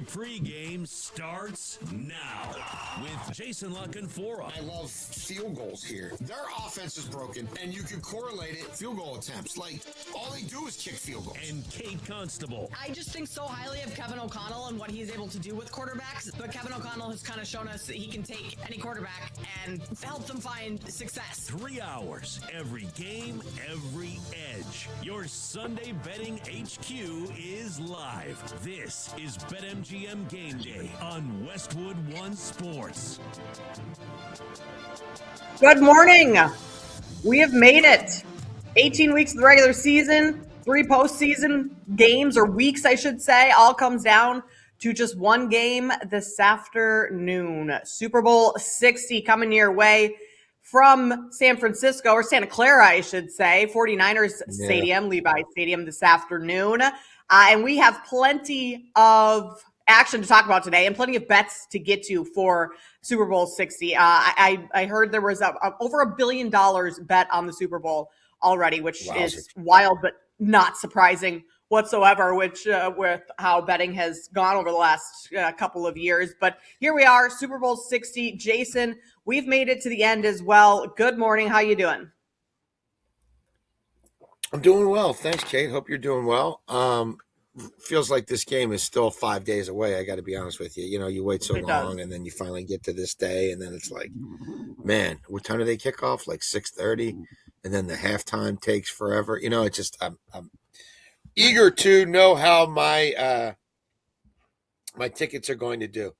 pregame starts now with Jason La Canfora. I love field goals here. Their offense is broken, and you can correlate it field goal attempts. Like, all they do is kick field goals. And Kate Constable. I just think so highly of Kevin O'Connell and what he's able to do with quarterbacks, but Kevin O'Connell has kind of shown us that he can take any quarterback and help them find success. 3 hours, every game, every edge. Your Sunday betting HQ is live. This is BetMGM Game Day on Westwood One Sports. Good morning. We have made it. 18 weeks of the regular season, 3 postseason games, or weeks, I should say, all comes down to just one game this afternoon. Super Bowl 60 coming your way from San Francisco, or Santa Clara, I should say, 49ers Stadium, Levi Stadium this afternoon. And we have plenty of action to talk about today and plenty of bets to get to for Super Bowl 60. I heard there was over $1 billion bet on the Super Bowl already, which is wild, but not surprising whatsoever, which with how betting has gone over the last couple of years. But here we are, Super Bowl 60. Jason, we've made it to the end as well. Good morning. How you doing? I'm doing well. Thanks, Kate. Hope you're doing well. Feels like this game is still 5 days away. I got to be honest with you. You know, you wait so long and then you finally get to this day. And then it's like, man, what time do they kick off? Like 6:30. And then the halftime takes forever. You know, it's just, I'm eager to know how my my tickets are going to do.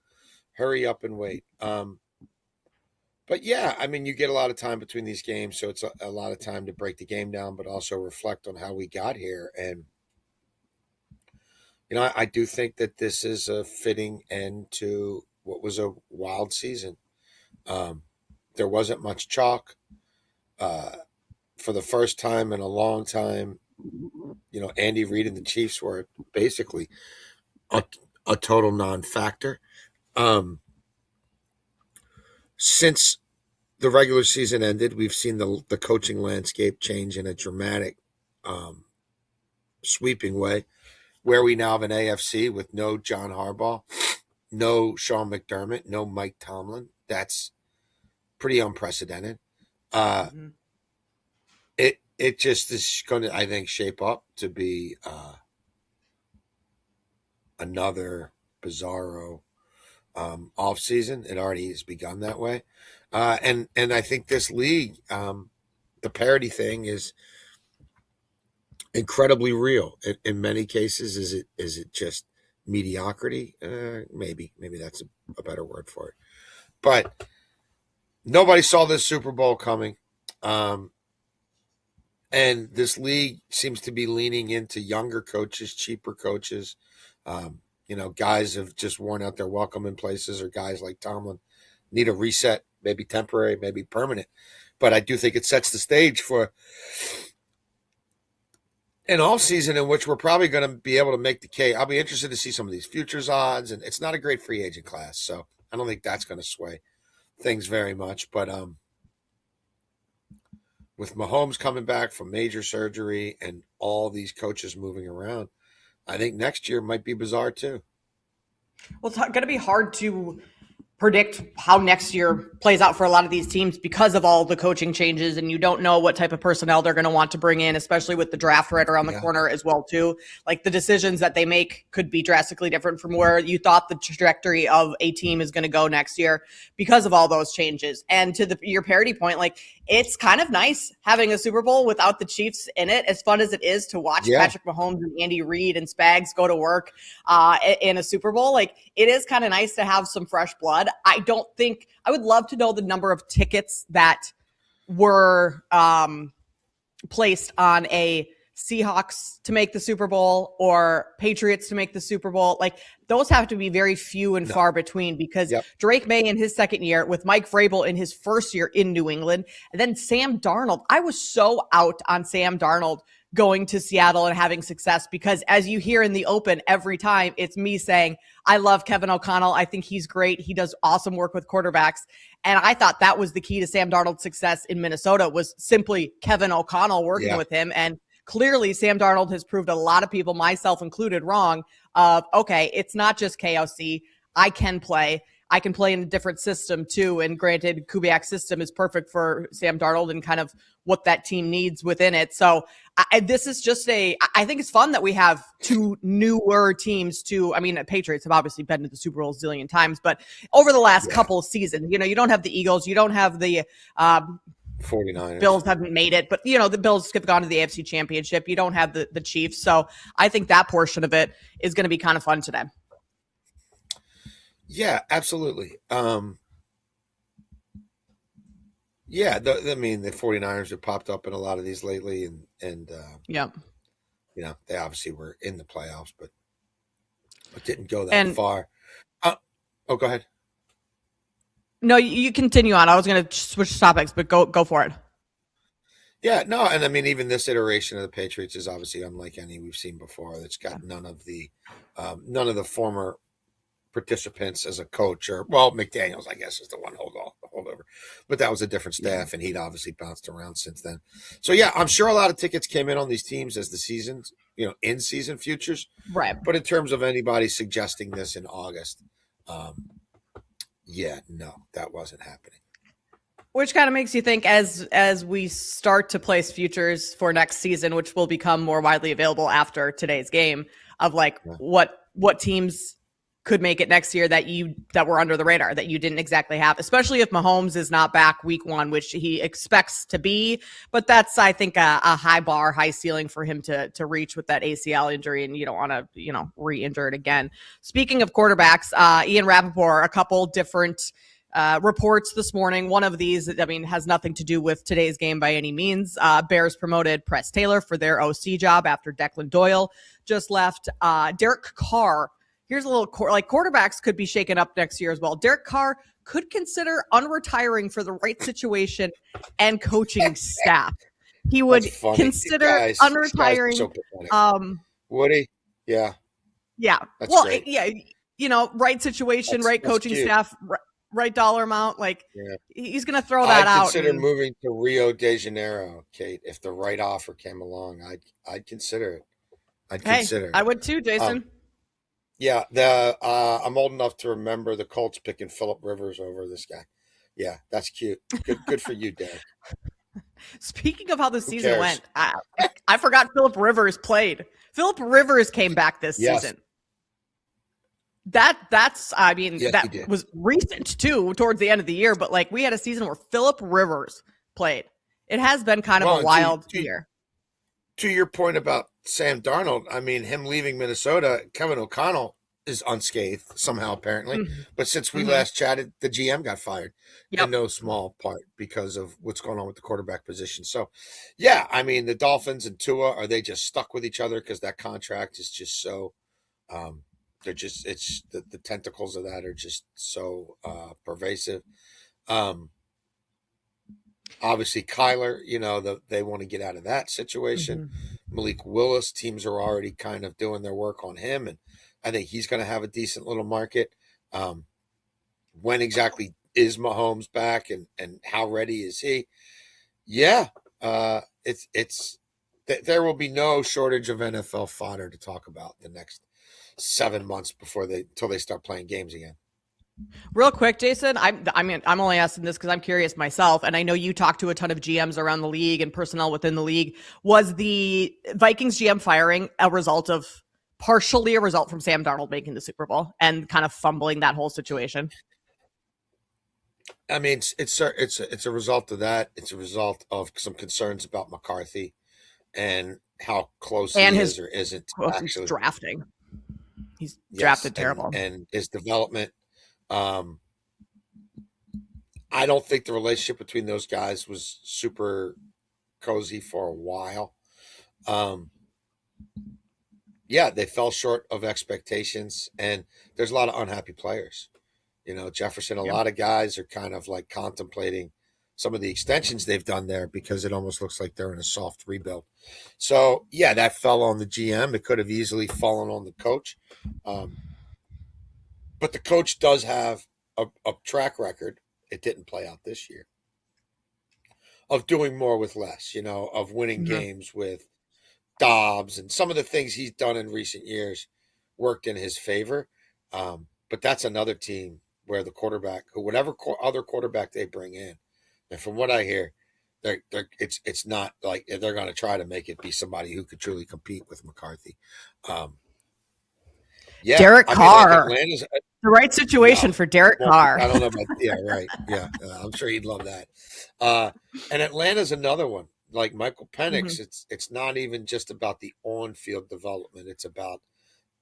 Hurry up and wait. But yeah, I mean, you get a lot of time between these games, so it's a lot of time to break the game down, but also reflect on how we got here. And, you know, I do think that this is a fitting end to what was a wild season. There wasn't much chalk. For the first time in a long time, you know, Andy Reid and the Chiefs were basically a total non-factor. Since the regular season ended, we've seen the coaching landscape change in a dramatic, sweeping way, where we now have an AFC with no John Harbaugh, no Sean McDermott, no Mike Tomlin. That's pretty unprecedented. It just is going to, I think, shape up to be another bizarro offseason. It already has begun that way. And I think this league, the parity thing is incredibly real. In many cases, is it just mediocrity? Maybe that's a better word for it. But nobody saw this Super Bowl coming. And this league seems to be leaning into younger coaches, cheaper coaches. You know, guys have just worn out their welcome in places, or guys like Tomlin need a reset, maybe temporary, maybe permanent. But I do think it sets the stage for an offseason in which we're probably going to be able to make the case. I'll be interested to see some of these futures odds, and it's not a great free agent class, so I don't think that's going to sway things very much. But with Mahomes coming back from major surgery and all these coaches moving around, I think next year might be bizarre too. Well, it's going to be hard to predict how next year plays out for a lot of these teams because of all the coaching changes, and you don't know what type of personnel they're going to want to bring in, especially with the draft right around the corner as well too. Like, the decisions that they make could be drastically different from where you thought the trajectory of a team is going to go next year because of all those changes. And to your parity point, like, it's kind of nice having a Super Bowl without the Chiefs in it, as fun as it is to watch Patrick Mahomes and Andy Reid and Spags go to work in a Super Bowl. Like, it is kind of nice to have some fresh blood. I would love to know the number of tickets that were placed on a Seahawks to make the Super Bowl or Patriots to make the Super Bowl. Like, those have to be very few and far between, because Drake May in his second year, with Mike Vrabel in his first year in New England, and then Sam Darnold. I was so out on Sam Darnold going to Seattle and having success, because as you hear in the open every time, it's me saying, I love Kevin O'Connell. I think he's great. He does awesome work with quarterbacks. And I thought that was the key to Sam Darnold's success in Minnesota, was simply Kevin O'Connell working with him. And clearly Sam Darnold has proved a lot of people, myself included, wrong of, okay, it's not just KOC. I can play in a different system too. And granted, Kubiak's system is perfect for Sam Darnold and kind of what that team needs within it. So this is just I think it's fun that we have two newer teams Patriots have obviously been to the Super Bowl a zillion times, but over the last couple of seasons, you don't have the Eagles, you don't have the 49ers. Bills haven't made it, but the Bills have gone to the AFC Championship. You don't have the Chiefs. So I think that portion of it is going to be kind of fun today. Yeah, absolutely. The 49ers have popped up in a lot of these lately, and they obviously were in the playoffs, but didn't go that far. Go ahead. No, you continue on. I was going to switch topics, but go for it. Yeah, no, and I mean, even this iteration of the Patriots is obviously unlike any we've seen before. It's got none of the former participants as a coach, or McDaniels, I guess, is the one holdover, but that was a different staff, and he'd obviously bounced around since then. So yeah, I'm sure a lot of tickets came in on these teams as the seasons, in season futures, right? But in terms of anybody suggesting this in August, no, that wasn't happening. Which kind of makes you think, as we start to place futures for next season, which will become more widely available after today's game, of what teams could make it next year that were under the radar, that you didn't exactly have, especially if Mahomes is not back week 1, which he expects to be. But that's, I think, a high bar, high ceiling for him to reach with that ACL injury, and you don't want to, re-injure it again. Speaking of quarterbacks, Ian Rappaport, a couple different reports this morning. One of these, has nothing to do with today's game by any means. Bears promoted Press Taylor for their OC job after Declan Doyle just left. Derek Carr, here's a little quarterbacks could be shaken up next year as well. Derek Carr could consider unretiring for the right situation and coaching staff. He would consider unretiring. So would he? Yeah. Yeah. That's great. Right situation, right coaching staff, right dollar amount. He's going to throw that out. I'd consider moving to Rio de Janeiro, Kate. If the right offer came along, I'd consider it. I would too, Jason. Yeah, I'm old enough to remember the Colts picking Phillip Rivers over this guy. Yeah, that's cute. Good for you, Derek. Speaking of how the season went, I forgot Phillip Rivers played. Phillip Rivers came back this season. That was recent too, towards the end of the year. But we had a season where Phillip Rivers played. It has been kind of a wild year. To your point about Sam Darnold, him leaving Minnesota, Kevin O'Connell is unscathed somehow, apparently. Mm-hmm. But since we last chatted, the GM got fired in no small part because of what's going on with the quarterback position. So, yeah, the Dolphins and Tua, are they just stuck with each other because that contract is just so they're just, it's the tentacles of that are just so pervasive. Obviously, Kyler, they want to get out of that situation. Mm-hmm. Malik Willis, teams are already kind of doing their work on him, and I think he's going to have a decent little market. When exactly is Mahomes back, and how ready is he? Yeah, there will be no shortage of NFL fodder to talk about the next 7 months until they start playing games again. Real quick, Jason, I'm only asking this because I'm curious myself, and I know you talk to a ton of GMs around the league and personnel within the league. Was the Vikings GM firing partially a result from Sam Darnold making the Super Bowl and kind of fumbling that whole situation? It's a result of that. It's a result of some concerns about McCarthy and how close he is or isn't actually drafting. He's drafted terrible, and his development. I don't think the relationship between those guys was super cozy for a while. They fell short of expectations, and there's a lot of unhappy players. Jefferson, a lot of guys are kind of contemplating some of the extensions they've done there because it almost looks like they're in a soft rebuild. So, that fell on the GM. It could have easily fallen on the coach. But the coach does have a track record. It didn't play out this year of doing more with less, of winning games with Dobbs and some of the things he's done in recent years worked in his favor. But that's another team where the quarterback, whatever other quarterback they bring in, and from what I hear, it's not like they're going to try to make it be somebody who could truly compete with McCarthy. Yeah, Derek Carr, Atlanta's the right situation for Derek Carr. I don't know about right. Yeah, I'm sure he'd love that. And Atlanta's another one. Like Michael Penix, it's not even just about the on-field development. It's about,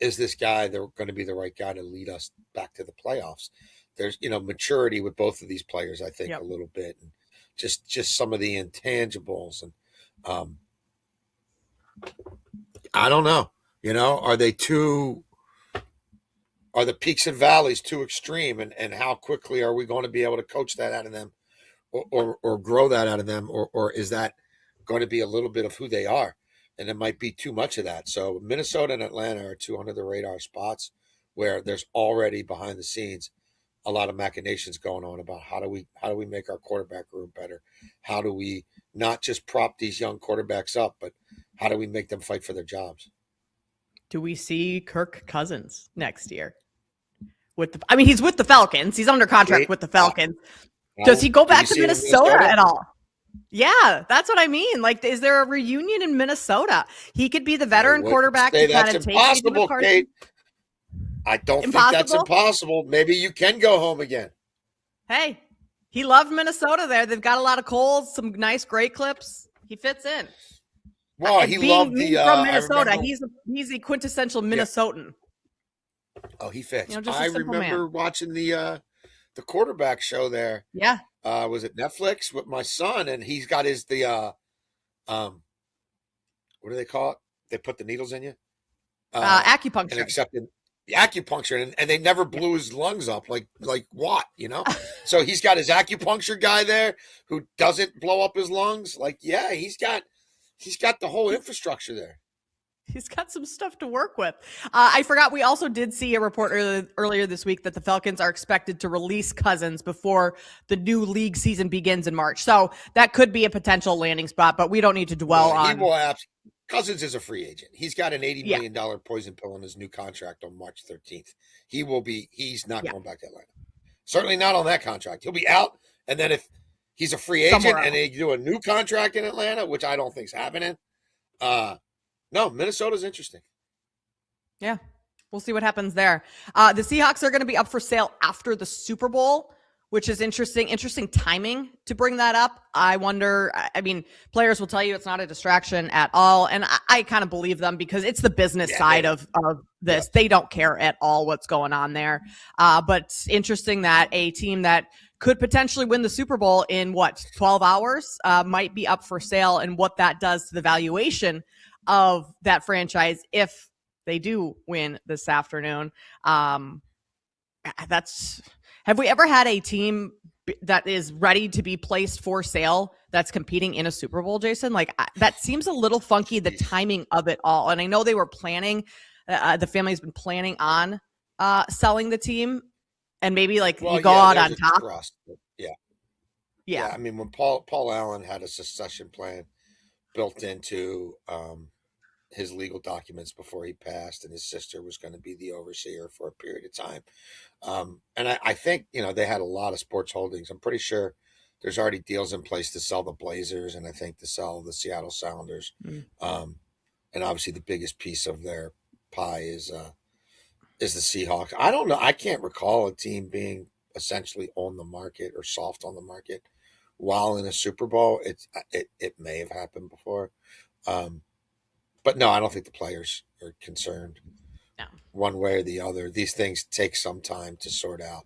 is this guy going to be the right guy to lead us back to the playoffs? There's maturity with both of these players, I think, a little bit, and just some of the intangibles, and I don't know. Are the peaks and valleys too extreme, and how quickly are we going to be able to coach that out of them, or grow that out of them, or is that going to be a little bit of who they are, and it might be too much of that? So Minnesota and Atlanta are two under the radar spots where there's already behind the scenes a lot of machinations going on about how do we make our quarterback room better? How do we not just prop these young quarterbacks up, but how do we make them fight for their jobs? Do we see Kirk Cousins next year? He's with the Falcons. He's under contract with the Falcons. Does he go back to Minnesota at all? Yeah, that's what I mean. Like, is there a reunion in Minnesota? He could be the veteran quarterback to kind of take impossible, Kate. I don't think that's impossible. Maybe you can go home again. Hey, he loved Minnesota there. They've got a lot of coals, some nice great clips. He fits in. Well, he loved from Minnesota. He's a quintessential Minnesotan. Oh, he fits. I remember watching the quarterback show there. Yeah. Was it Netflix with my son? And he's got what do they call it? They put the needles in you. Acupuncture. And accepted acupuncture, and they never blew his lungs up like what, So he's got his acupuncture guy there who doesn't blow up his lungs. Like, yeah, he's got the whole infrastructure there. He's got some stuff to work with. I forgot, we also did see a report earlier this week that the Falcons are expected to release Cousins before the new league season begins in March. So that could be a potential landing spot, but we don't need to dwell on. Cousins is a free agent. He's got an $80 million poison pill in his new contract on March 13th. He's not going back to Atlanta. Certainly not on that contract. He'll be out. And then if he's a free agent and they do a new contract in Atlanta, which I don't think is happening, no, Minnesota's interesting. Yeah, we'll see what happens there. The Seahawks are going to be up for sale after the Super Bowl, which is interesting. Interesting timing to bring that up. I wonder, players will tell you it's not a distraction at all. And I kind of believe them because it's the business side of this. Yeah. They don't care at all what's going on there. But it's interesting that a team that could potentially win the Super Bowl in 12 hours might be up for sale, and what that does to the valuation of that franchise if they do win this afternoon. Have we ever had a team that is ready to be placed for sale that's competing in a Super Bowl, Jason? Like, that seems a little funky, the timing of it all. And I know they were planning, the family's been planning on selling the team, and maybe you go out on top. Yeah. I mean, when Paul Allen had a succession plan built into his legal documents before he passed, and his sister was going to be the overseer for a period of time. And I think, they had a lot of sports holdings. I'm pretty sure there's already deals in place to sell the Blazers, and I think to sell the Seattle Sounders. And obviously the biggest piece of their pie is the Seahawks. I don't know. I can't recall a team being essentially on the market or soft on the market while in a Super Bowl. It may have happened before. But no, I don't think the players are concerned one way or the other. These things take some time to sort out.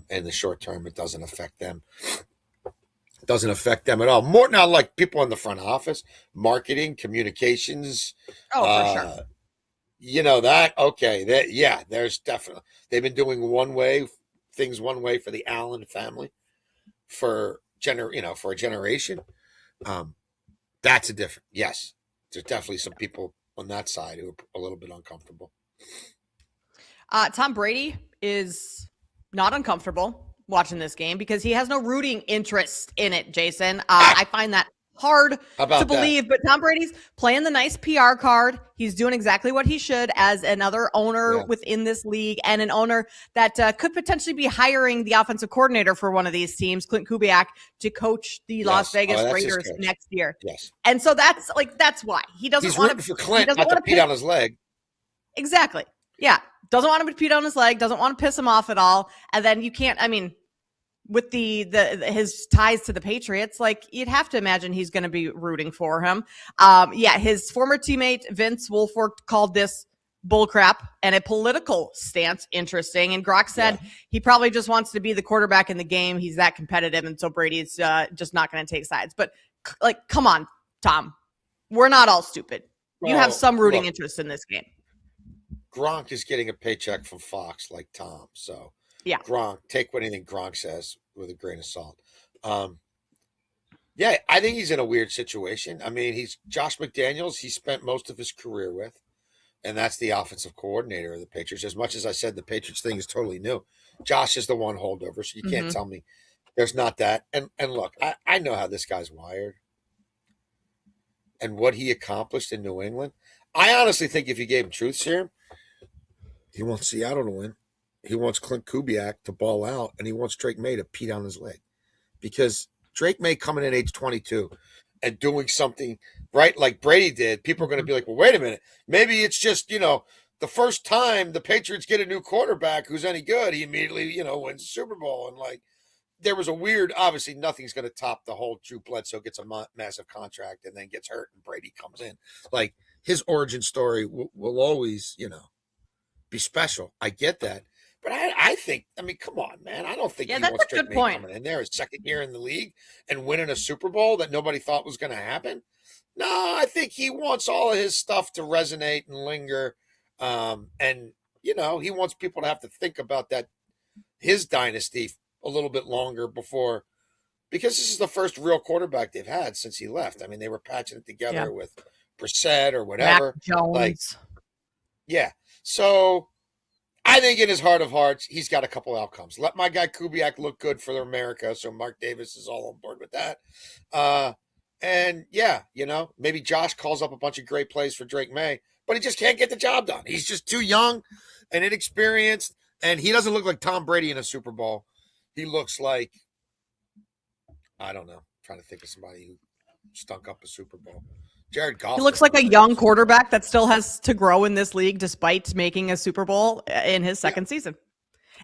In the short term, it doesn't affect them. It doesn't affect them at all. More now, like people in the front office, marketing, communications. Oh, for sure. There's definitely, they've been doing things one way for the Allen family for a generation. That's a different, yes. There's definitely some people on that side who are a little bit uncomfortable. Tom Brady is not uncomfortable watching this game because he has no rooting interest in it, Jason. I find that hard about to believe, but Tom Brady's playing the nice PR card. He's doing exactly what he should as another owner within this league, and an owner that could potentially be hiring the offensive coordinator for one of these teams, Clint Kubiak, to coach the Las Vegas Raiders next year. Yes. And so that's why he doesn't want to. He's rooting for Clint not to pee down his leg. Exactly. Yeah. Doesn't want him to pee down his leg. Doesn't want to piss him off at all. And then you can't, I mean, with his ties to the Patriots, like, you'd have to imagine he's going to be rooting for him. His former teammate Vince Wilfork called this bullcrap and a political stance interesting. And Gronk said he probably just wants to be the quarterback in the game. He's that competitive, and so Brady's just not going to take sides. But like, come on, Tom, we're not all stupid. You have some rooting interest in this game. Gronk is getting a paycheck from Fox like Tom, so. Yeah. Gronk, take anything Gronk says with a grain of salt. I think he's in a weird situation. I mean, he's Josh McDaniels. He spent most of his career with, and that's the offensive coordinator of the Patriots. As much as I said the Patriots thing is totally new, Josh is the one holdover, so you can't tell me there's not that. And look, I know how this guy's wired and what he accomplished in New England. I honestly think if you gave him truth serum, he wants Seattle to win. He wants Clint Kubiak to ball out, and he wants Drake May to pee down his leg. Because Drake May coming in age 22 and doing something right like Brady did, people are going to be like, well, wait a minute. Maybe it's just, the first time the Patriots get a new quarterback who's any good, he immediately, wins the Super Bowl. And, like, there was a weird, obviously nothing's going to top the whole Drew Bledsoe gets a massive contract and then gets hurt and Brady comes in. Like, his origin story will always, be special. I get that. But I think, come on, man. I don't think he wants Drake May coming in there his second year in the league and winning a Super Bowl that nobody thought was going to happen. No, I think he wants all of his stuff to resonate and linger. And he wants people to have to think about his dynasty a little bit longer because this is the first real quarterback they've had since he left. I mean, they were patching it together with Brissett or whatever. Mac Jones. So I think in his heart of hearts, he's got a couple outcomes. Let my guy Kubiak look good for America, so Mark Davis is all on board with that. Maybe Josh calls up a bunch of great plays for Drake May, but he just can't get the job done. He's just too young and inexperienced, and he doesn't look like Tom Brady in a Super Bowl. He looks like, I don't know, I'm trying to think of somebody who stunk up a Super Bowl. Jared Goff. He looks like a young quarterback that still has to grow in this league despite making a Super Bowl in his second season.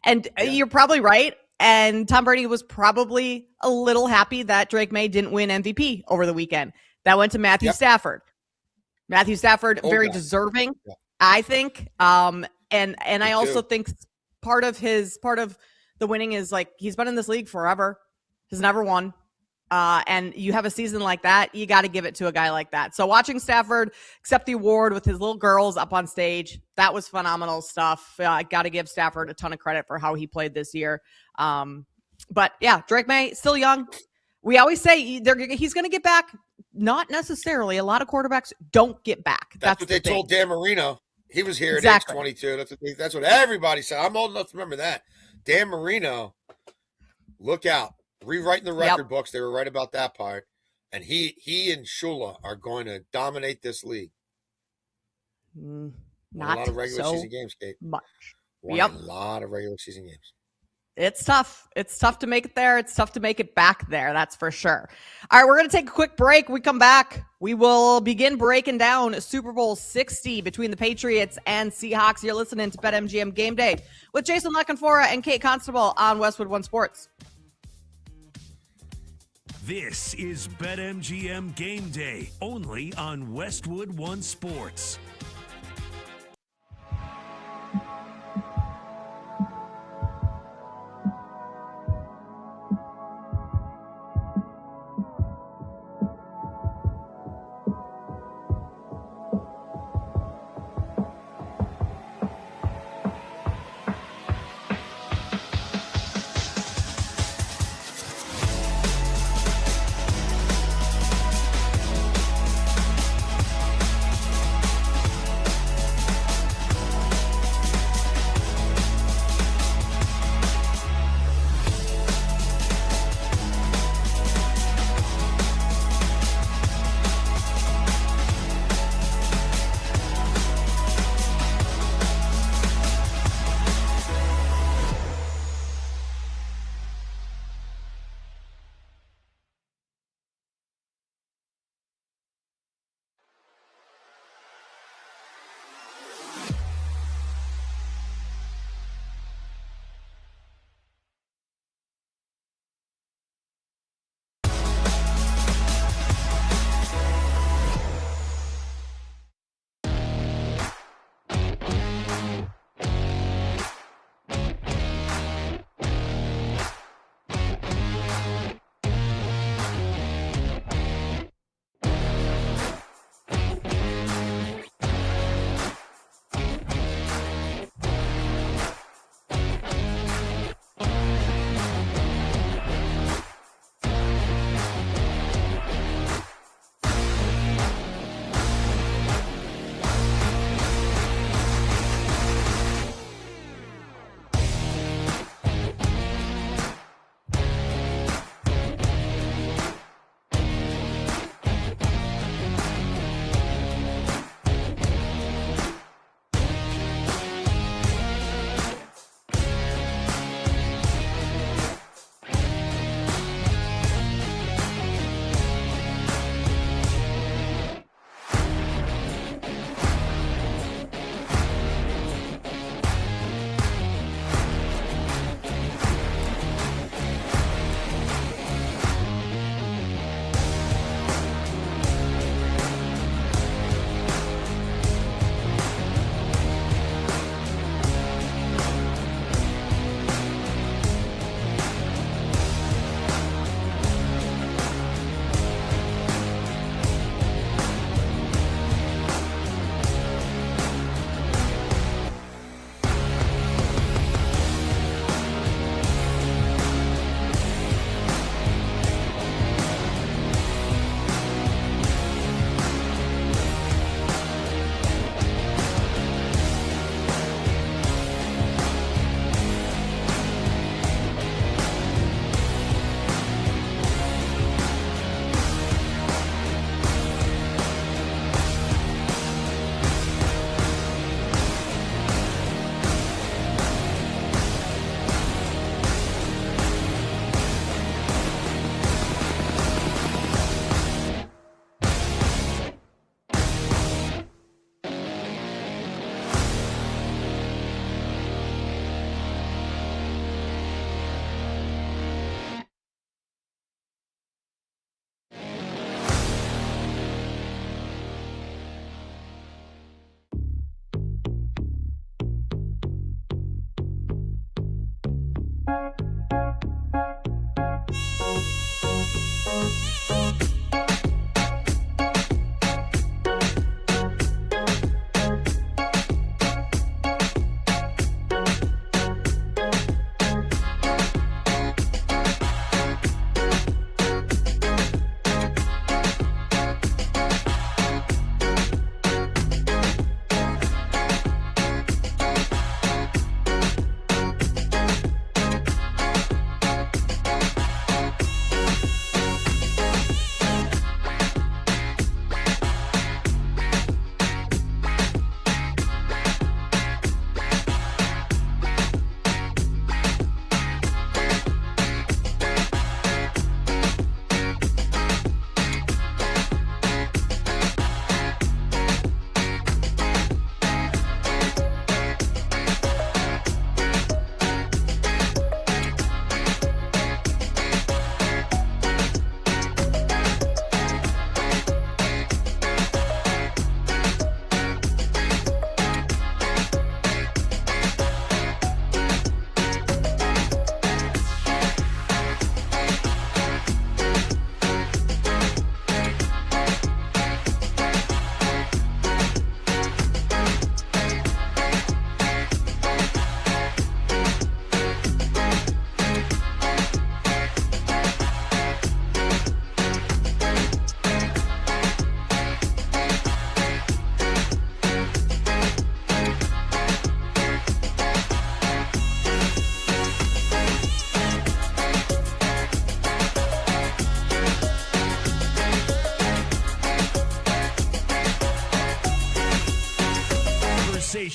And you're probably right. And Tom Brady was probably a little happy that Drake May didn't win MVP over the weekend. That went to Matthew Stafford. Matthew Stafford, very deserving, I think. And I also think part of the winning is, like, he's been in this league forever. He's never won. And you have a season like that, you got to give it to a guy like that. So watching Stafford accept the award with his little girls up on stage, that was phenomenal stuff. I got to give Stafford a ton of credit for how he played this year. But yeah, Drake May, still young. We always say he's going to get back. Not necessarily. A lot of quarterbacks don't get back. That's what they told Dan Marino. He was here at age 22. That's what everybody said. I'm old enough to remember that. Dan Marino, look out. Rewriting the record books, they were right about that part. And he and Shula are going to dominate this league. Not a lot of regular season games, Kate. Much. A lot of regular season games. It's tough. It's tough to make it there. It's tough to make it back there. That's for sure. All right, we're going to take a quick break. We come back. We will begin breaking down Super Bowl 60 between the Patriots and Seahawks. You're listening to BetMGM Game Day with Jason Leconfora and Kate Constable on Westwood One Sports. This is BetMGM Game Day, only on Westwood One Sports.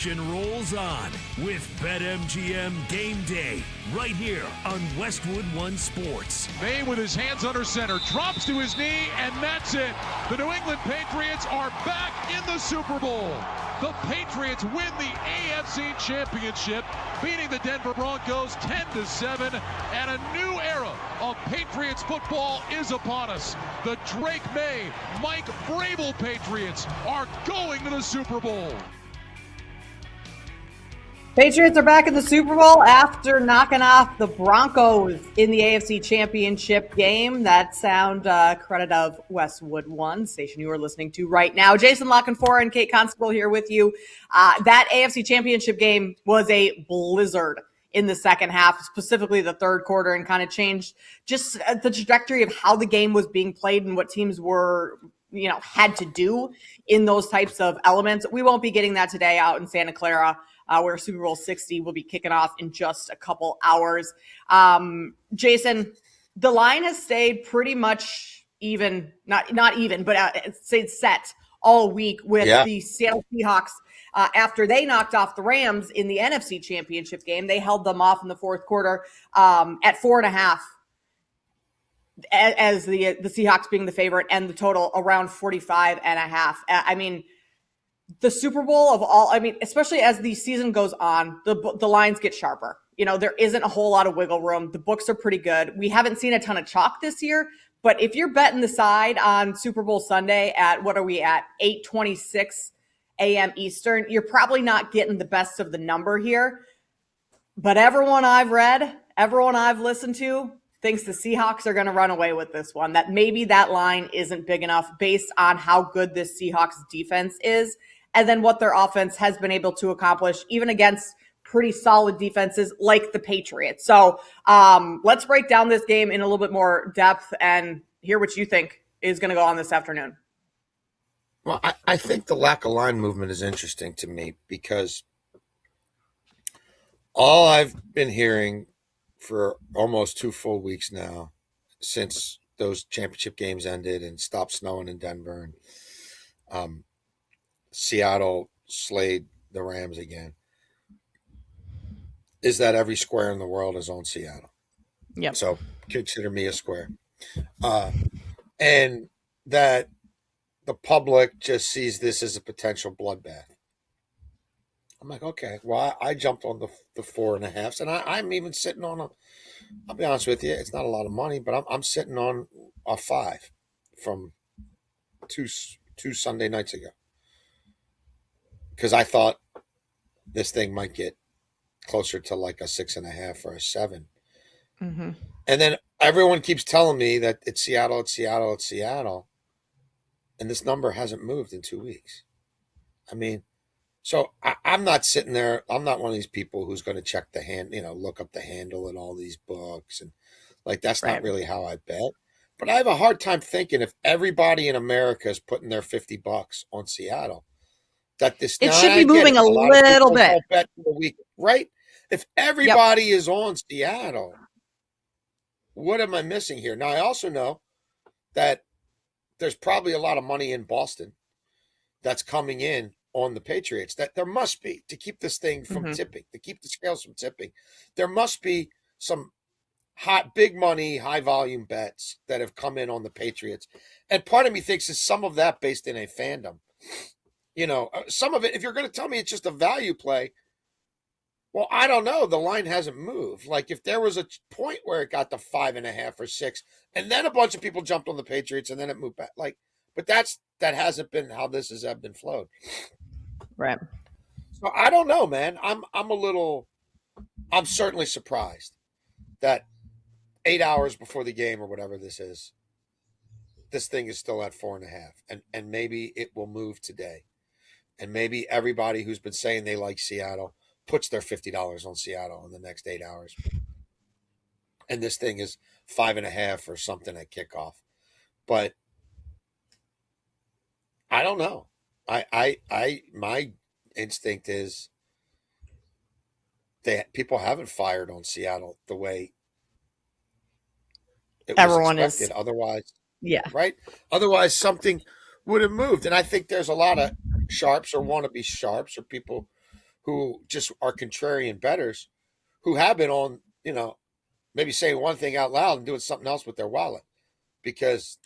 action rolls on with BetMGM Game Day right here on Westwood One Sports. May with his hands under center, drops to his knee, and that's it. The New England Patriots are back in the Super Bowl. The Patriots win the AFC Championship, beating the Denver Broncos 10-7, and a new era of Patriots football is upon us. The Drake May, Mike Vrabel Patriots are going to the Super Bowl. Patriots are back in the Super Bowl after knocking off the Broncos in the AFC Championship game. That sound credit of Westwood One, station you are listening to right now. Jason Lockenfor and Kate Constable here with you. That AFC Championship game was a blizzard in the second half, specifically the third quarter, and kind of changed just the trajectory of how the game was being played and what teams were, had to do in those types of elements. We won't be getting that today out in Santa Clara, where Super Bowl 60 will be kicking off in just a couple hours. Jason, the line has stayed pretty much even, not even, but it stayed set all week with the Seattle Seahawks. After they knocked off the Rams in the NFC Championship game, they held them off in the fourth quarter at 4.5, as the Seahawks being the favorite, and the total around 45.5. I mean, the Super Bowl of all, especially as the season goes on, the lines get sharper. There isn't a whole lot of wiggle room. The books are pretty good. We haven't seen a ton of chalk this year, but if you're betting the side on Super Bowl Sunday at, what are we at, 8:26 a.m. Eastern, you're probably not getting the best of the number here. But everyone I've read, everyone I've listened to, thinks the Seahawks are going to run away with this one, that maybe that line isn't big enough based on how good this Seahawks defense is, and then what their offense has been able to accomplish, even against pretty solid defenses like the Patriots. So let's break down this game in a little bit more depth and hear what you think is going to go on this afternoon. Well, I think the lack of line movement is interesting to me because all I've been hearing for almost 2 full weeks now, since those championship games ended and stopped snowing in Denver, and Seattle slayed the Rams again, is that every square in the world is on Seattle. Yep. So consider me a square. And that the public just sees this as a potential bloodbath. I'm like, okay, well, I jumped on the 4.5s, and I'm even sitting on I'll be honest with you, it's not a lot of money, but I'm sitting on a 5 from two Sunday nights ago, because I thought this thing might get closer to like a 6.5 or a 7. Mm-hmm. And then everyone keeps telling me that it's Seattle, it's Seattle, it's Seattle. And this number hasn't moved in 2 weeks. So I'm not sitting there. I'm not one of these people who's going to check the hand, look up the handle in all these books. And that's not really how I bet. But I have a hard time thinking if everybody in America is putting their $50 on Seattle, that this it should be moving a little bit. Bet for the week, right? If everybody is on Seattle, what am I missing here? Now, I also know that there's probably a lot of money in Boston that's coming in on the Patriots, that there must be, to keep this thing from tipping, to keep the scales from tipping. There must be some big money, high volume bets that have come in on the Patriots. And part of me thinks is some of that based in a fandom. Some of it, if you're going to tell me it's just a value play, well, I don't know. The line hasn't moved. Like, if there was a point where it got to 5.5 or 6, and then a bunch of people jumped on the Patriots, and then it moved back. But that hasn't been how this has ebbed and flowed. Right. So I don't know, man. I'm certainly surprised that 8 hours before the game or whatever this is, this thing is still at 4.5, and maybe it will move today, and maybe everybody who's been saying they like Seattle puts their $50 on Seattle in the next 8 hours. And this thing is 5.5 or something at kickoff. But I don't know. My instinct is people haven't fired on Seattle the way it everyone was expected. Is. Otherwise, right? Otherwise, something would have moved. And I think there's a lot of sharps or wannabe sharps or people who just are contrarian bettors who have been on, maybe saying one thing out loud and doing something else with their wallet because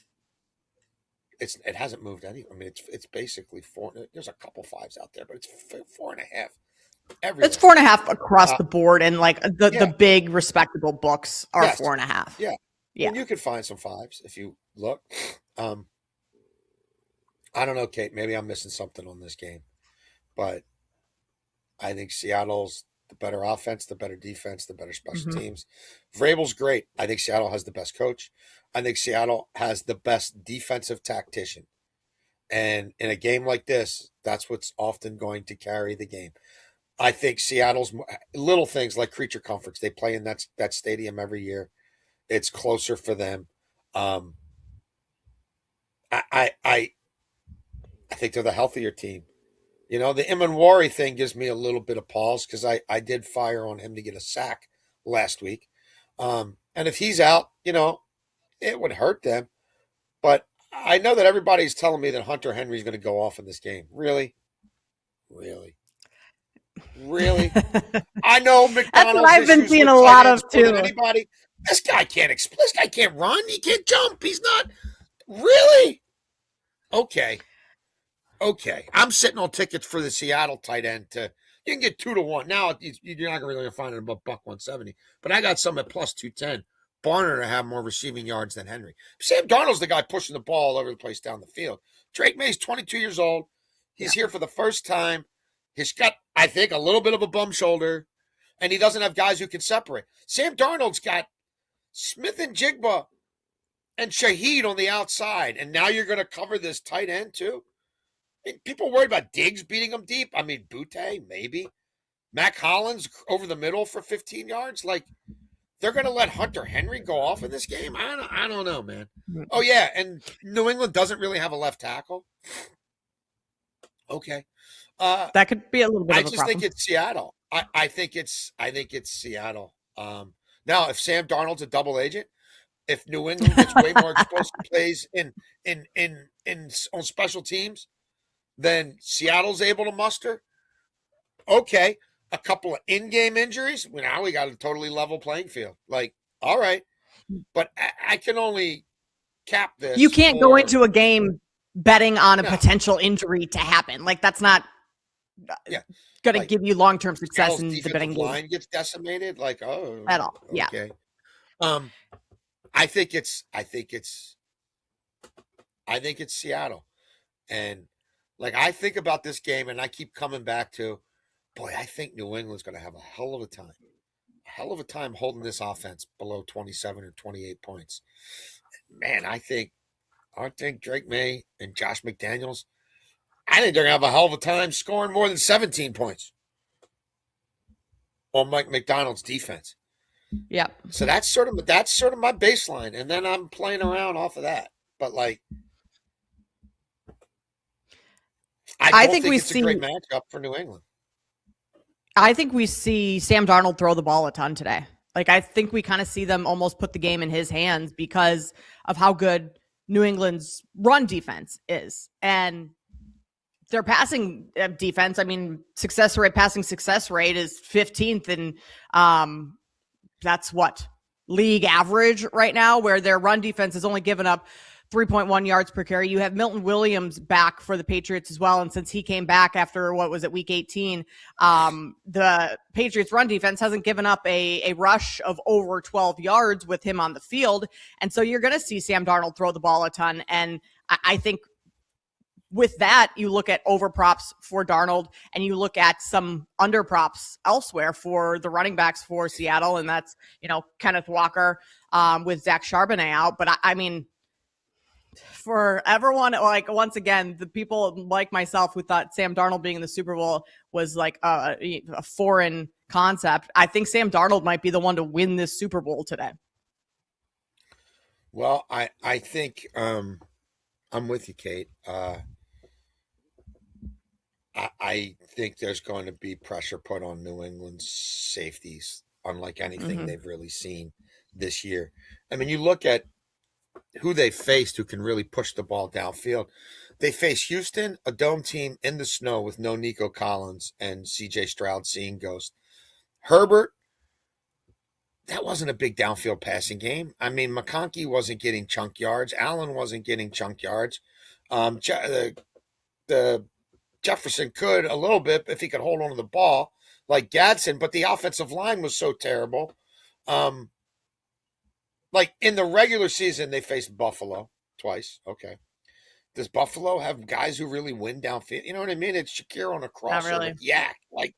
it hasn't moved any. I mean, it's basically 4. There's a couple 5s out there, but it's 4.5 everywhere. It's 4.5 across the board, and like the big respectable books are 4.5. Yeah. Yeah. And you could find some 5s if you look. I don't know, Kate. Maybe I'm missing something on this game, but I think Seattle's the better offense, the better defense, the better special teams. Vrabel's great. I think Seattle has the best coach. I think Seattle has the best defensive tactician. And in a game like this, that's what's often going to carry the game. I think Seattle's little things like creature comforts. They play in that stadium every year. It's closer for them. I think they're the healthier team. The Imanwari thing gives me a little bit of pause because I did fire on him to get a sack last week. And if he's out, it would hurt them. But I know that everybody's telling me that Hunter Henry's going to go off in this game. Really? Really? Really? I know McDonald's. That's what I've been seeing a lot of too. Anybody? This guy can't run. He can't jump. He's not. Really? Okay. I'm sitting on tickets for the Seattle tight end you can get 2-1. Now you're not really going to find it above $170, but I got some at plus 210. Barner to have more receiving yards than Henry. Sam Darnold's the guy pushing the ball all over the place down the field. Drake May's 22 years old. He's here for the first time. He's got, I think, a little bit of a bum shoulder, and he doesn't have guys who can separate. Sam Darnold's got Smith and Jigba and Shaheed on the outside, and now you're going to cover this tight end too? I mean, people worried about Diggs beating him deep. I mean, Butte, maybe. Mac Hollins over the middle for 15 yards. Like, they're going to let Hunter Henry go off in this game? I don't know, man. Oh, yeah, and New England doesn't really have a left tackle. Okay. That could be a little bit of a problem. I just think it's Seattle. I think it's Seattle. Now, if Sam Darnold's a double agent, if New England gets way more explosive plays on special teams than Seattle's able to muster, okay. A couple of in-game injuries, now we got a totally level playing field. Like, all right. But I can only cap this. You can't go into a game betting on a potential injury to happen. Like, that's not going to give you long-term success in the betting game. Line gets decimated, like, oh. At all, okay. I think it's Seattle. And, like, I think about this game, and I keep coming back to, boy, I think New England's going to have a hell of a time holding this offense below 27 or 28 points. Man, I think Drake May and Josh McDaniels, I think they're going to have a hell of a time scoring more than 17 points on Mike McDonald's defense. Yeah. So that's sort of my baseline, and then I'm playing around off of that. But like, I think it's a great matchup for New England. I think we see Sam Darnold throw the ball a ton today. Like, I think we kind of see them almost put the game in his hands because of how good New England's run defense is. And their passing defense, I mean, passing success rate is 15th. And that's what league average right now, where their run defense has only given up 3.1 yards per carry. You have Milton Williams back for the Patriots as well. And since he came back after, week 18, the Patriots run defense hasn't given up a rush of over 12 yards with him on the field. And so you're going to see Sam Darnold throw the ball a ton. And I think with that, you look at over props for Darnold and you look at some under props elsewhere for the running backs for Seattle. And that's, Kenneth Walker with Zach Charbonnet out. But I mean, for everyone, like, once again, the people like myself who thought Sam Darnold being in the Super Bowl was like a foreign concept, I think Sam Darnold might be the one to win this Super Bowl today. Well, I think I'm with you, Kate. I think there's going to be pressure put on New England's safeties, unlike anything they've really seen this year. I mean, you look at who they faced who can really push the ball downfield. They faced Houston, a dome team in the snow with no Nico Collins and C.J. Stroud seeing ghost. Herbert, that wasn't a big downfield passing game. I mean, McConkey wasn't getting chunk yards. Allen wasn't getting chunk yards. The Jefferson could a little bit if he could hold on to the ball like Gadsden, but the offensive line was so terrible. Like in the regular season, they faced Buffalo twice. Okay. Does Buffalo have guys who really win downfield? You know what I mean? It's Shakir on a crosser. Not really. Yeah. Like,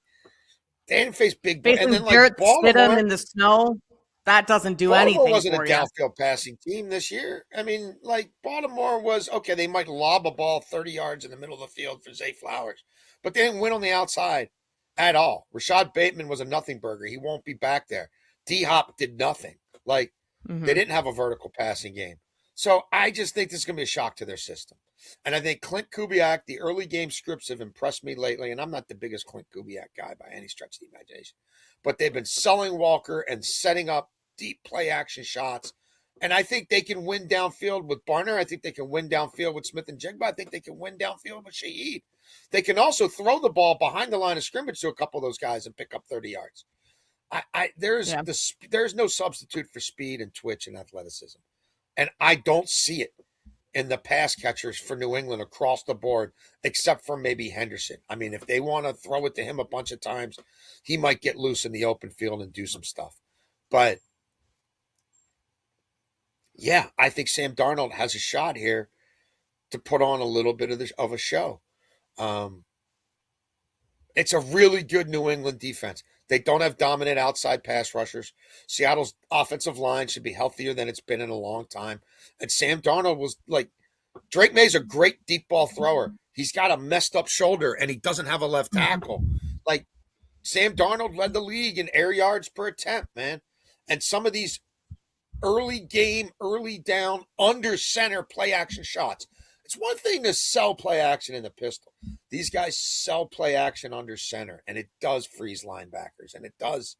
they didn't face big. Facing And then, like, Jarrett Baltimore Stidham in the snow, that doesn't do Baltimore anything wasn't for a you. downfield passing team this year. I mean, like, Baltimore was, okay, they might lob a ball 30 yards in the middle of the field for Zay Flowers, but they didn't win on the outside at all. Rashad Bateman was a nothing burger. He won't be back there. D-Hop did nothing. Like, they didn't have a vertical passing game. So I just think this is going to be a shock to their system. And I think Clint Kubiak, the early game scripts have impressed me lately, and I'm not the biggest Clint Kubiak guy by any stretch of the imagination, but they've been selling Walker and setting up deep play action shots. And I think they can win downfield with Barner. I think they can win downfield with Smith and Jigba. I think they can win downfield with Shaheed. They can also throw the ball behind the line of scrimmage to a couple of those guys and pick up 30 yards. There's no substitute for speed and twitch and athleticism. And I don't see it in the pass catchers for New England across the board, except for maybe Henderson. I mean, if they want to throw it to him a bunch of times, he might get loose in the open field and do some stuff. But, yeah, I think Sam Darnold has a shot here to put on a little bit of a show. It's a really good New England defense. They don't have dominant outside pass rushers. Seattle's offensive line should be healthier than it's been in a long time. And Sam Darnold was like, Drake May's a great deep ball thrower. He's got a messed up shoulder and he doesn't have a left tackle. Like, Sam Darnold led the league in air yards per attempt, man. And some of these early game, early down, under center play action shots. It's one thing to sell play action in the pistol. These guys sell play action under center, and it does freeze linebackers, and it does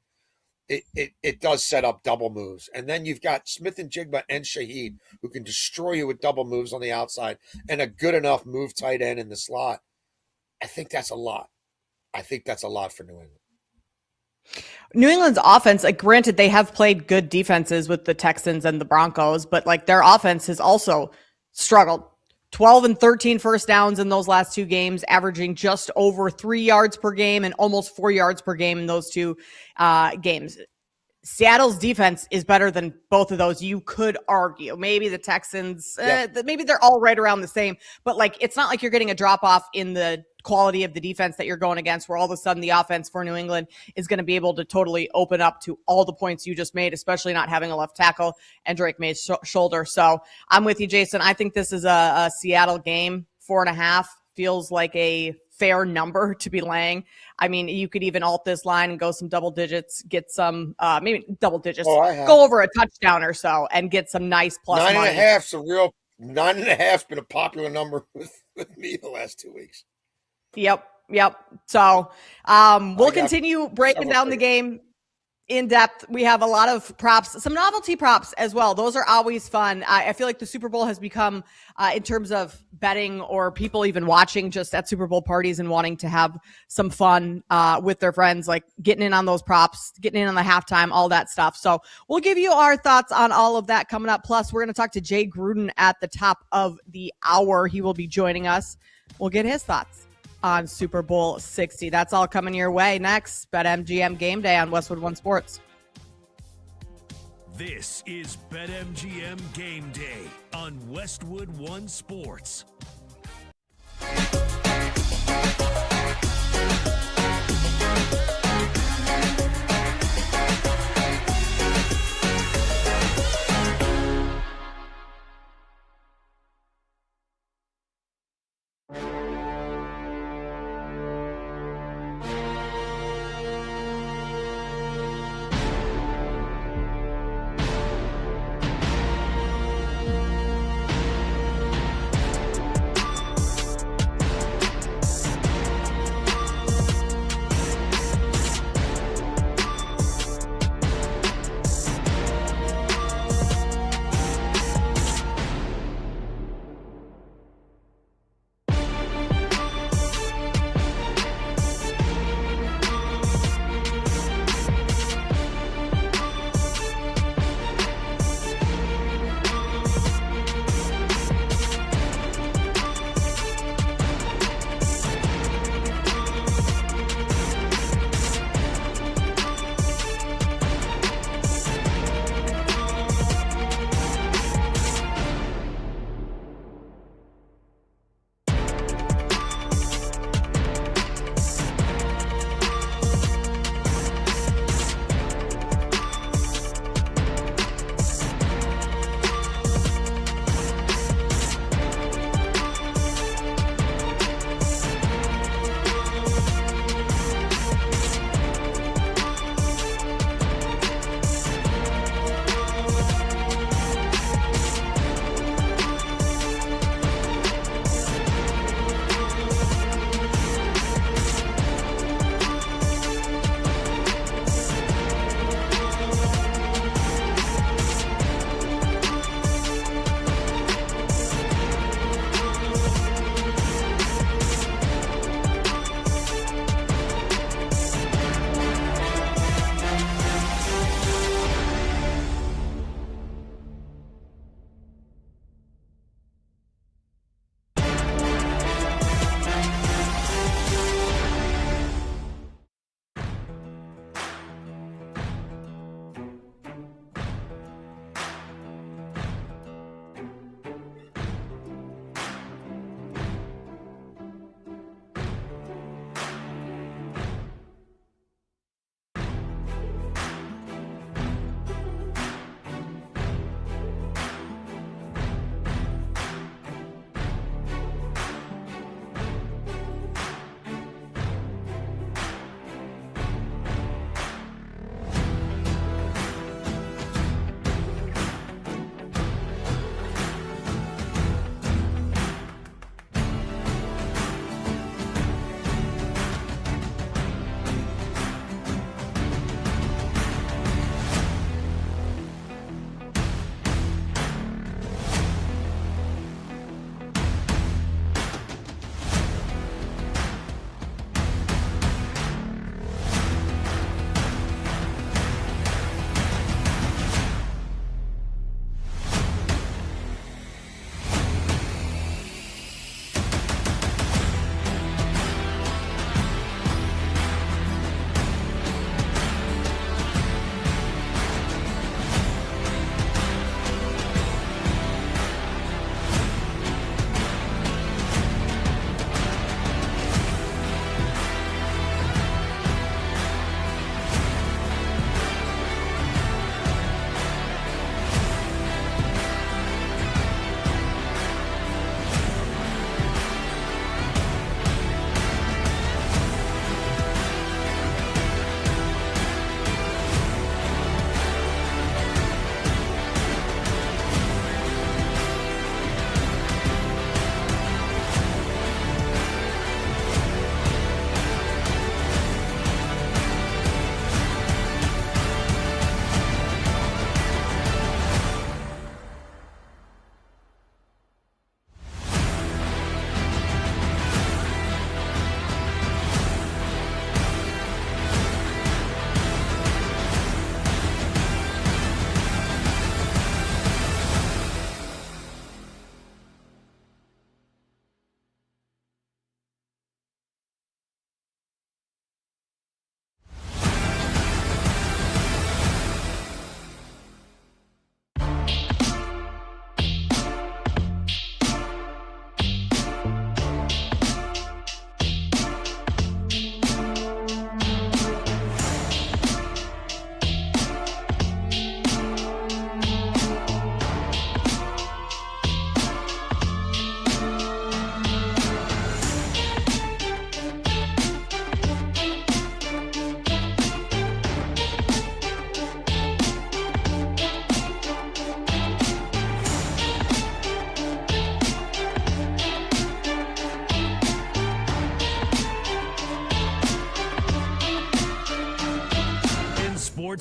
set up double moves. And then you've got Smith and Jigba and Shaheed who can destroy you with double moves on the outside and a good enough move tight end in the slot. I think that's a lot. I think that's a lot for New England. New England's offense, like, granted, they have played good defenses with the Texans and the Broncos, but like their offense has also struggled. 12 and 13 first downs in those last two games, averaging just over 3 yards per game and almost 4 yards per game in those two games. Seattle's defense is better than both of those. You could argue maybe the Texans, maybe they're all right around the same, but like, it's not like you're getting a drop off in the quality of the defense that you're going against, where all of a sudden the offense for New England is going to be able to totally open up to all the points you just made, especially not having a left tackle and Drake May's shoulder. So I'm with you, Jason. I think this is a Seattle game. 4.5 feels like a fair number to be laying. I mean, you could even alt this line and go some double digits, get some, maybe double digits, go over a touchdown or so and get some nice plus 9.5's 9.5's been a popular number with me the last 2 weeks. Yep. So we'll continue breaking down the game in depth. We have a lot of props, some novelty props as well. Those are always fun. I feel like the Super Bowl has become, in terms of betting or people even watching just at Super Bowl parties and wanting to have some fun with their friends, like getting in on those props, getting in on the halftime, all that stuff. So we'll give you our thoughts on all of that coming up. Plus, we're going to talk to Jay Gruden at the top of the hour. He will be joining us. We'll get his thoughts on Super Bowl 60. That's all coming your way next. BetMGM Game Day on Westwood One Sports. This is BetMGM Game Day on Westwood One Sports.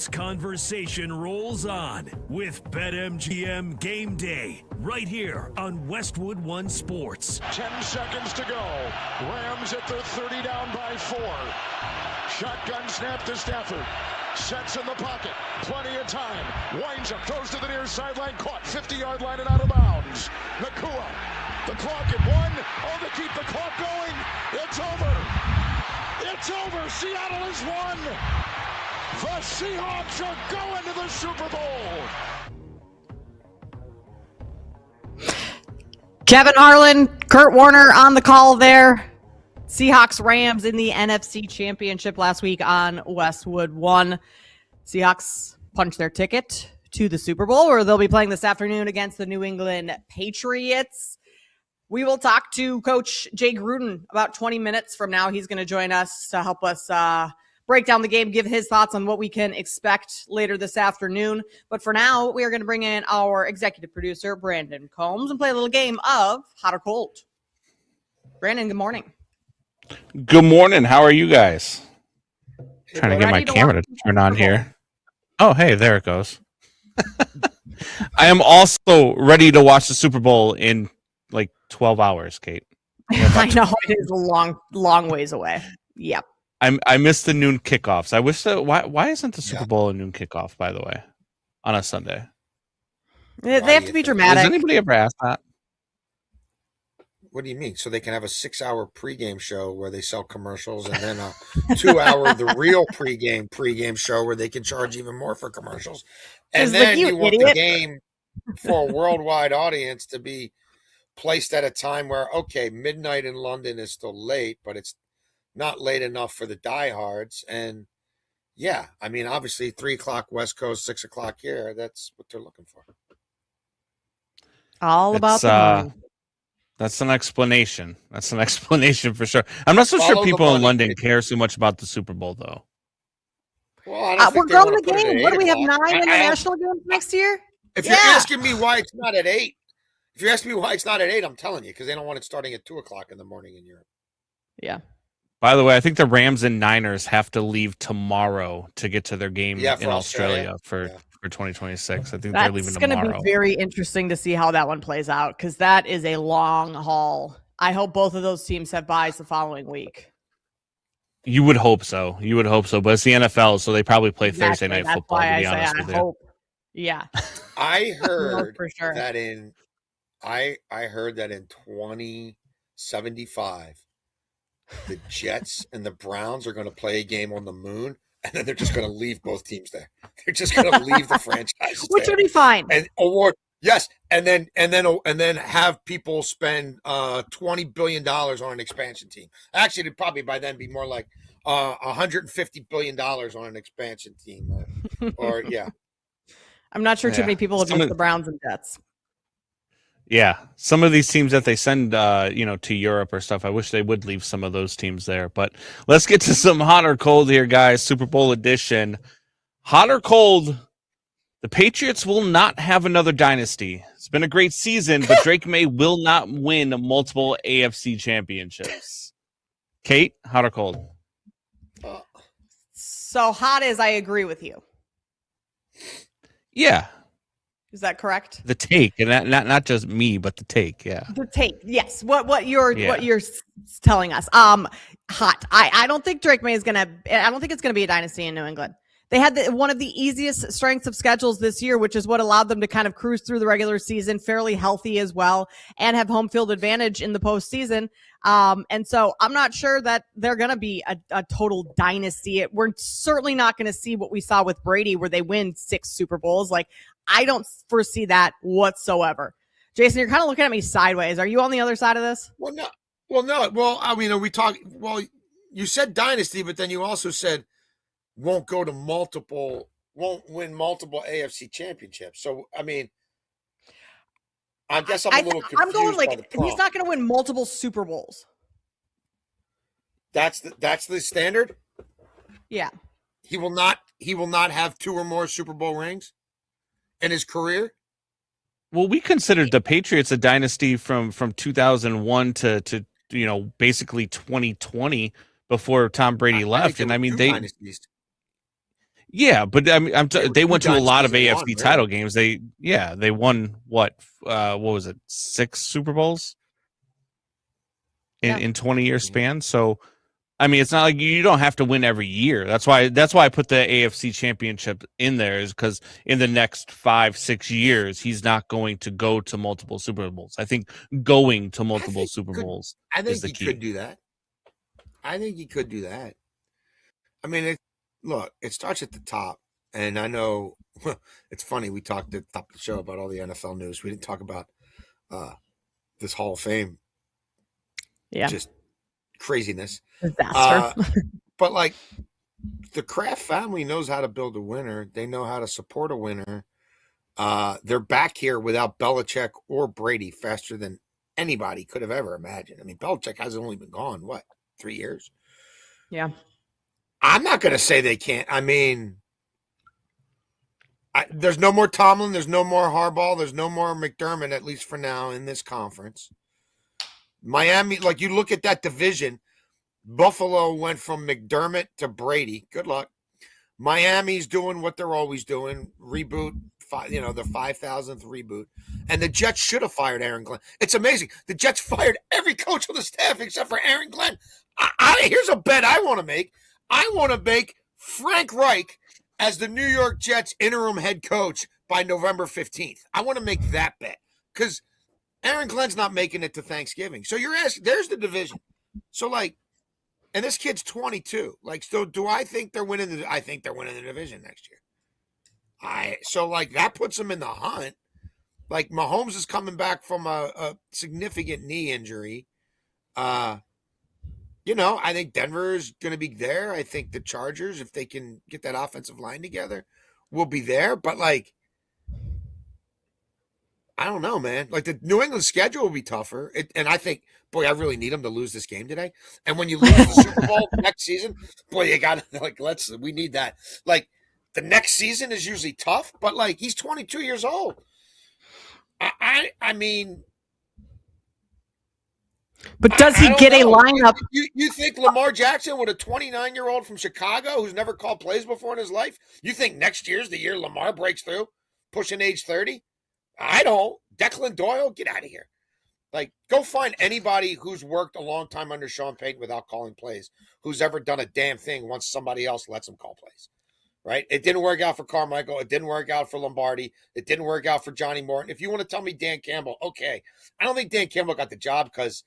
sports conversation rolls on with BetMGM Game Day right here on Westwood One Sports. 10 seconds to go. Rams at the 30 down by 4. Shotgun snap to Stafford. Sets in the pocket. Plenty of time. Winds up. Throws to the near sideline. Caught. 50-yard line and out of bounds. Nakua. The clock at 1. Oh, to keep the clock going. It's over. It's over. Seattle has won. The Seahawks are going to the Super Bowl. Kevin Harlan, Kurt Warner on the call there. Seahawks Rams in the NFC Championship last week on Westwood One. Seahawks punched their ticket to the Super Bowl, where they'll be playing this afternoon against the New England Patriots. We will talk to Coach Jay Gruden about 20 minutes from now. He's going to join us to help us break down the game, give his thoughts on what we can expect later this afternoon. But for now, we are going to bring in our executive producer, Brandon Combs, and play a little game of Hot or Cold. Brandon, good morning. Good morning. How are you guys? Trying to get my Ready to camera to watch turn on Super Bowl. here. Oh, hey, there it goes. I am also ready to watch the Super Bowl in like 12 hours, Kate. I know it is a long ways away. Yep. I missed the noon kickoffs. I wish that why isn't the Super Bowl a noon kickoff, by the way, on a Sunday? They have to be dramatic. Has anybody ever asked that? What do you mean? So they can have a 6-hour pregame show where they sell commercials, and then a 2-hour the real pregame show where they can charge even more for commercials, and then you want the game for a worldwide audience to be placed at a time where, okay, midnight in London is still late, but it's not late enough for the diehards. And yeah, I mean, obviously 3 o'clock West Coast, 6 o'clock here. That's what they're looking for. All about the money. That's an explanation. That's an explanation for sure. I'm not so sure people in London care so much about the Super Bowl, though. Well, I don't We're think they growing want the to put it game. at What do we have, 8 9 o'clock. international games next year? If you're asking me why it's not at 8, if you're asking me why it's not at 8, I'm telling you, because they don't want it starting at 2 o'clock in the morning in Europe. Yeah. By the way, I think the Rams and Niners have to leave tomorrow to get to their game in Australia for 2026. I think they're leaving tomorrow. It's going to be very interesting to see how that one plays out, because that is a long haul. I hope both of those teams have byes the following week. You would hope so. But it's the NFL, so they probably play Thursday night football. That's why to be honest with you. hope. Yeah. I heard for sure. that I heard that in 2075, the Jets and the Browns are going to play a game on the moon, and then they're just going to leave both teams there. They're just going to leave the franchise, which would be fine. And then have people spend $20 billion on an expansion team. Actually, it'd probably by then be more like $150 billion on an expansion team, or yeah. I'm not sure too many people have missed the Browns and Jets. Yeah, some of these teams that they send, to Europe or stuff, I wish they would leave some of those teams there. But let's get to some hot or cold here, guys. Super Bowl edition. Hot or cold, the Patriots will not have another dynasty. It's been a great season, but Drake May will not win multiple AFC championships. Kate, hot or cold? So hot as I agree with you. Yeah. Is that correct? The take, and not just me, but the take. Yeah. The take. Yes. What you're telling us. Hot. I don't think Drake May is gonna. I don't think it's gonna be a dynasty in New England. They had one of the easiest strengths of schedules this year, which is what allowed them to kind of cruise through the regular season fairly healthy as well, and have home field advantage in the postseason. And so I'm not sure that they're going to be a total dynasty. We're certainly not going to see what we saw with Brady, where they win 6 Super Bowls. Like, I don't foresee that whatsoever. Jason, you're kind of looking at me sideways. Are you on the other side of this? Well, no. Well, I mean, you said dynasty, but then you also said won't win multiple AFC championships. So, I mean, I guess I'm a little confused. I'm going he's not going to win multiple Super Bowls. That's the standard? Yeah. He will not have 2 or more Super Bowl rings in his career? Well, we considered the Patriots a dynasty from 2001 to basically 2020 before Tom Brady left, and I mean dynasties. Yeah, but I mean, they went to a lot of AFC really. title games. They won what was it, 6 Super Bowls in 20-year span. So I mean, it's not like you don't have to win every year. That's why I put the AFC Championship in there, is because in the next 5-6 years he's not going to go to multiple Super Bowls. I think going to multiple Super Bowls is the key. Could do that. I think he could do that. I mean, it starts at the top, and I know it's funny. We talked at the top of the show about all the NFL news. We didn't talk about this Hall of Fame. Yeah, just craziness, disaster. But like, the Kraft family knows how to build a winner. They know how to support a winner. They're back here without Belichick or Brady faster than anybody could have ever imagined. I mean, Belichick has only been gone, 3 years? Yeah. I'm not going to say they can't. I mean, there's no more Tomlin. There's no more Harbaugh. There's no more McDermott, at least for now, in this conference. Miami, like, you look at that division, Buffalo went from McDermott to Brady. Good luck. Miami's doing what they're always doing. Reboot, the 5,000th reboot. And the Jets should have fired Aaron Glenn. It's amazing. The Jets fired every coach on the staff except for Aaron Glenn. Here's a bet I want to make. I want to make Frank Reich as the New York Jets interim head coach by November 15th. I want to make that bet because Aaron Glenn's not making it to Thanksgiving. So you're asking, there's the division. So, like, and this kid's 22. Like, so do I think they're winning I think they're winning the division next year. So, like, that puts them in the hunt. Like, Mahomes is coming back from a significant knee injury. I think Denver is going to be there. I think the Chargers, if they can get that offensive line together, will be there. But, like, I don't know, man. Like, the New England schedule will be tougher. And I think, boy, I really need them to lose this game today. And when you lose the Super Bowl next season, boy, you got to, like, we need that. Like, the next season is usually tough, but, like, he's 22 years old. I mean. But does he get a lineup? You think Lamar Jackson with a 29-year-old from Chicago who's never called plays before in his life, you think next year's the year Lamar breaks through, pushing age 30? I don't. Declan Doyle, get out of here. Like, go find anybody who's worked a long time under Sean Payton without calling plays, who's ever done a damn thing once somebody else lets him call plays. Right? It didn't work out for Carmichael. It didn't work out for Lombardi. It didn't work out for Johnny Morton. If you want to tell me Dan Campbell, okay. I don't think Dan Campbell got the job because,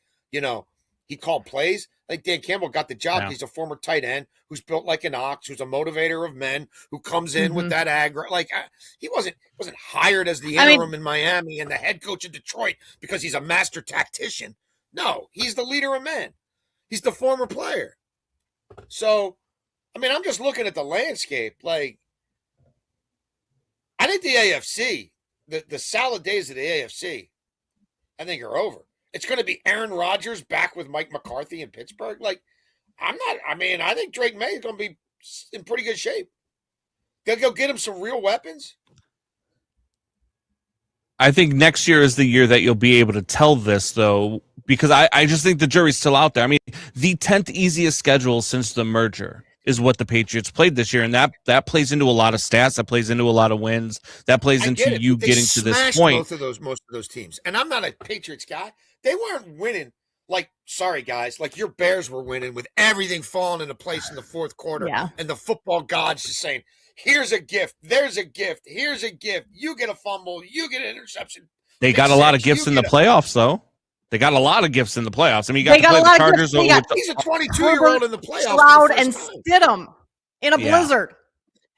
he called plays. I think Dan Campbell got the job. Yeah. He's a former tight end who's built like an ox, who's a motivator of men, who comes in with that aggro. Like, he wasn't hired as the interim in Miami and the head coach in Detroit because he's a master tactician. No, he's the leader of men. He's the former player. So, I mean, I'm just looking at the landscape. Like, I think the AFC, the salad days of the AFC, I think are over. It's going to be Aaron Rodgers back with Mike McCarthy in Pittsburgh. Like, I think Drake May is going to be in pretty good shape. They'll go get him some real weapons. I think next year is the year that you'll be able to tell this, though, because I just think the jury's still out there. I mean, the 10th easiest schedule since the merger is what the Patriots played this year, and that plays into a lot of stats. That plays into a lot of wins. That plays into you getting to this point. Most of those teams, and I'm not a Patriots guy. They weren't winning. Like, sorry guys, like your Bears were winning with everything falling into place in the fourth quarter, and the football gods just saying, "Here's a gift. There's a gift. Here's a gift. You get a fumble. You get an interception." They got a lot of gifts in the playoffs, though. They got a lot of gifts in the playoffs. I mean, you got to play the Chargers. He's a 22-year-old in the playoffs. Stroud and Stidham in a blizzard.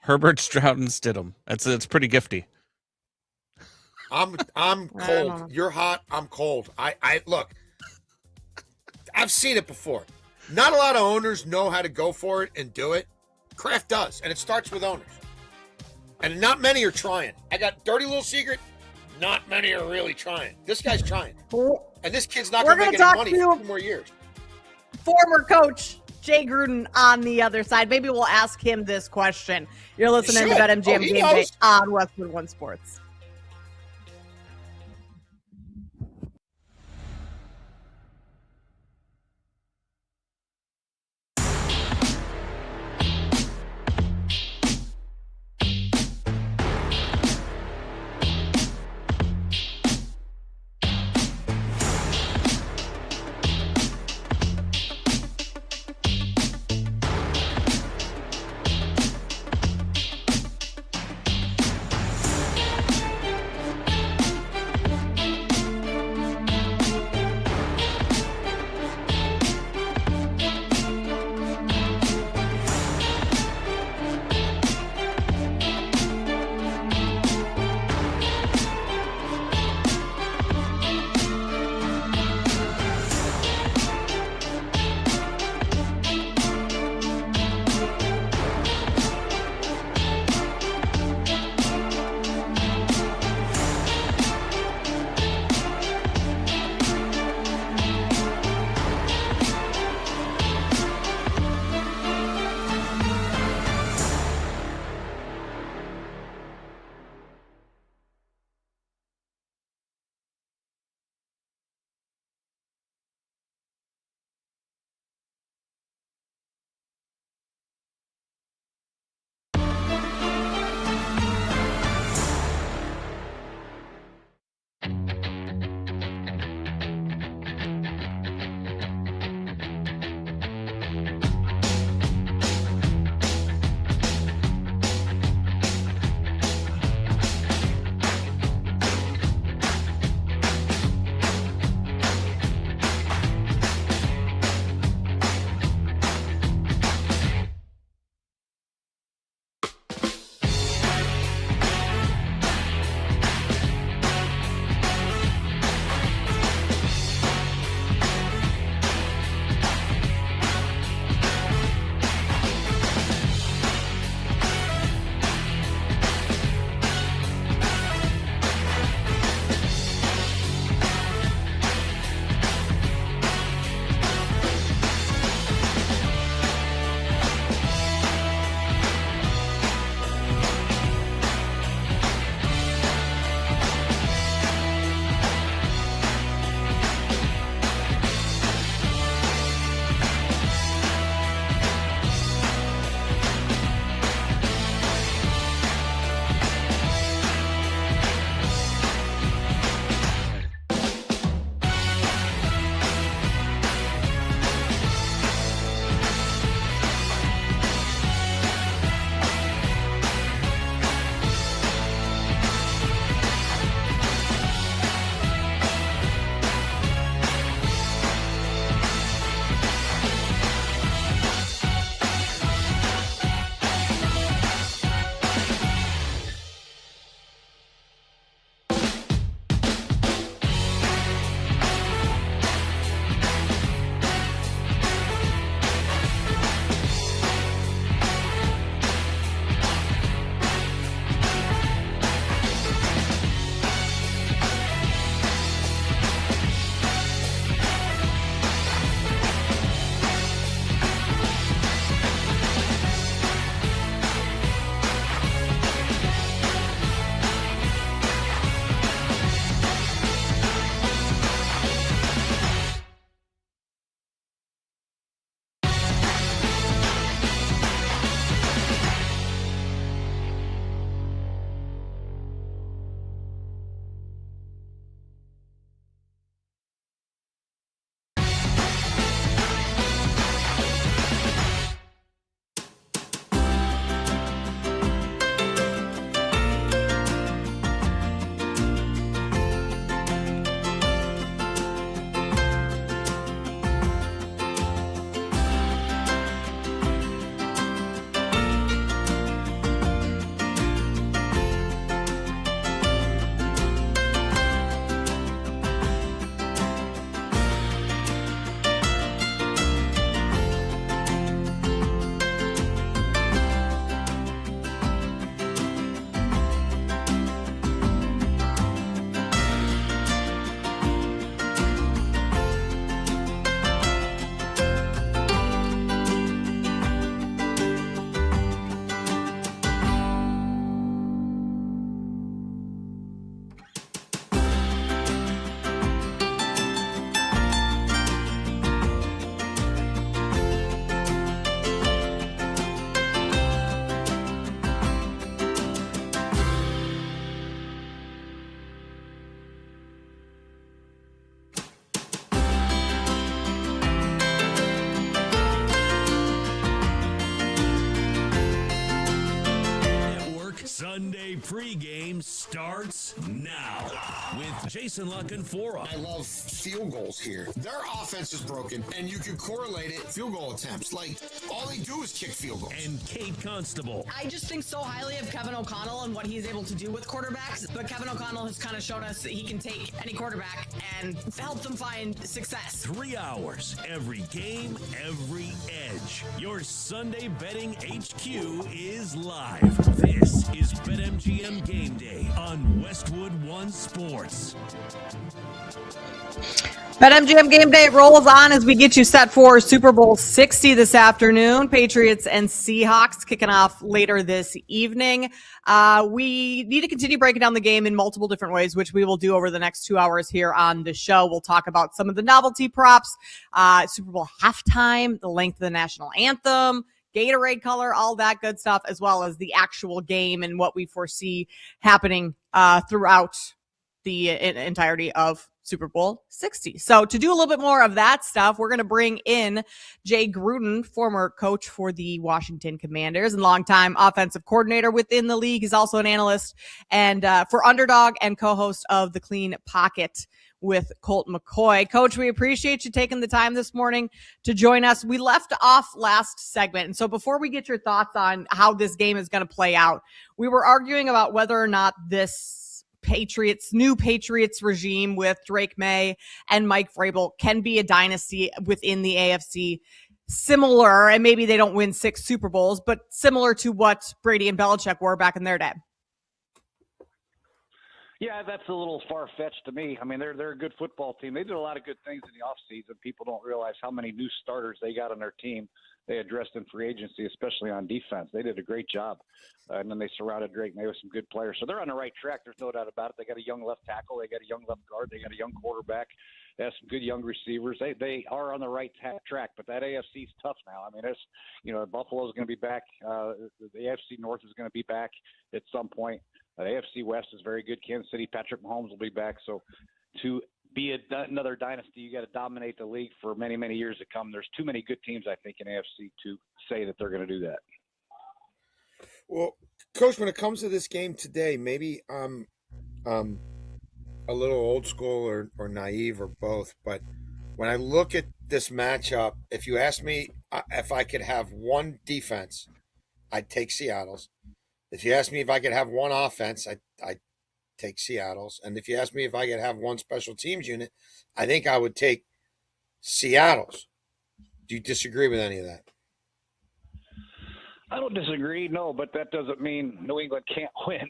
Herbert, Stroud, and Stidham. That's pretty gifty. I'm cold. You're hot. I'm cold. I look. I've seen it before. Not a lot of owners know how to go for it and do it. Kraft does, and it starts with owners. And not many are trying. I got dirty little secret. Not many are really trying. This guy's trying. And this kid's not going to make any money for 2 more years. Former coach Jay Gruden on the other side. Maybe we'll ask him this question. You're listening to BetMGM Gameday on Westwood One Sports. pregame starts now with Jason Luck and Fora. I love field goals here. Their offense is broken, and you can correlate it field goal attempts. Like, all they do is kick field goals. And Kate Constable. I just think so highly of Kevin O'Connell and what he's able to do with quarterbacks, but Kevin O'Connell has kind of shown us that he can take any quarterback and help them find success. 3 hours, every game, every edge. Your Sunday betting HQ is live. This is BetMGM Game Day on Westwood One Sports. BetMGM Game Day rolls on as we get you set for Super Bowl 60 this afternoon. Patriots and Seahawks kicking off later this evening. We need to continue breaking down the game in multiple different ways, which we will do over the next 2 hours here on the show. We'll talk about some of the novelty props, Super Bowl halftime, the length of the national anthem, Gatorade color, all that good stuff, as well as the actual game and what we foresee happening throughout the entirety of Super Bowl 60. So to do a little bit more of that stuff, we're going to bring in Jay Gruden, former coach for the Washington Commanders and longtime offensive coordinator within the league. He's also an analyst and for Underdog and co-host of The Clean Pocket with Colt McCoy. Coach, we appreciate you taking the time this morning to join us. We left off last segment. And so before we get your thoughts on how this game is going to play out, we were arguing about whether or not this new Patriots regime with Drake May and Mike Vrabel can be a dynasty within the AFC, similar, and maybe they don't win 6 Super Bowls, but similar to what Brady and Belichick were back in their day. Yeah, that's a little far-fetched to me. I mean, they're a good football team. They did a lot of good things in the offseason. People don't realize how many new starters they got on their team. They addressed in free agency, especially on defense. They did a great job. And then they surrounded Drake May with some good players. So they're on the right track. There's no doubt about it. They got a young left tackle. They got a young left guard. They got a young quarterback. They have some good young receivers. They are on the right track. But that AFC is tough now. I mean, Buffalo's going to be back. The AFC North is going to be back at some point. The AFC West is very good. Kansas City, Patrick Mahomes will be back. So to be another dynasty, you got to dominate the league for many, many years to come. There's too many good teams, I think, in AFC to say that they're going to do that. Well, Coach, when it comes to this game today, maybe I'm a little old school or naive or both, but when I look at this matchup, if you ask me if I could have one defense, I'd take Seattle's. If you ask me if I could have one offense, I'd take Seattle's. And if you ask me if I could have one special teams unit, I think I would take Seattle's. Do you disagree with any of that? I don't disagree, no, but that doesn't mean New England can't win.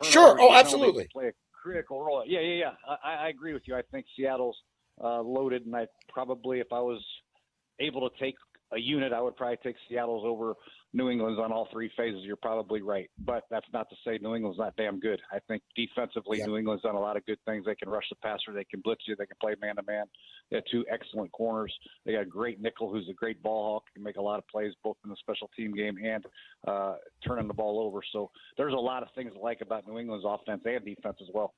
It's sure. Oh, absolutely. They play a critical role. Yeah. I agree with you. I think Seattle's loaded, and I probably, if I was able to take a unit, I would probably take Seattle's over New England's on all 3 phases. You're probably right. But that's not to say New England's not damn good. I think defensively, New England's done a lot of good things. They can rush the passer. They can blitz you. They can play man-to-man. They have 2 excellent corners. They got a great nickel who's a great ball hawk. Can make a lot of plays both in the special team game and turning the ball over. So there's a lot of things to like about New England's offense and defense as well.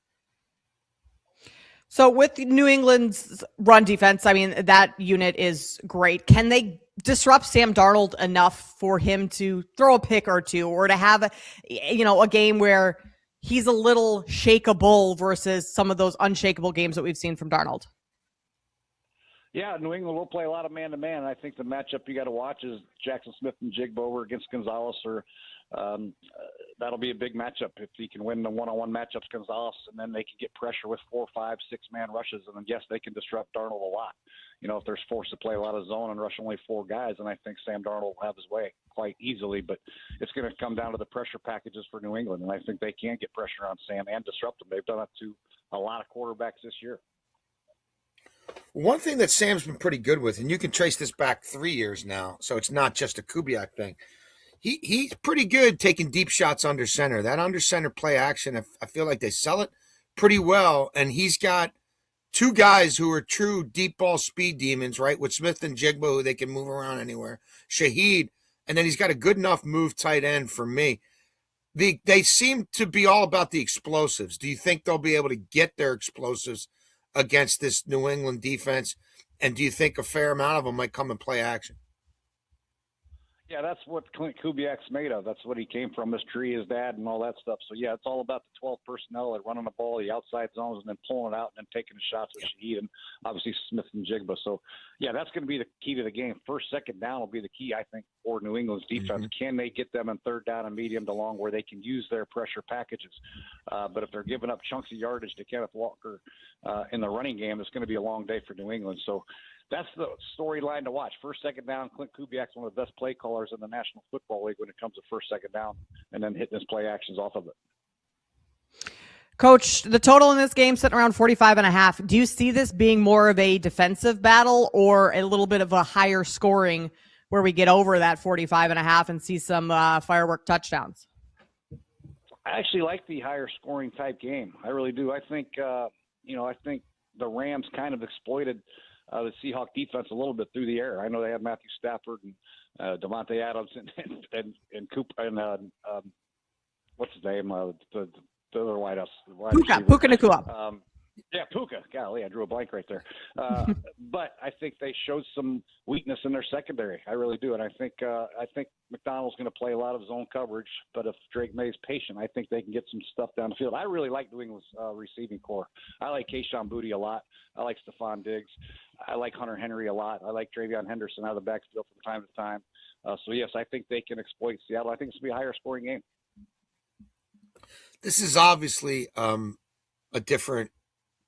So with New England's run defense, I mean, that unit is great. Can they disrupt Sam Darnold enough for him to throw a pick or two, or to have a game where he's a little shakeable versus some of those unshakable games that we've seen from Darnold? Yeah, New England will play a lot of man-to-man. I think the matchup you got to watch is Jackson Smith and Jigba over against Gonzalez, or that'll be a big matchup. If he can win the one-on-one matchups, Gonzalez, and then they can get pressure with 4, 5, 6-man rushes, and then, yes, they can disrupt Darnold a lot. If they're forced to play a lot of zone and rush only 4 guys, and I think Sam Darnold will have his way quite easily, but it's going to come down to the pressure packages for New England, and I think they can get pressure on Sam and disrupt him. They've done it to a lot of quarterbacks this year. One thing that Sam's been pretty good with, and you can trace this back 3 years now, so it's not just a Kubiak thing. He's pretty good taking deep shots under center. That under center play action, I feel like they sell it pretty well, and he's got 2 guys who are true deep ball speed demons, right, with Smith and Jigba, who they can move around anywhere. Shaheed, and then he's got a good enough move tight end for me. They seem to be all about the explosives. Do you think they'll be able to get their explosives against this New England defense? And do you think a fair amount of them might come and play action? Yeah, that's what Clint Kubiak's made of. That's what he came from, this tree, his dad, and all that stuff. So, yeah, it's all about the 12 personnel and running the ball, the outside zones, and then pulling it out and then taking the shots with Shaheed and obviously Smith and Jigba. So, yeah, that's going to be the key to the game. First, second down will be the key, I think, for New England's defense. Can they get them in third down and medium to long where they can use their pressure packages? But if they're giving up chunks of yardage to Kenneth Walker in the running game, it's going to be a long day for New England. So, that's the storyline to watch. First, second down, Clint Kubiak's one of the best play callers in the National Football League when it comes to first, second down, and then hitting his play actions off of it. Coach, the total in this game sitting around 45.5. Do you see this being more of a defensive battle or a little bit of a higher scoring where we get over that 45.5 and see some firework touchdowns? I actually like the higher scoring type game. I really do. I think, I think the Rams kind of exploited the Seahawk defense a little bit through the air. I know they had Matthew Stafford and Devontae Adams and Cooper and what's his name? The other wide Puka Nacua. Yeah, Puka. Golly, I drew a blank right there. But I think they showed some weakness in their secondary. I really do, and I think McDonald's going to play a lot of zone coverage. But if Drake May's patient, I think they can get some stuff down the field. I really like New England's receiving core. I like Kayshon Boutte a lot. I like Stephon Diggs. I like Hunter Henry a lot. I like Travion Henderson out of the backfield from time to time. So yes, I think they can exploit Seattle. I think it's going to be a higher scoring game. This is obviously a different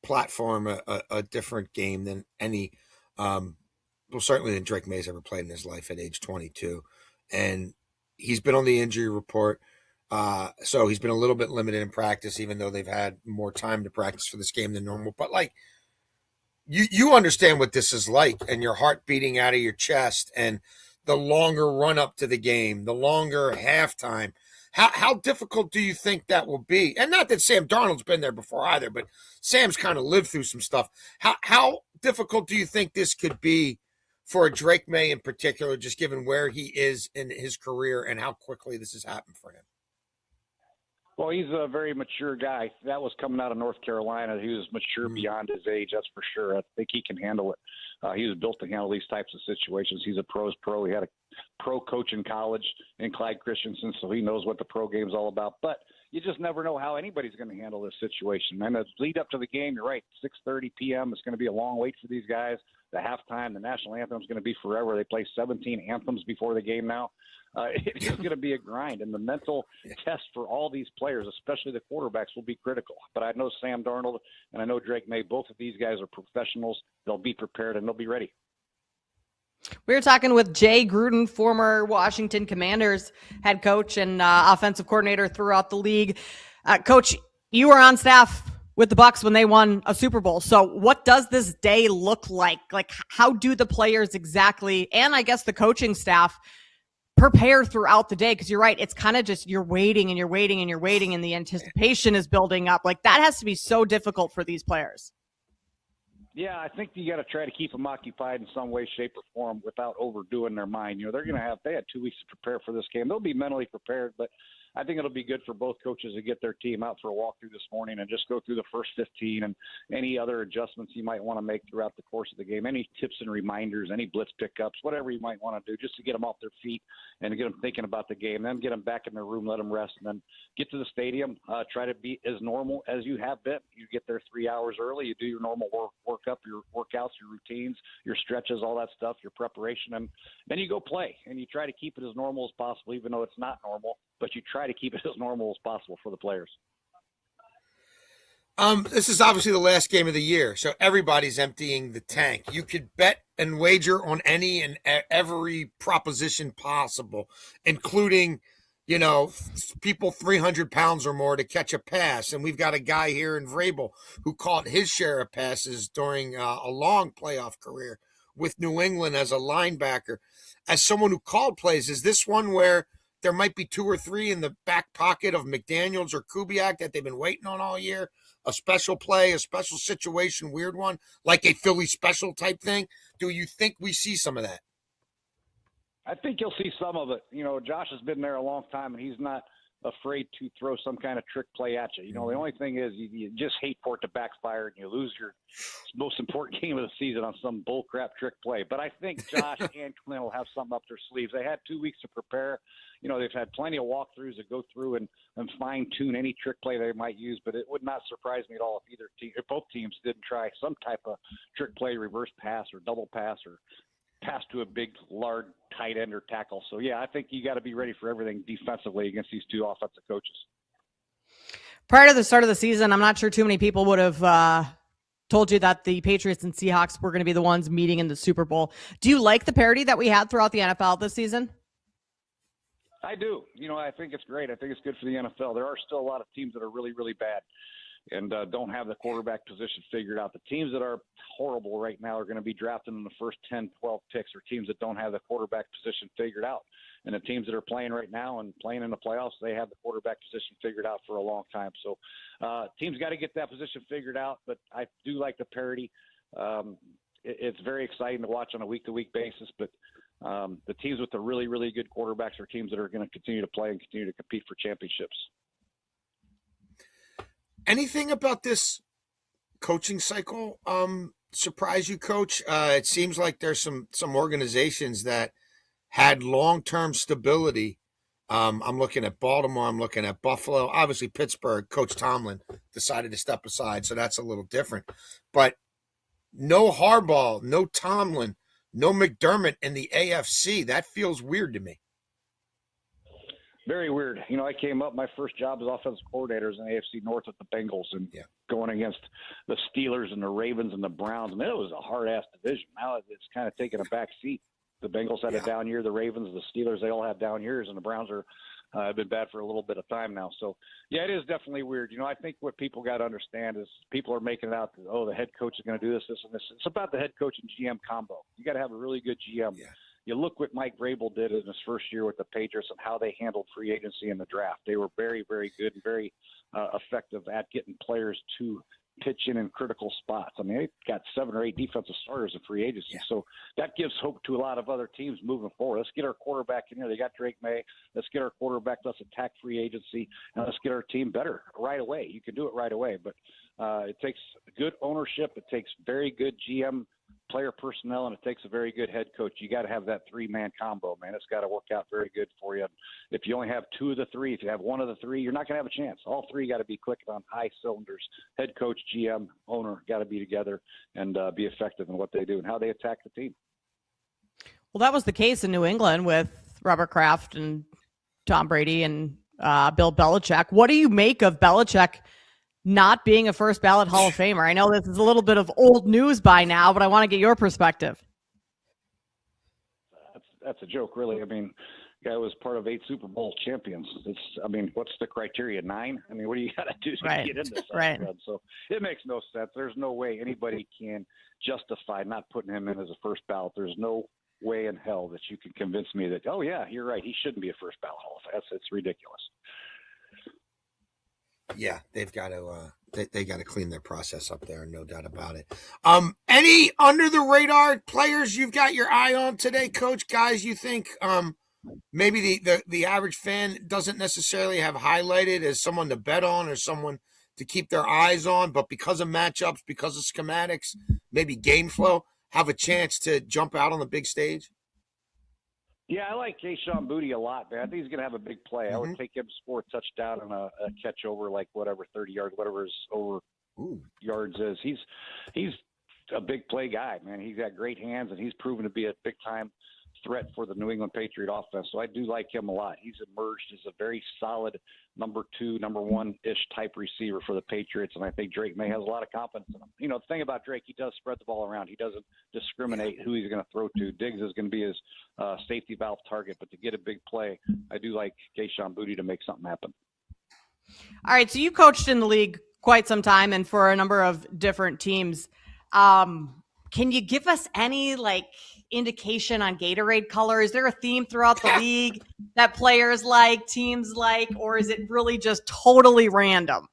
platform, a different game than any, certainly than Drake May's ever played in his life at age 22. And he's been on the injury report. So he's been a little bit limited in practice, even though they've had more time to practice for this game than normal. But like, you understand what this is like, and your heart beating out of your chest, and the longer run up to the game, the longer halftime. How difficult do you think that will be? And not that Sam Darnold's been there before either, but Sam's kind of lived through some stuff. How difficult do you think this could be for a Drake May in particular, just given where he is in his career and how quickly this has happened for him? Well, he's a very mature guy. That was coming out of North Carolina. He was mature beyond his age, that's for sure. I think he can handle it. He was built to handle these types of situations. He's a pro's pro. He had a pro coach in college in Clyde Christensen, so he knows what the pro game's all about. But you just never know how anybody's going to handle this situation. And the lead up to the game, you're right, 6:30 p.m. It's going to be a long wait for these guys. The halftime, the national anthem is going to be forever. They play 17 anthems before the game now. It's going to be a grind, and the mental test for all these players, especially the quarterbacks, will be critical. But I know Sam Darnold and I know Drake May, both of these guys are professionals. They'll be prepared and they'll be ready. We were talking with Jay Gruden, former Washington Commanders head coach and offensive coordinator throughout the league. Coach, you were on staff with the Bucs when they won a Super Bowl. So what does this day look like? Like, how do the players exactly, and I guess the coaching staff, prepare throughout the day? Because you're right, it's kind of just you're waiting and you're waiting and you're waiting, and the anticipation is building up. Like, that has to be so difficult for these players. Yeah, I think you got to try to keep them occupied in some way, shape, or form without overdoing their mind. You know, they had 2 weeks to prepare for this game. They'll be mentally prepared, but I think it'll be good for both coaches to get their team out for a walkthrough this morning and just go through the first 15 and any other adjustments you might want to make throughout the course of the game, any tips and reminders, any blitz pickups, whatever you might want to do just to get them off their feet and to get them thinking about the game, then get them back in their room, let them rest, and then get to the stadium, try to be as normal as you have been. You get there 3 hours early, you do your normal workup, your workouts, your routines, your stretches, all that stuff, your preparation, and then you go play, and you try to keep it as normal as possible, even though it's not normal, but you try to keep it as normal as possible for the players. This is obviously the last game of the year, so everybody's emptying the tank. You could bet and wager on any and every proposition possible, including, people 300 pounds or more to catch a pass. And we've got a guy here in Vrabel who caught his share of passes during a long playoff career with New England as a linebacker. As someone who called plays, is this one where there might be 2 or 3 in the back pocket of McDaniels or Kubiak that they've been waiting on all year? A special play, a special situation, weird one, like a Philly special type thing? Do you think we see some of that? I think you'll see some of it. Josh has been there a long time, and he's not afraid to throw some kind of trick play at you. You know, the only thing is you just hate for it to backfire and you lose your most important game of the season on some bullcrap trick play. But I think Josh and Clint will have something up their sleeves. They had 2 weeks to prepare. You know, they've had plenty of walkthroughs to go through and fine-tune any trick play they might use, but it would not surprise me at all if both teams didn't try some type of trick play, reverse pass or double pass or pass to a big, large tight end or tackle. So, yeah, I think you got to be ready for everything defensively against these two offensive coaches. Prior to the start of the season, I'm not sure too many people would have told you that the Patriots and Seahawks were going to be the ones meeting in the Super Bowl. Do you like the parity that we had throughout the NFL this season? I do. You know, I think it's great. I think it's good for the NFL. There are still a lot of teams that are really, really bad and don't have the quarterback position figured out. The teams that are horrible right now are going to be drafted in the first 10, 12 picks, or teams that don't have the quarterback position figured out. And the teams that are playing right now and playing in the playoffs, they have the quarterback position figured out for a long time. So teams got to get that position figured out, but I do like the parity. It's very exciting to watch on a week-to-week basis, but the teams with the really, really good quarterbacks are teams that are going to continue to play and continue to compete for championships. Anything about this coaching cycle surprise you, Coach? It seems like there's some organizations that had long-term stability. I'm looking at Baltimore. I'm looking at Buffalo. Obviously, Pittsburgh, Coach Tomlin decided to step aside, so that's a little different. But no Harbaugh, no Tomlin, no McDermott in the AFC. That feels weird to me. Very weird. You know, I came up, my first job as offensive coordinator in the AFC North with the Bengals and going against the Steelers and the Ravens and the Browns. I mean, it was a hard-ass division. Now it's kind of taken a back seat. The Bengals had a down year. The Ravens, the Steelers, they all have down years, and the Browns have been bad for a little bit of time now. So, yeah, it is definitely weird. You know, I think what people got to understand is people are making it out that, oh, the head coach is going to do this, and this. It's about the head coach and GM combo. You got to have a really good GM. Yeah. You look what Mike Vrabel did in his first year with the Patriots and how they handled free agency in the draft. They were very, very good and very effective at getting players to pitch in critical spots. I mean, they got 7 or 8 defensive starters in free agency. Yeah. So that gives hope to a lot of other teams moving forward. Let's get our quarterback in here. They got Drake May. Let's get our quarterback. Let's attack free agency, and let's get our team better right away. You can do it right away, but it takes good ownership. It takes very good GM player personnel, and it takes a very good head coach. You got to have that 3-man combo, man. It's got to work out very good for you. If you only have 2 of the 3, if you have 1 of the 3, you're not going to have a chance. All 3 got to be clicking on high cylinders. Head coach, GM, owner got to be together and be effective in what they do and how they attack the team. Well, that was the case in New England with Robert Kraft and Tom Brady and Bill Belichick. What do you make of Belichick not being a first ballot Hall of Famer? I know this is a little bit of old news by now, but I want to get your perspective. That's a joke, really. I mean, the guy was part of 8 Super Bowl champions. What's the criteria? 9? I mean, what do you got to do to get in this? Right. So it makes no sense. There's no way anybody can justify not putting him in as a first ballot. There's no way in hell that you can convince me that, oh yeah, you're right, he shouldn't be a first ballot Hall of Fame. It's ridiculous. Yeah, they've got to they got to clean their process up there, no doubt about it. Any under the radar players you've got your eye on today, Coach? Guys, you think maybe the average fan doesn't necessarily have highlighted as someone to bet on or someone to keep their eyes on, but because of matchups, because of schematics, maybe game flow, have a chance to jump out on the big stage? Yeah, I like Kayshon Boutte a lot, man. I think he's going to have a big play. Mm-hmm. I would take him to score a touchdown and a catch over, like, 30 yards, whatever his over yards is. He's a big play guy, man. He's got great hands, and he's proven to be a big-time threat for the New England Patriot offense. So I do like him a lot. He's emerged as a very solid number 2, number 1-ish type receiver for the Patriots, and I think Drake May has a lot of confidence in him. You know, the thing about Drake, he does spread the ball around. He doesn't discriminate who he's going to throw to. Diggs is going to be his safety valve target, but to get a big play, I do like Kayshon Boutte to make something happen. All right, so you coached in the league quite some time and for a number of different teams. Can you give us any, indication on Gatorade color? Is there a theme throughout the league that players like, teams like, or is it really just totally random?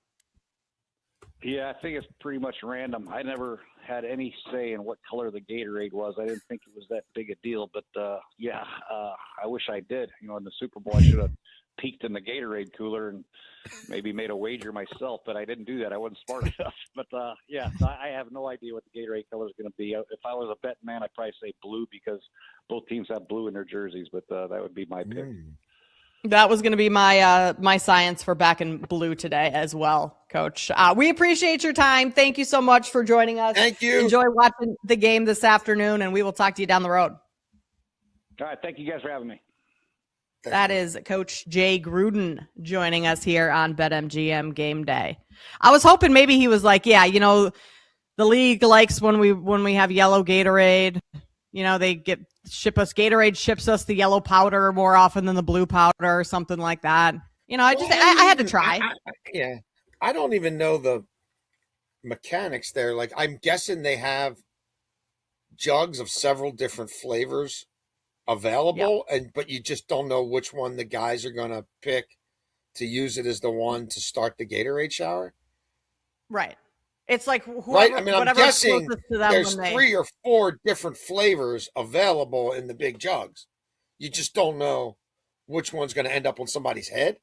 Yeah, I think it's pretty much random. I never had any say in what color the Gatorade was. I didn't think it was that big a deal, but I wish I did. You know, in the Super Bowl, I should have peeked in the Gatorade cooler and maybe made a wager myself, but I didn't do that. I wasn't smart enough. But yeah, so I have no idea what the Gatorade color is going to be. If I was a betting man, I'd probably say blue because both teams have blue in their jerseys. But that would be my pick. That was going to be my my science for back in blue today as well, Coach. We appreciate your time. Thank you so much for joining us. Thank you. Enjoy watching the game this afternoon, and we will talk to you down the road. All right. Thank you guys for having me. That is Coach Jay Gruden joining us here on BetMGM Game Day. I was hoping maybe he was like, yeah, you know, the league likes when we have yellow Gatorade. You know, Gatorade ships us the yellow powder more often than the blue powder or something like that. You know, I had to try. I don't even know the mechanics there. Like, I'm guessing they have jugs of several different flavors available, but you just don't know which one the guys are going to pick to use it as the one to start the Gatorade shower. Right. It's like whoever, right. I mean, I'm guessing there's 3 or 4 different flavors available in the big jugs. You just don't know which one's going to end up on somebody's head.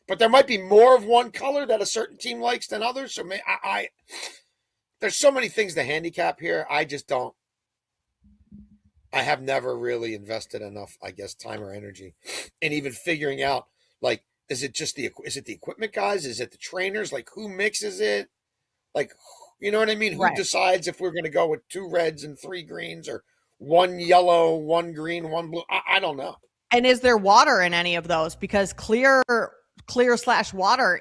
But there might be more of one color that a certain team likes than others. So there's so many things to handicap here. I just don't. I have never really invested enough, I guess, time or energy in even figuring out, like, is it the equipment guys? Is it the trainers? Like, who mixes it? Like, you know what I mean? Who decides if we're going to go with 2 reds and 3 greens or 1 yellow, 1 green, 1 blue? I don't know. And is there water in any of those? Because clear/water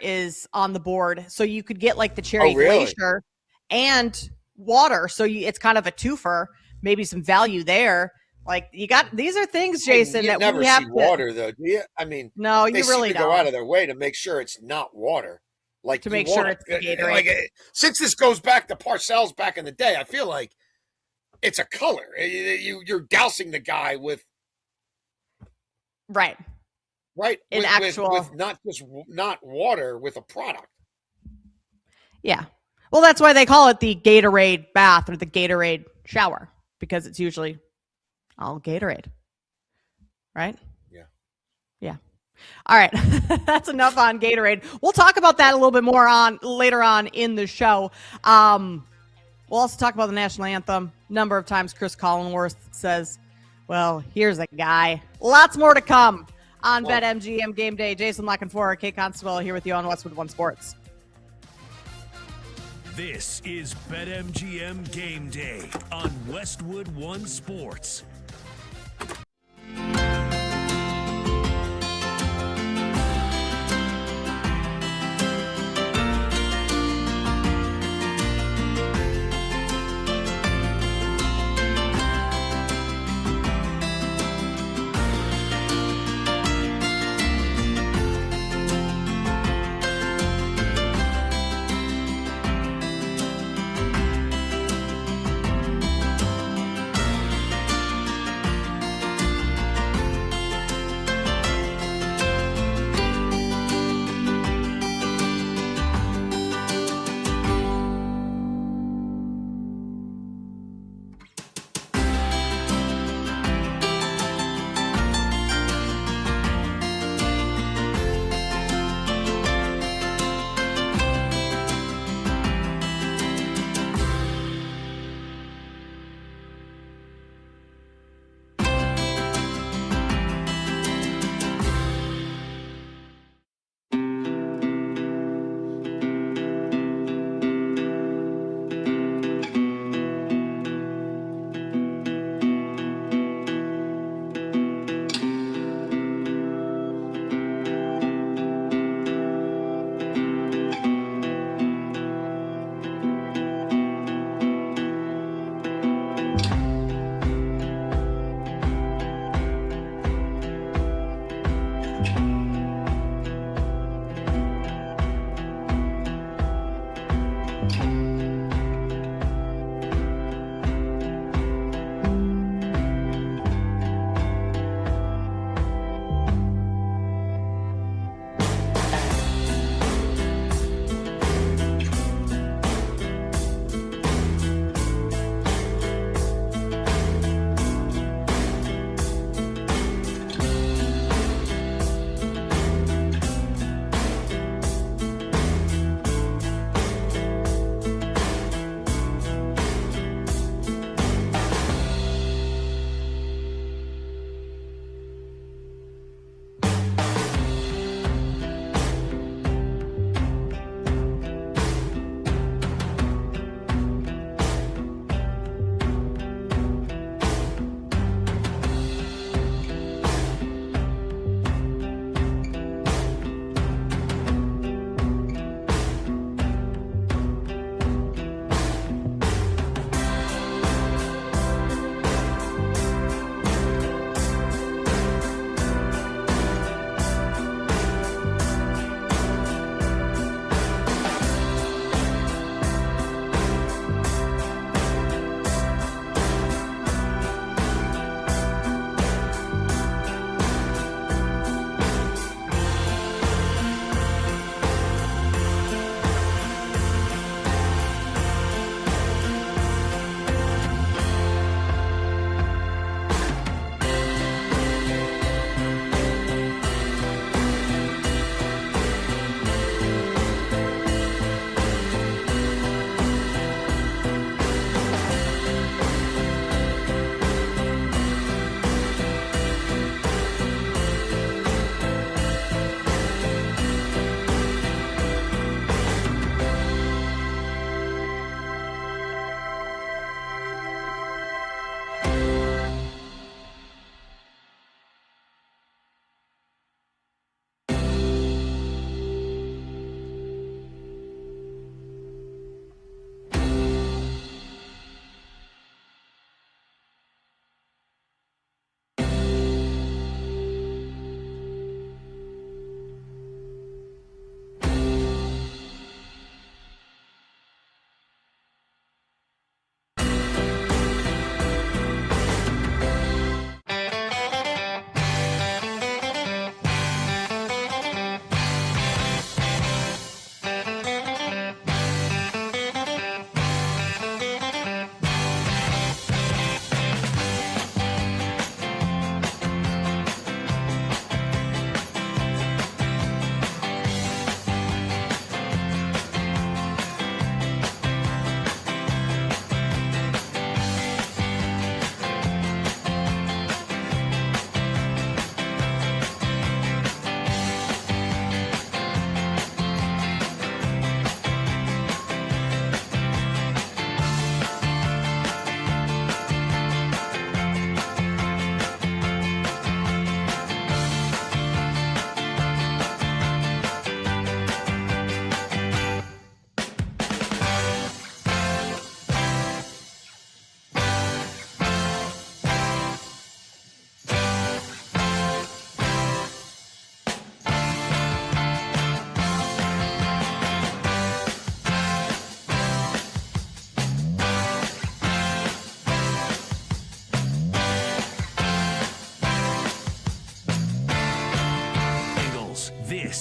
is on the board. So you could get like the cherry glacier and water. So it's kind of a twofer. Maybe some value there. Like these are things, Jason, that never we have see water though, do you? I mean, no, you really don't. Go out of their way to make sure it's not water. Like to make sure it's Gatorade. Like, since this goes back to Parcells back in the day, I feel like it's a color. You're dousing the guy with right. With not water, with a product. Yeah. Well, that's why they call it the Gatorade bath or the Gatorade shower, because it's usually all Gatorade. Right? Yeah. All right. That's enough on Gatorade. We'll talk about that a little bit more later on in the show. We'll also talk about the national anthem. Number of times Chris Collinworth says, well, here's a guy. Lots more to come on BetMGM Game Day. Jason Lockenfor, Kate Constable here with you on Westwood One Sports. This is BetMGM Game Day on Westwood One Sports.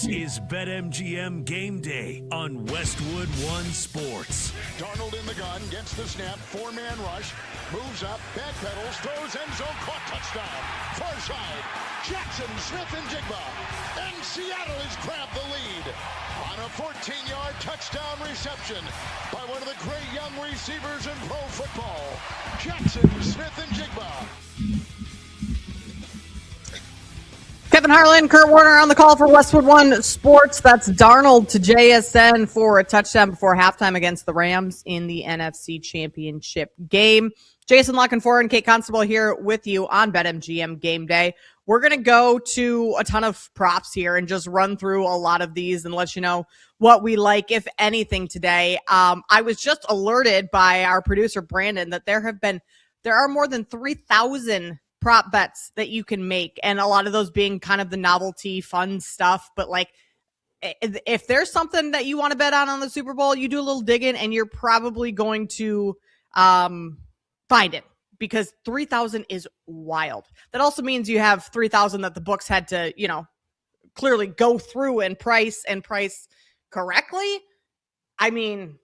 is BetMGM Game Day on Westwood One Sports. Darnold in the gun, gets the snap, four-man rush, moves up, backpedals, throws, end zone, caught, touchdown. Far side, Jackson, Smith, and Jigba. And Seattle has grabbed the lead on a 14-yard touchdown reception by one of the great young receivers in pro football, Jackson, Smith, and Jigba. Kevin Harlan, Kurt Warner on the call for Westwood One Sports. That's Darnold to JSN for a touchdown before halftime against the Rams in the NFC Championship game. Jason Lockenfor and Kate Constable here with you on BetMGM Game Day. We're going to go to a ton of props here and just run through a lot of these and let you know what we like, if anything, today. I was just alerted by our producer, Brandon, that there are more than 3,000 prop bets that you can make, and a lot of those being kind of the novelty fun stuff. But like, if there's something that you want to bet on the Super Bowl, you do a little digging and you're probably going to find it, because 3,000 is wild. That also means you have 3,000 that the books had to, clearly go through and price correctly. I mean,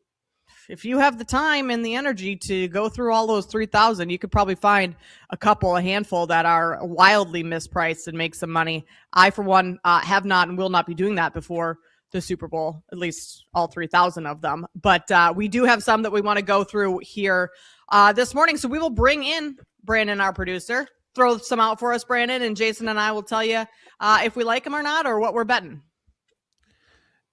if you have the time and the energy to go through all those 3,000, you could probably find a handful that are wildly mispriced and make some money. I, for one, have not and will not be doing that before the Super Bowl, at least all 3,000 of them. But we do have some that we want to go through here this morning. So we will bring in Brandon, our producer. Throw some out for us, Brandon, and Jason and I will tell you if we like them or not, or what we're betting.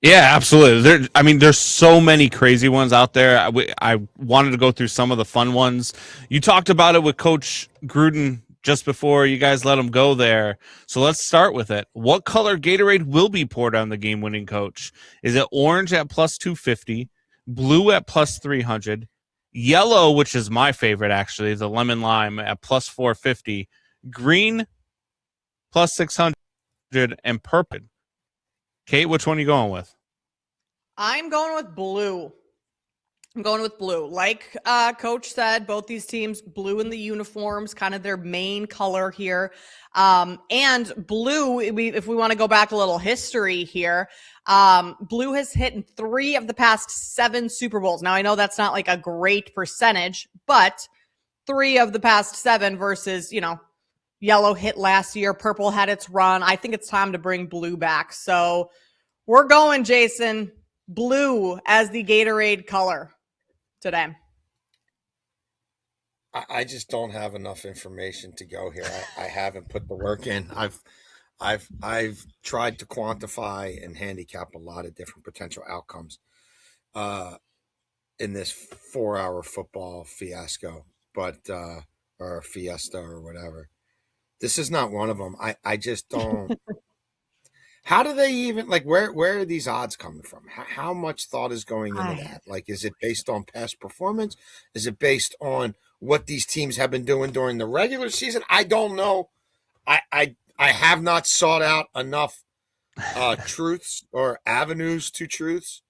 Yeah, absolutely. There's so many crazy ones out there. I wanted to go through some of the fun ones. You talked about it with Coach Gruden just before you guys let him go there. So let's start with it. What color Gatorade will be poured on the game-winning coach? Is it orange at plus 250, blue at plus 300, yellow, which is my favorite actually, the lemon lime at plus 450, green plus 600, and purple? Kate, which one are you going with? I'm going with blue. Like Coach said, both these teams, blue in the uniforms, kind of their main color here. And blue, if we want to go back a little history here, blue has hit in 3 of the past 7 Super Bowls. Now, I know that's not like a great percentage, but 3 of the past 7 versus, yellow hit last year. Purple had its run. I think it's time to bring blue back. So we're going, Jason, blue as the Gatorade color today. I just don't have enough information to go here. I haven't put the work in. I've tried to quantify and handicap a lot of different potential outcomes in this 4-hour football fiasco, or fiesta or whatever. This is not one of them. I just don't. How do they even, where are these odds coming from? How much thought is going into that? Is it based on past performance? Is it based on what these teams have been doing during the regular season? I don't know. I have not sought out enough truths or avenues to truths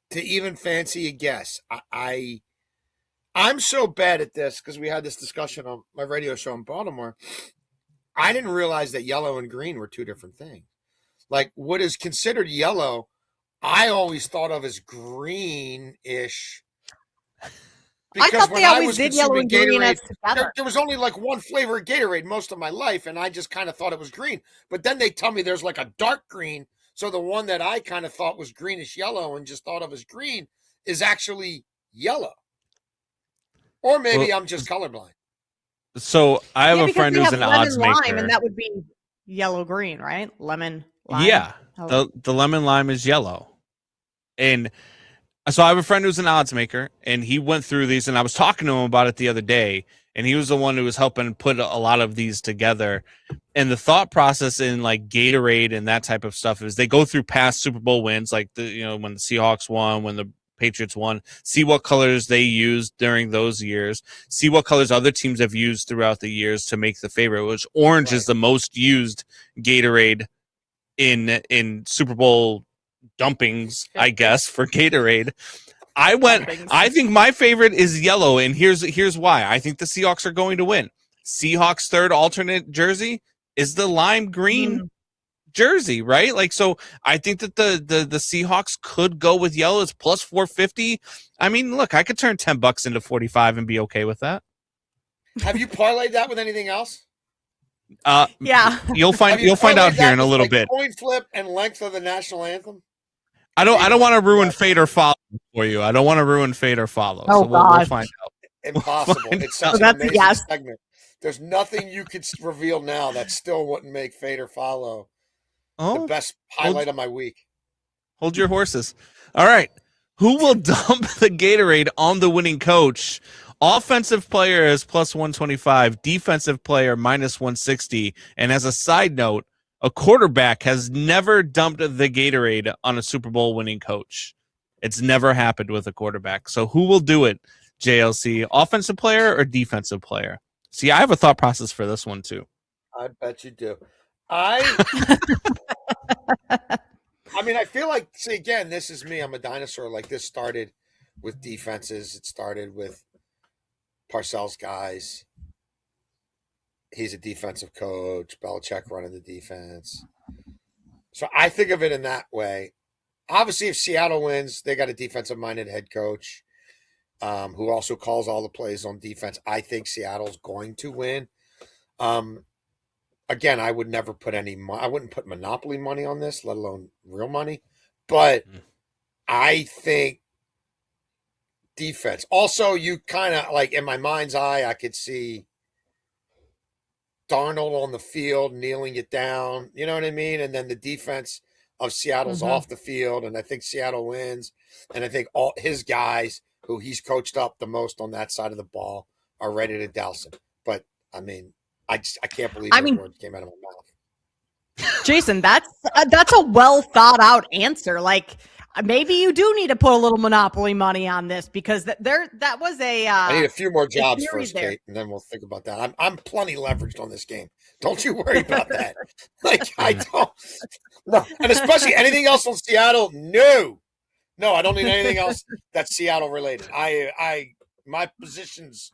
to even fancy a guess. I'm so bad at this because we had this discussion on my radio show in Baltimore. I didn't realize that yellow and green were 2 different things. What is considered yellow, I always thought of as greenish. I thought they always did yellow and green as together. There was only one flavor of Gatorade most of my life, and I just kind of thought it was green. But then they tell me there's a dark green, so the one that I kind of thought was greenish yellow and just thought of as green is actually yellow. Or maybe I'm just colorblind. So I have a friend who's an odds maker. And that would be yellow green, right? Lemon lime. Yeah, the lemon lime is yellow. And so I have a friend who's an odds maker, and he went through these, and I was talking to him about it the other day, and he was the one who was helping put a lot of these together. And the thought process in Gatorade and that type of stuff is they go through past Super Bowl wins, when the Seahawks won, when the Patriots won, see what colors they used during those years, see what colors other teams have used throughout the years to make the favorite, which orange is the most used Gatorade in Super Bowl dumpings, I guess, for Gatorade. I think my favorite is yellow, and here's why. I think the Seahawks are going to win. Seahawks' third alternate jersey is the lime green jersey, right? Like, so I think that the Seahawks could go with yellow. It's plus 450. I mean, look, I could turn $10 into 45 and be okay with that. Have you parlayed that with anything else? Yeah. You'll find out here in a little bit. Coin flip and length of the national anthem. I don't want to ruin fade or follow for you. I don't want to ruin fade or follow. Oh, so we'll find out. Impossible. It's such an amazing segment. There's nothing you could reveal now that still wouldn't make fade or follow the best highlight of my week. Hold your horses. All right. Who will dump the Gatorade on the winning coach? Offensive player is plus 125, defensive player minus 160. And as a side note, a quarterback has never dumped the Gatorade on a Super Bowl winning coach. It's never happened with a quarterback. So who will do it, JLC? Offensive player or defensive player? See, I have a thought process for this one too. I bet you do. I mean, I feel like, see, again, this is me. I'm a dinosaur. Like, this started with defenses. It started with Parcells guys. He's a defensive coach. Belichick running the defense. So I think of it in that way. Obviously, if Seattle wins, they got a defensive-minded head coach who also calls all the plays on defense. I think Seattle's going to win. Again, I would never put I wouldn't put monopoly money on this, let alone real money. But I think defense. Also, you kind of, like, in my mind's eye, I could see Darnold on the field, kneeling it down. You know what I mean? And then the defense of Seattle's off the field, and I think Seattle wins. And I think all his guys, who he's coached up the most on that side of the ball, are ready to douse him. But, I mean, I can't believe those words came out of my mouth. Jason, that's a well thought out answer. Like, maybe you do need to put a little monopoly money on this, because that was a. I need a few more jobs first, Kate, and then we'll think about that. I'm plenty leveraged on this game. Don't you worry about that. Like, I don't. No, and especially anything else on Seattle. No, I don't need anything else that's Seattle related. My positions.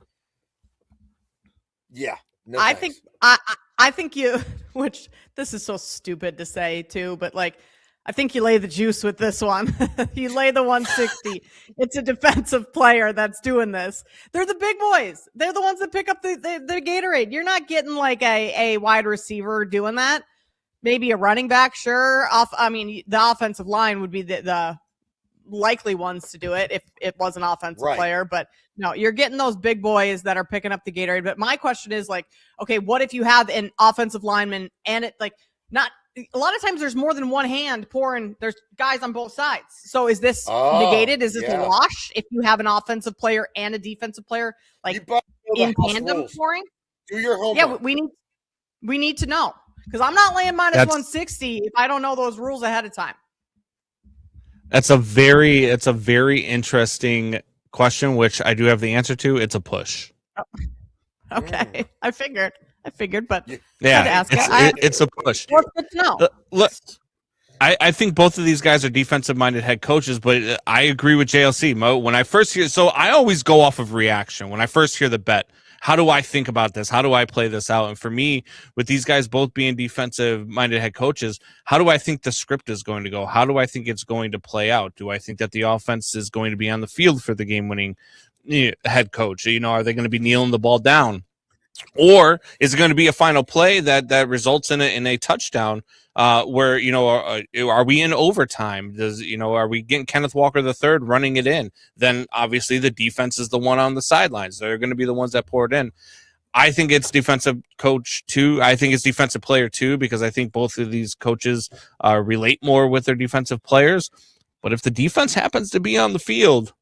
Yeah. No, I think you, which this is so stupid to say too, but like, I think you lay the juice with this one. You lay the 160. It's a defensive player that's doing this. They're the big boys. They're the ones that pick up the Gatorade. You're not getting like a wide receiver doing that. Maybe a running back, sure. The offensive line would be the likely ones to do it if it was an offensive player, but no, you're getting those big boys that are picking up the Gatorade. But my question is, like, okay, what if you have an offensive lineman and it, like, not a lot of times there's more than one hand pouring, there's guys on both sides. So is this negated? Is this a wash if you have an offensive player and a defensive player, like, in tandem pouring? Do your homework. Yeah, we need to know, because I'm not laying minus 160 if I don't know those rules ahead of time. It's a very interesting question, which I do have the answer to. It's a push. Oh, okay. I figured, but yeah, it's a push. Well, good to know. Look, I think both of these guys are defensive-minded head coaches, but I agree with JLC, Mo. When I first hear, so I always go off of reaction. When I first hear the bet, how do I think about this? How do I play this out? And for me, with these guys both being defensive-minded head coaches, how do I think the script is going to go? How do I think it's going to play out? Do I think that the offense is going to be on the field for the game-winning head coach? Are they going to be kneeling the ball down? Or is it going to be a final play that results in a touchdown? Where are we in overtime? Are we getting Kenneth Walker III running it in? Then obviously the defense is the one on the sidelines. They're going to be the ones that pour it in. I think it's defensive coach too. I think it's defensive player too, because I think both of these coaches relate more with their defensive players. But if the defense happens to be on the field,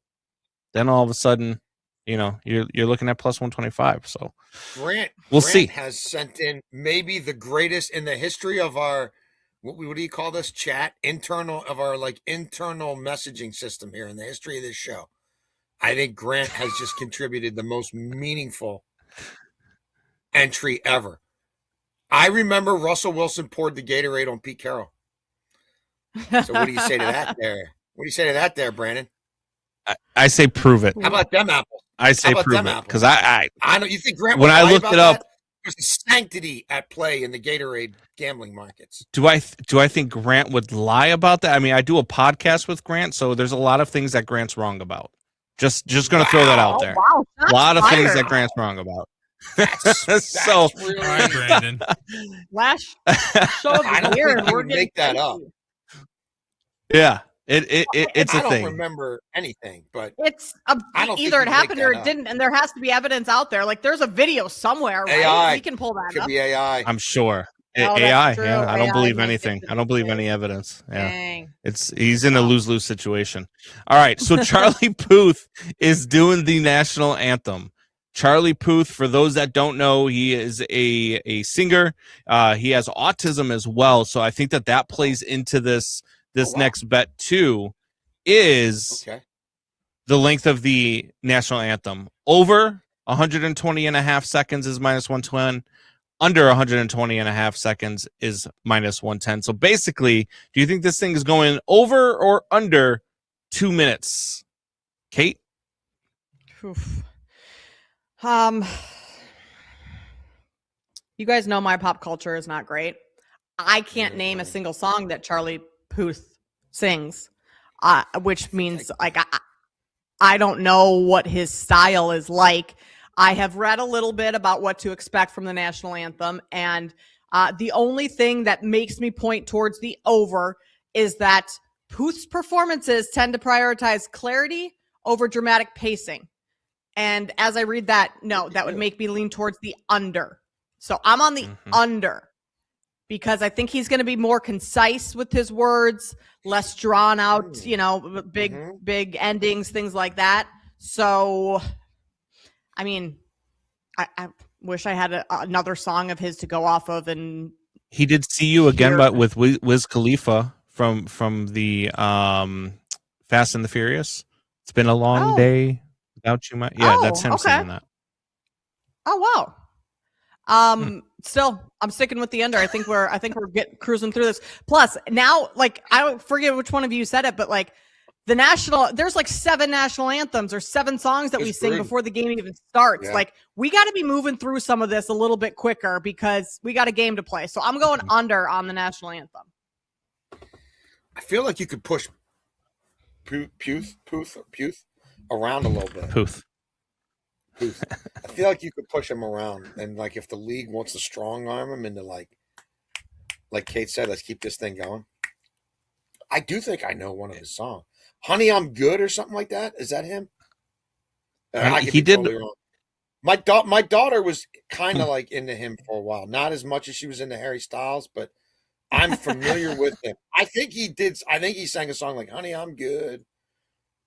then all of a sudden, you're looking at plus 125. So Grant see. Has sent in maybe the greatest in the history of our, what do you call this, chat? Internal messaging system here in the history of this show. I think Grant has just contributed the most meaningful entry ever. I remember Russell Wilson poured the Gatorade on Pete Carroll. So what do you say to that there? What do you say to that there, Brandon? I say prove it. How about them apples? I say prove it, because I know you think Grant. When I looked it up, there's a sanctity at play in the Gatorade gambling markets. Do I think Grant would lie about that? I mean, I do a podcast with Grant, so there's a lot of things that Grant's wrong about. Just going to throw that out there. Oh, wow. A lot of things fired. that Grant's wrong about. That's So, really, All right, Brandon. Last show of I the don't year, think and you we're would getting make that up. yeah, it's I a don't thing. remember anything, but It's I don't think either you it can happened make or that it up. didn't, and there has to be evidence out there. Like there's a video somewhere, right? AI. We can pull that could up. be AI. I'm sure. Oh, that's AI. true. Yeah, I don't AI believe might anything. get I don't believe any evidence. Yeah. Dang. He's in a lose-lose situation. All right, so Charlie Puth is doing the national anthem. Charlie Puth, for those that don't know, he is a singer. He has autism as well, so I think that plays into this next bet too. Is Okay. the length of the national anthem over 120 and a half seconds is minus 110. Under 120 and a half seconds is minus 110. So basically, do you think this thing is going over or under 2 minutes? Kate? Oof. You guys know my pop culture is not great. I can't name a single song that Charlie Puth sings, which means like I don't know what his style is like. I have read a little bit about what to expect from the national anthem, and the only thing that makes me point towards the over is that Puth's performances tend to prioritize clarity over dramatic pacing. And as I read that, no, that would make me lean towards the under. So I'm on the under because I think he's going to be more concise with his words, less drawn out, big endings, things like that. So, I mean, I wish I had another song of his to go off of. And he did See You Again, but with Wiz Khalifa from the Fast and the Furious. It's been a long day without you. That's him singing that. Oh wow. Still, I'm sticking with the under. I think we're cruising through this. Plus, now, like, I don't forget which one of you said it, but like there's like 7 national anthems or 7 songs that we sing before the game even starts. Yeah. Like, we got to be moving through some of this a little bit quicker because we got a game to play. So I'm going under on the national anthem. I feel like you could push Puth around a little bit. Puth. I feel like you could push him around, and like if the league wants to strong arm him into like Kate said, let's keep this thing going. I do think I know one of his songs, "Honey, I'm Good" or something like that. Is that him? He did. Totally wrong. My daughter was kind of like into him for a while, not as much as she was into Harry Styles, but I'm familiar with him. I think he did. I think he sang a song like "Honey, I'm Good."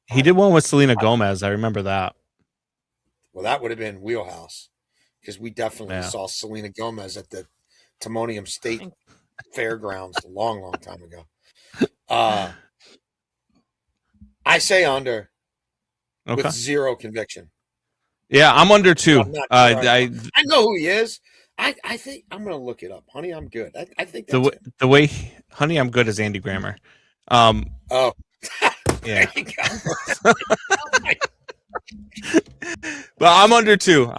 He did one with Selena Gomez. I remember that. Well, that would have been wheelhouse because we definitely saw Selena Gomez at the Timonium State Fairgrounds a long, long time ago. I say under with zero conviction. Yeah, I'm under too. I know who he is. I think I'm going to look it up. "Honey, I'm Good." I think that's the way "Honey, I'm Good" is Andy Grammer. Oh, yeah. There you go. But I'm under 2.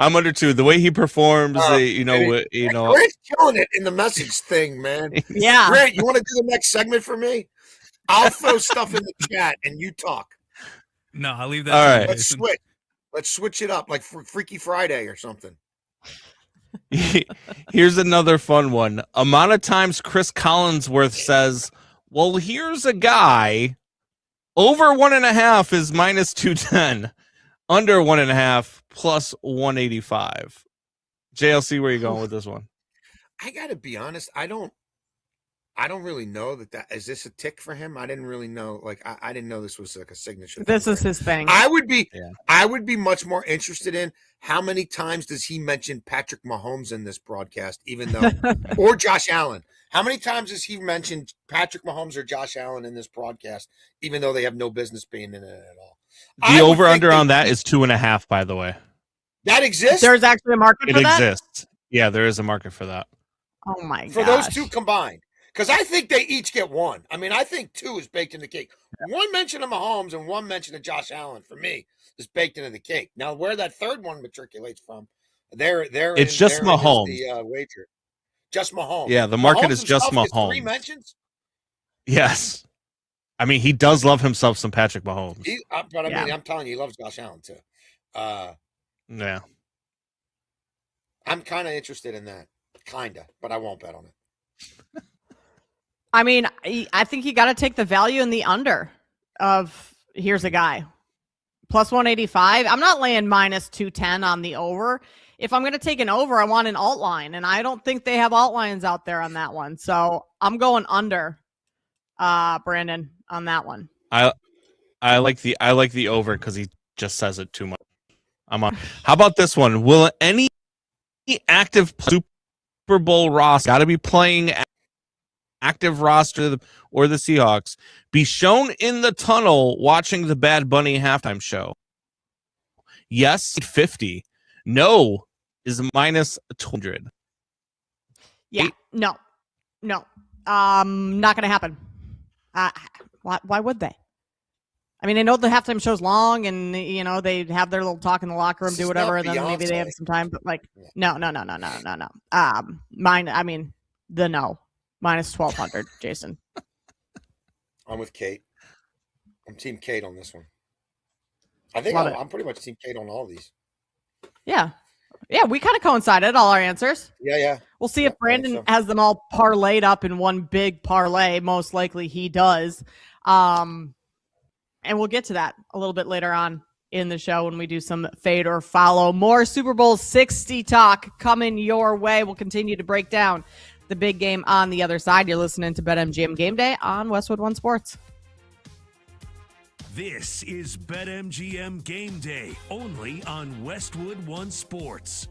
The way he performs, Grant's killing it in the message thing, man. Yeah. Grant, you want to do the next segment for me? I'll throw stuff in the chat and you talk. No, I'll leave that. All right. Let's switch it up like Freaky Friday or something. Here's another fun one. Amount of times Chris Collinsworth says, "Well, here's a guy." Over 1.5 is minus 210. Under 1.5 plus 185. JLC, where are you going with this one? I gotta be honest. I don't really know that is this a tick for him? I didn't really know. Like I didn't know this was like a signature. This is his thing. I would be much more interested in how many times does he mention Patrick Mahomes in this broadcast, even though or Josh Allen. How many times has he mentioned Patrick Mahomes or Josh Allen in this broadcast, even though they have no business being in it at all? The over-under on that is 2.5, by the way. That exists? There's actually a market for that? It exists. Yeah, there is a market for that. Oh, my God. For those two combined. Because I think they each get 1. I mean, I think 2 is baked in the cake. 1 mention of Mahomes and 1 mention of Josh Allen, for me, is baked into the cake. Now, where that third one matriculates from, It's just Mahomes. The wager. Just Mahomes. Yeah, the market Mahomes is just himself gets 3 Mahomes. mentions. Yes. I mean, he does love himself some Patrick Mahomes. But I mean, I'm telling you, he loves Josh Allen too. Yeah. I'm kind of interested in that, but I won't bet on it. I mean, I think you got to take the value in the under of here's a guy. Plus 185. I'm not laying minus 210 on the over. If I'm going to take an over, I want an alt line, and I don't think they have alt lines out there on that one. So I'm going under, Brandon, on that one. I like the over because he just says it too much. I'm on. How about this one? Will any active Super Bowl roster got to be playing active roster or the Seahawks be shown in the tunnel watching the Bad Bunny halftime show? Yes, 50. No is minus 200. Yeah, no, not going to happen. Why would they? I mean, I know the halftime show's long, and they have their little talk in the locker room, do whatever, and then maybe they have some time. But no. No. Minus 1,200, Jason. I'm with Kate. I'm Team Kate on this one. I think I'm pretty much Team Kate on all these. Yeah, we kind of coincided all our answers. Yeah. We'll see if Brandon has them all parlayed up in one big parlay. Most likely he does. And we'll get to that a little bit later on in the show when we do some fade or follow. More Super Bowl 60 talk coming your way. We'll continue to break down the big game on the other side. You're listening to BetMGM Game Day on Westwood One Sports. This is BetMGM Game Day, only on Westwood One Sports.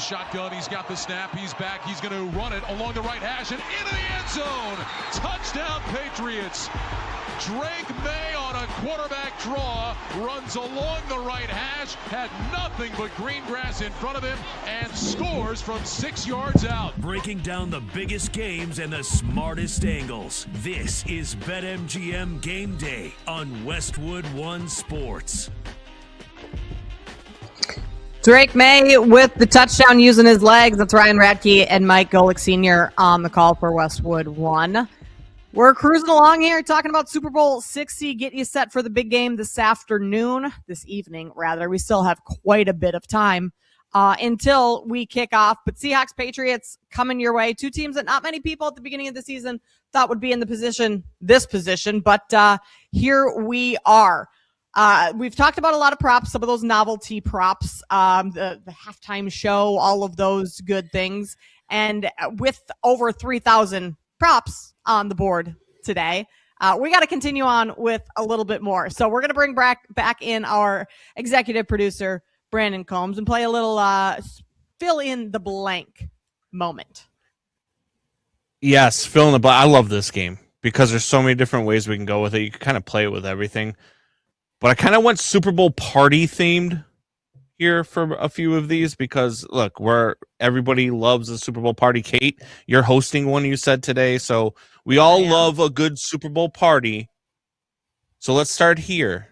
shotgun. He's got the snap. He's back. He's going to run it along the right hash and into the end zone. Touchdown, Patriots. Drake May on a quarterback draw runs along the right hash, had nothing but green grass in front of him, and scores from 6 yards out. Breaking down the biggest games and the smartest angles. This is BetMGM Game Day on Westwood One Sports. Drake May with the touchdown using his legs. That's Ryan Radke and Mike Golick Sr. on the call for Westwood One. We're cruising along here talking about Super Bowl 60. Get you set for the big game this evening. We still have quite a bit of time until we kick off. But Seahawks, Patriots coming your way. Two teams that not many people at the beginning of the season thought would be in this position. But here we are. We've talked about a lot of props, some of those novelty props, the halftime show, all of those good things. And with over 3,000 props on the board today, we got to continue on with a little bit more. So we're going to bring back in our executive producer, Brandon Combs, and play a little fill in the blank moment. Yes, fill in the blank. I love this game because there's so many different ways we can go with it. You can kind of play it with everything. But I kind of went Super Bowl party themed here for a few of these because, look, everybody loves a Super Bowl party. Kate, you're hosting one, you said today, so we all love a good Super Bowl party. So let's start here.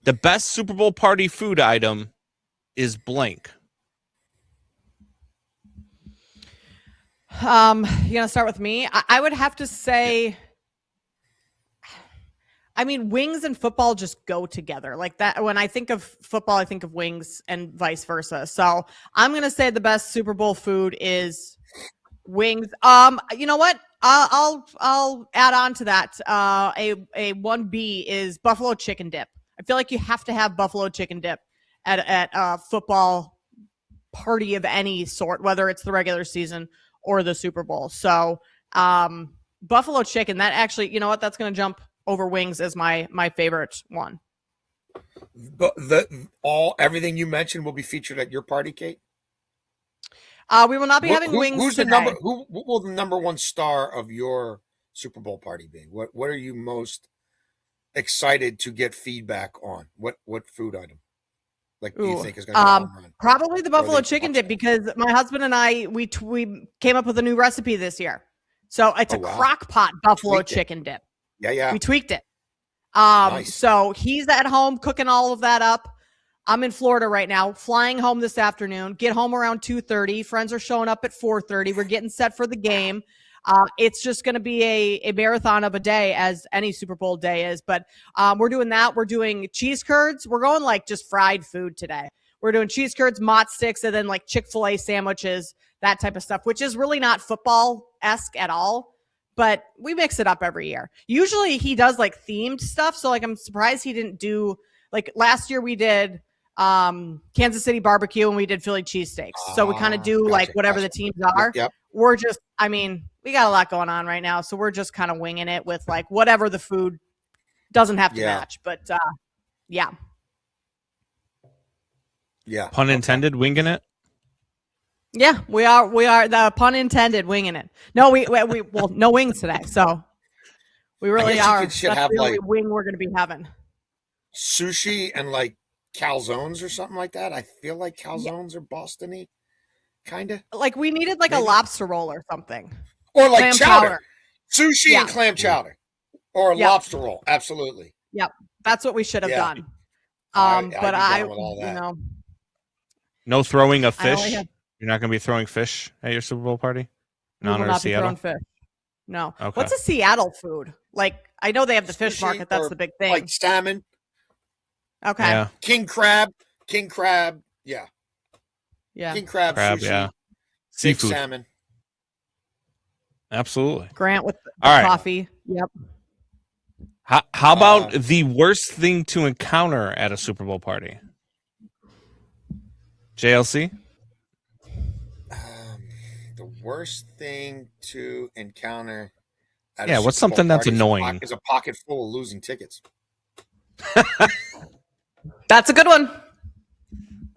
The best Super Bowl party food item is blank. You gonna start with me? I would have to say, I mean, wings and football just go together like that. When I think of football, I think of wings and vice versa. So I'm going to say the best Super Bowl food is wings. You know what? I'll add on to that. A 1B is buffalo chicken dip. I feel like you have to have buffalo chicken dip at a football party of any sort, whether it's the regular season or the Super Bowl. So buffalo chicken, that actually, you know what? That's going to jump over wings as my favorite one. But everything you mentioned will be featured at your party, Kate? We will not be having wings who's today. Who will the number one star of your Super Bowl party be? What are you most excited to get feedback on? What food item? Like, do you think is going to be a home run? Probably the buffalo chicken dip, because my husband and I we came up with a new recipe this year. So it's crock pot buffalo chicken dip. Yeah. We tweaked it. Nice. So he's at home cooking all of that up. I'm in Florida right now, flying home this afternoon, get home around 2:30. Friends are showing up at 4:30. We're getting set for the game. It's just going to be a marathon of a day, as any Super Bowl day is. But we're doing that. We're doing cheese curds. We're going like just fried food today. We're doing cheese curds, mott sticks, and then like Chick-fil-A sandwiches, that type of stuff, which is really not football-esque at all. But we mix it up every year. Usually he does like themed stuff. So like I'm surprised he didn't do, like last year we did Kansas City barbecue and we did Philly cheesesteaks. So we kind of do whatever the teams are. Yep. We're just, I mean, we got a lot going on right now. So we're just kind of winging it with like whatever the food doesn't have to match. But yeah. Pun intended, winging it. Yeah, we are the pun intended winging it. No, we no wings today. So we really are. That's have the only like wing we're going to be having. Sushi and like calzones or something like that. I feel like calzones are Boston-y, kind of. Like we needed like a lobster roll or something. Or like clam chowder. Sushi and clam chowder. Or a lobster roll. Absolutely. Yep. That's what we should have done. But no throwing of fish. You're not going to be throwing fish at your Super Bowl party? We will not be throwing fish. No. Okay. What's a Seattle food? Like, I know they have the fish market. That's the big thing. Like salmon. Okay. Yeah. King crab. Yeah. King crab sushi. Yeah. Seafood. Salmon. Absolutely. Grant with coffee. Yep. How about the worst thing to encounter at a Super Bowl party? JLC? The worst thing to encounter at a what's something that's annoying? Is a pocket full of losing tickets. That's a good one.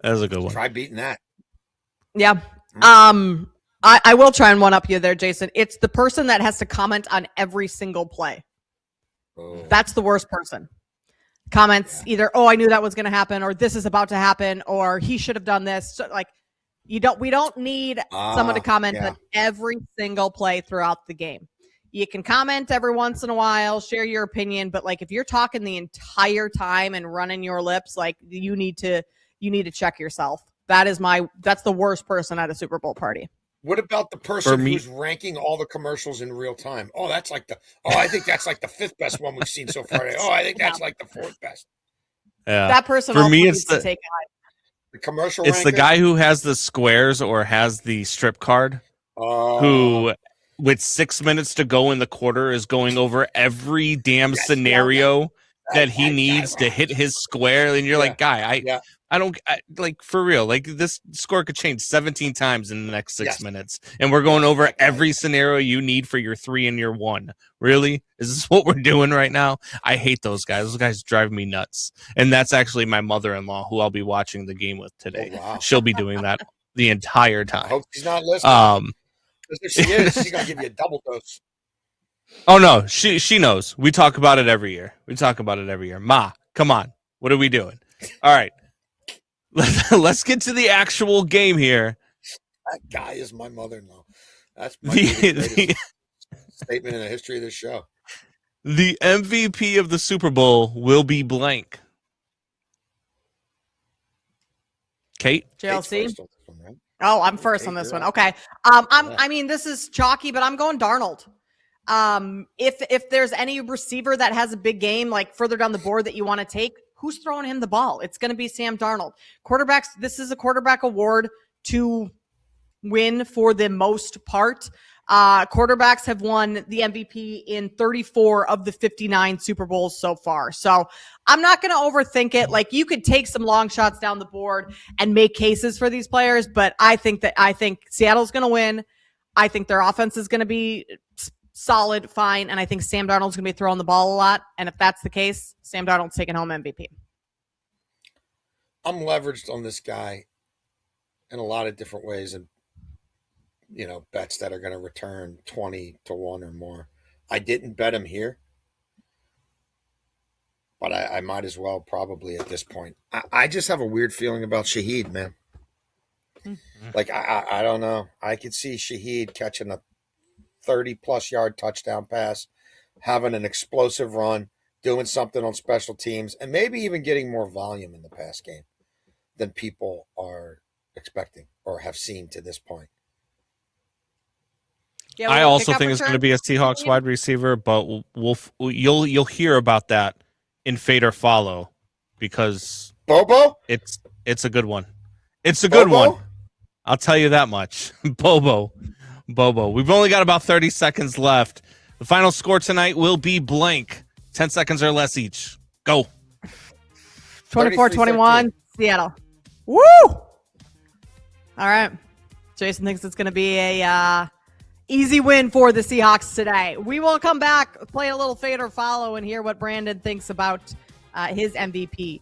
That is a good one. Try beating that. Yeah. I will try and one up you there, Jason. It's the person that has to comment on every single play. Oh. That's the worst person. Comments either, oh, I knew that was going to happen, or this is about to happen, or he should have done this. So, like, we don't need someone to comment on every single play throughout the game. You can comment every once in a while, share your opinion, but like if you're talking the entire time and running your lips, like you need to check yourself. That's the worst person at a Super Bowl party. What about the person who's ranking all the commercials in real time? Oh, I think that's like the fifth best one we've seen so far. Oh, I think that's like the fourth best. Yeah. That person for me, needs to take the commercial. It's the guy who has the squares or has the strip card, who, with 6 minutes to go in the quarter, is going over every damn scenario that he needs to hit his square. And you're like, guy, I don't like, for real. Like, this score could change 17 times in the next 6 minutes, and we're going over every scenario you need for your 3 and your 1. Really? Is this what we're doing right now? I hate those guys. Those guys drive me nuts. And that's actually my mother-in-law, who I'll be watching the game with today. Oh, wow. She'll be doing that the entire time. I hope she's not listening. If she is, she's gonna give you a double dose. Oh no, she knows. We talk about it every year. Ma, come on. What are we doing? All right. Let's get to the actual game here. That guy is my mother-in-law. That's my greatest statement in the history of this show. The MVP of the Super Bowl will be blank. Kate? JLC? Oh, I'm first on this one. Okay. I mean, this is chalky, but I'm going Darnold. If there's any receiver that has a big game, like further down the board that you want to take, who's throwing him the ball? It's going to be Sam Darnold. Quarterbacks, this is a quarterback award to win for the most part. Quarterbacks have won the MVP in 34 of the 59 Super Bowls so far. So I'm not going to overthink it. Like, you could take some long shots down the board and make cases for these players, but I think Seattle's going to win. I think their offense is going to be solid, fine, and I think Sam Darnold's going to be throwing the ball a lot. And if that's the case, Sam Darnold's taking home MVP. I'm leveraged on this guy in a lot of different ways, and bets that are going to return 20 to 1 or more. I didn't bet him here, but I might as well probably at this point. I just have a weird feeling about Shaheed, man. Mm-hmm. Like, I don't know. I could see Shaheed catching a 30-plus yard touchdown pass, having an explosive run, doing something on special teams, and maybe even getting more volume in the pass game than people are expecting or have seen to this point. Yeah, I also think it's going to be a Seahawks wide receiver, but you'll hear about that in Fade or Follow, because Bobo? It's a good one. It's a good one. I'll tell you that much. Bobo. We've only got about 30 seconds left. The final score tonight will be blank. 10 seconds or less each. Go. 24-21, Seattle. Woo! All right. Jason thinks it's going to be a easy win for the Seahawks today. We will come back, play a little Fade or Follow, and hear what Brandon thinks about his MVP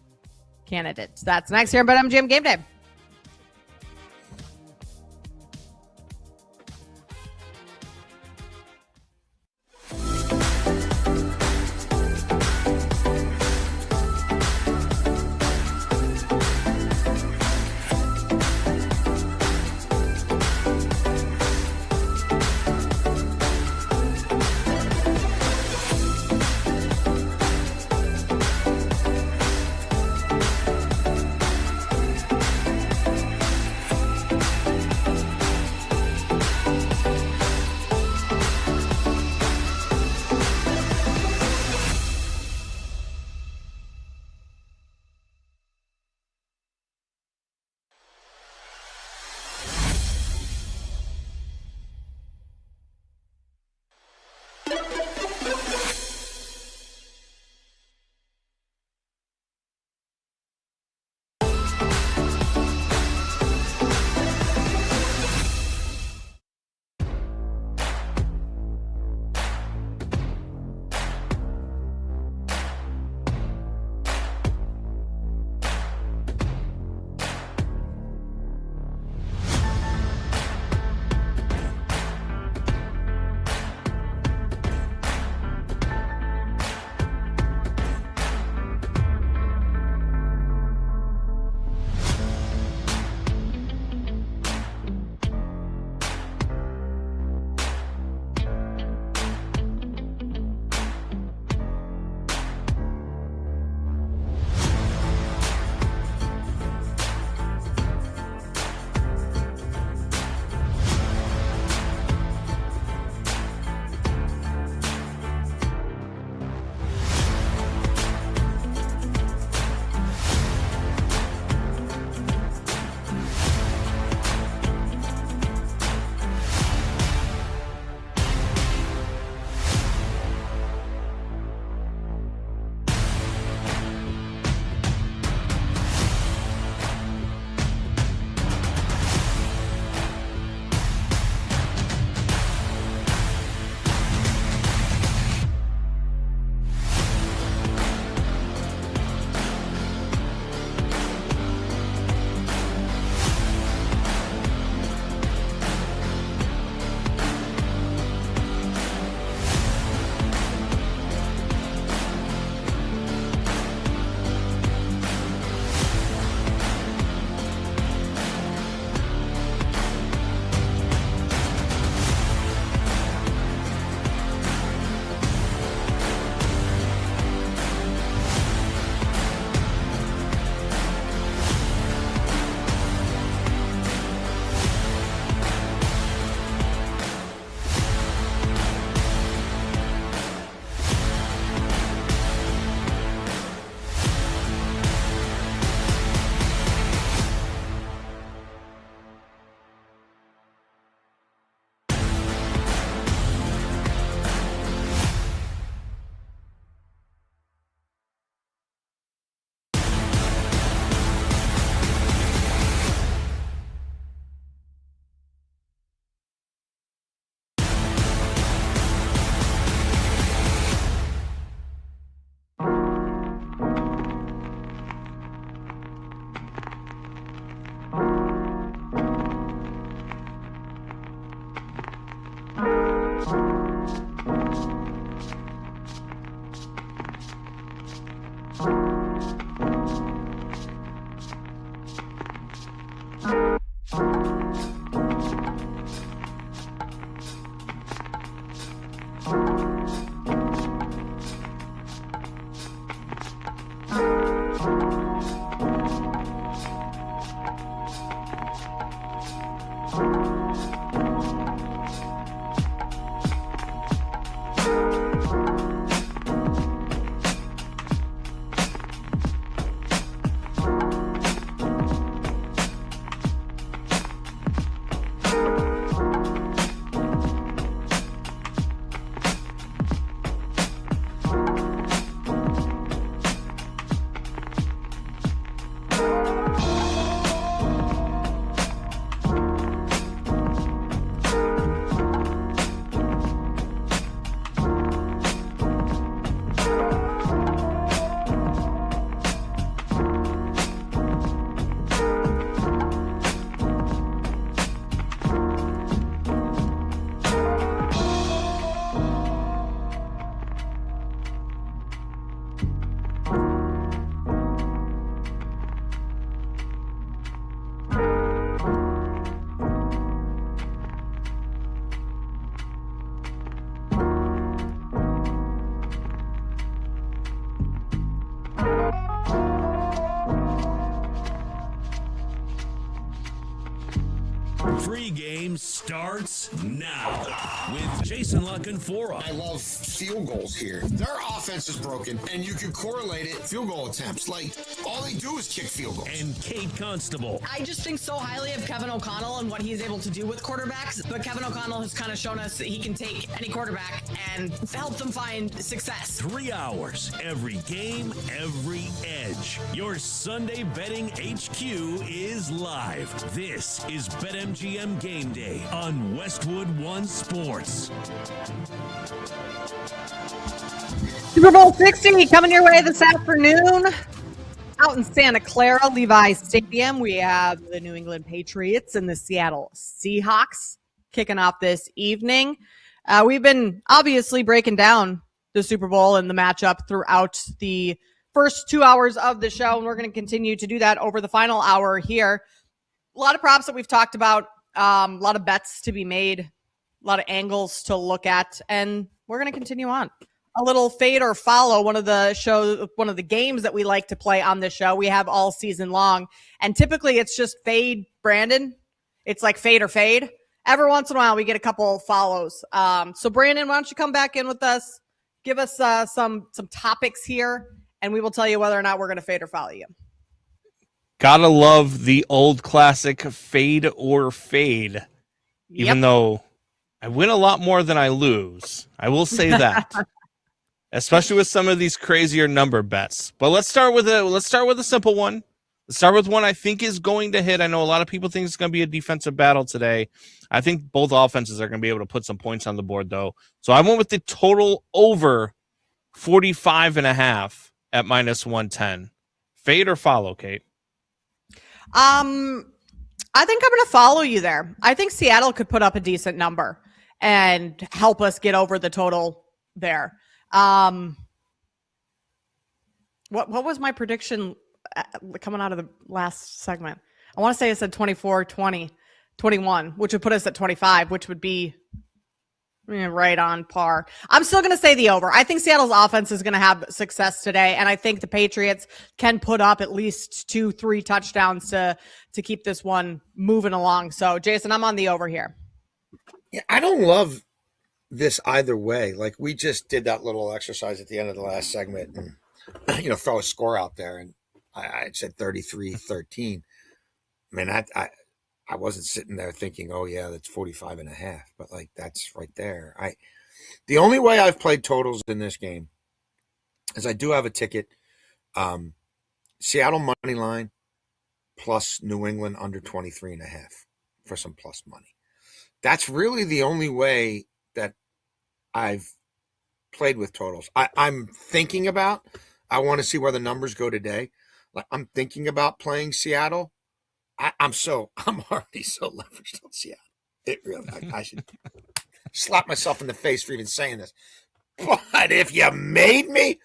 candidates. That's next here on BetMGM Game Day. BetMGM starts now with Jason LaConfora. I love field goals here. Their offense is broken, and you can correlate it field goal attempts. Like, all they do is kick field goals. And Kate Constable. I just think so highly of Kevin O'Connell and what he's able to do with quarterbacks, but Kevin O'Connell has kind of shown us that he can take any quarterback and help them find success. 3 hours, every game, every edge. Your Sunday betting HQ is live. This is BetMGM Game Day on Westwood One Sports. Super Bowl 60 coming your way this afternoon. Out in Santa Clara, Levi's Stadium, we have the New England Patriots and the Seattle Seahawks kicking off this evening. We've been obviously breaking down the Super Bowl and the matchup throughout the first 2 hours of the show, and we're going to continue to do that over the final hour here. A lot of props that we've talked about, a lot of bets to be made, a lot of angles to look at, and we're going to continue on. A little fade or follow, one of the games that we like to play on this show. We have all season long, and typically it's just fade, Brandon. It's like fade or fade. Every once in a while we get a couple follows. So Brandon, why don't you come back in with us? Give us some topics here, and we will tell you whether or not we're going to fade or follow you. Gotta love the old classic fade or fade, even though I win a lot more than I lose. I will say that. Especially with some of these crazier number bets. But let's start with a simple one. Let's start with one I think is going to hit. I know a lot of people think it's going to be a defensive battle today. I think both offenses are going to be able to put some points on the board, though. So I went with the total over 45.5 at -110. Fade or follow, Kate? I think I'm going to follow you there. I think Seattle could put up a decent number and help us get over the total there. What was my prediction coming out of the last segment? I want to say I said 24, 20, 21, which would put us at 25, which would be right on par. I'm still going to say the over. I think Seattle's offense is going to have success today, and I think the Patriots can put up at least 2-3 touchdowns to keep this one moving along. So, Jason, I'm on the over here. Yeah, I don't love this either way. Like, we just did that little exercise at the end of the last segment and, throw a score out there. And I said 33-13. I mean, I wasn't sitting there thinking, oh yeah, that's 45.5, but like, that's right there. The only way I've played totals in this game is I do have a ticket. Seattle money line plus New England under 23.5 for some plus money. That's really the only way that I've played with totals. I'm thinking about, I want to see where the numbers go today. Like, I'm thinking about playing Seattle. I'm already so leveraged on Seattle. It really, I should slap myself in the face for even saying this. But if you made me,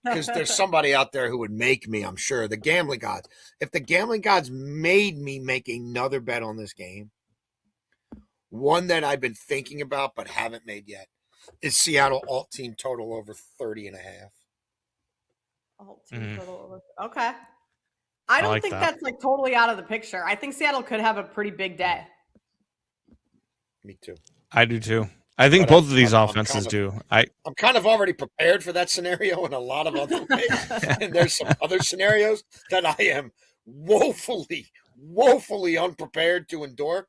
because there's somebody out there who would make me, I'm sure, the gambling gods. If the gambling gods made me make another bet on this game, one that I've been thinking about but haven't made yet is Seattle alt team total over 30.5. Alt team total over. Okay. I don't think that's like totally out of the picture. I think Seattle could have a pretty big day. Me too. I do too. I think both of these offenses do. I'm kind of already prepared for that scenario in a lot of other ways. And there's some other scenarios that I am woefully unprepared to endure.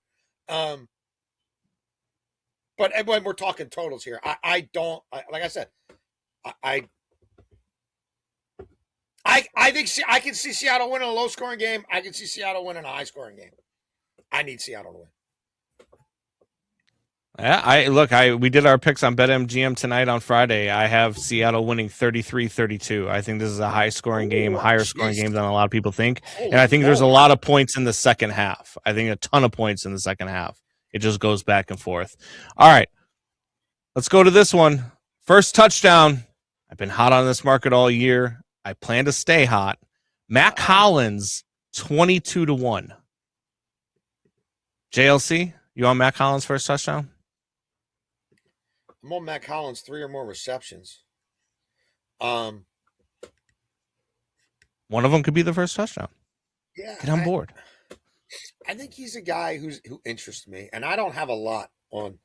But when we're talking totals here, like I said, I think I can see Seattle winning a low-scoring game. I can see Seattle winning a high-scoring game. I need Seattle to win. Yeah, we did our picks on BetMGM tonight on Friday. I have Seattle winning 33-32. I think this is a high-scoring game, higher-scoring game than a lot of people think. And I think there's a lot of points in the second half. I think a ton of points in the second half. It just goes back and forth. All right, let's go to this one. First touchdown. I've been hot on this market all year. I plan to stay hot. Mac Hollins, 22-1. JLC, you on Mac Hollins' first touchdown? I'm on Mac Hollins, 3 or more receptions. One of them could be the first touchdown. Yeah. Get on board. I think he's a guy who interests me, and I don't have a lot on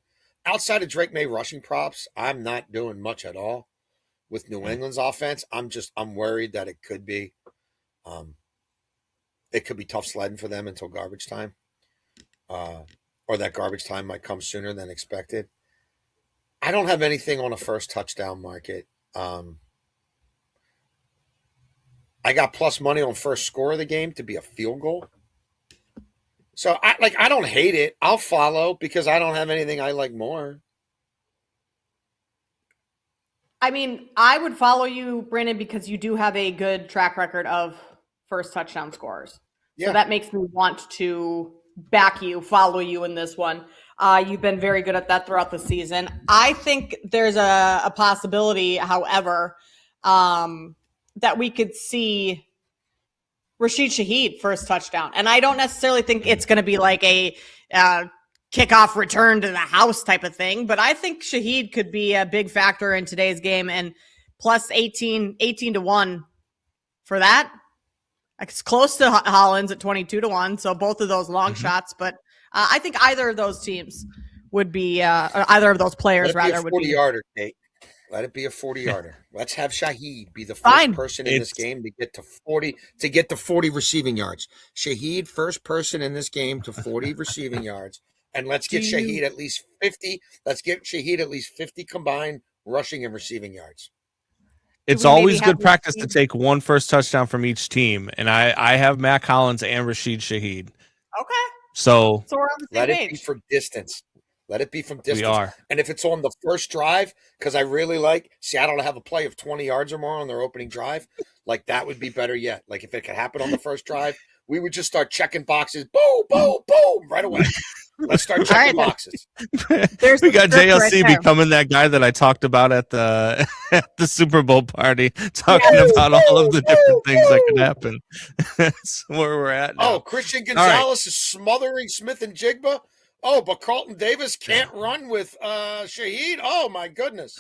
outside of Drake May rushing props. I'm not doing much at all with New England's offense. I'm worried that it could be tough sledding for them until garbage time, or that garbage time might come sooner than expected. I don't have anything on a first touchdown market. I got plus money on first score of the game to be a field goal. So I don't hate it. I'll follow because I don't have anything I like more. I mean, I would follow you, Brandon, because you do have a good track record of first touchdown scorers. Yeah. So that makes me want to back you, follow you in this one. You've been very good at that throughout the season. I think there's a possibility, however, that we could see Rashid Shaheed first touchdown. And I don't necessarily think it's going to be like a kickoff return to the house type of thing, but I think Shaheed could be a big factor in today's game, and plus 18 to 1 for that. It's close to Hollins at 22 to 1. So both of those long shots, but I think either of those teams would be, either of those players rather would be. 40-yarder, Kate. Let it be a 40-yarder. Let's have Shaheed be the first person in this game to get to 40 receiving yards. Shaheed, first person in this game to 40 receiving yards. And let's get Shaheed at least 50. Let's get Shaheed at least 50 combined rushing and receiving yards. It's always good practice to take one first touchdown from each team. And I have Mac Hollins and Rashid Shaheed. Okay. So we're on the same let page. it be from distance. Let it be from distance. We are. And if it's on the first drive, because I really like Seattle to have a play of 20 yards or more on their opening drive, like that would be better yet. Like if it could happen on the first drive, we would just start checking boxes. Boom, boom, boom, right away. Let's start checking boxes. We got JLC becoming that guy that I talked about at the Super Bowl party, talking about all of the different things that could happen. That's where we're at now. Oh, Christian Gonzalez is smothering Smith and Jigba. Oh, but Carlton Davis can't run with Shaheed. Oh, my goodness.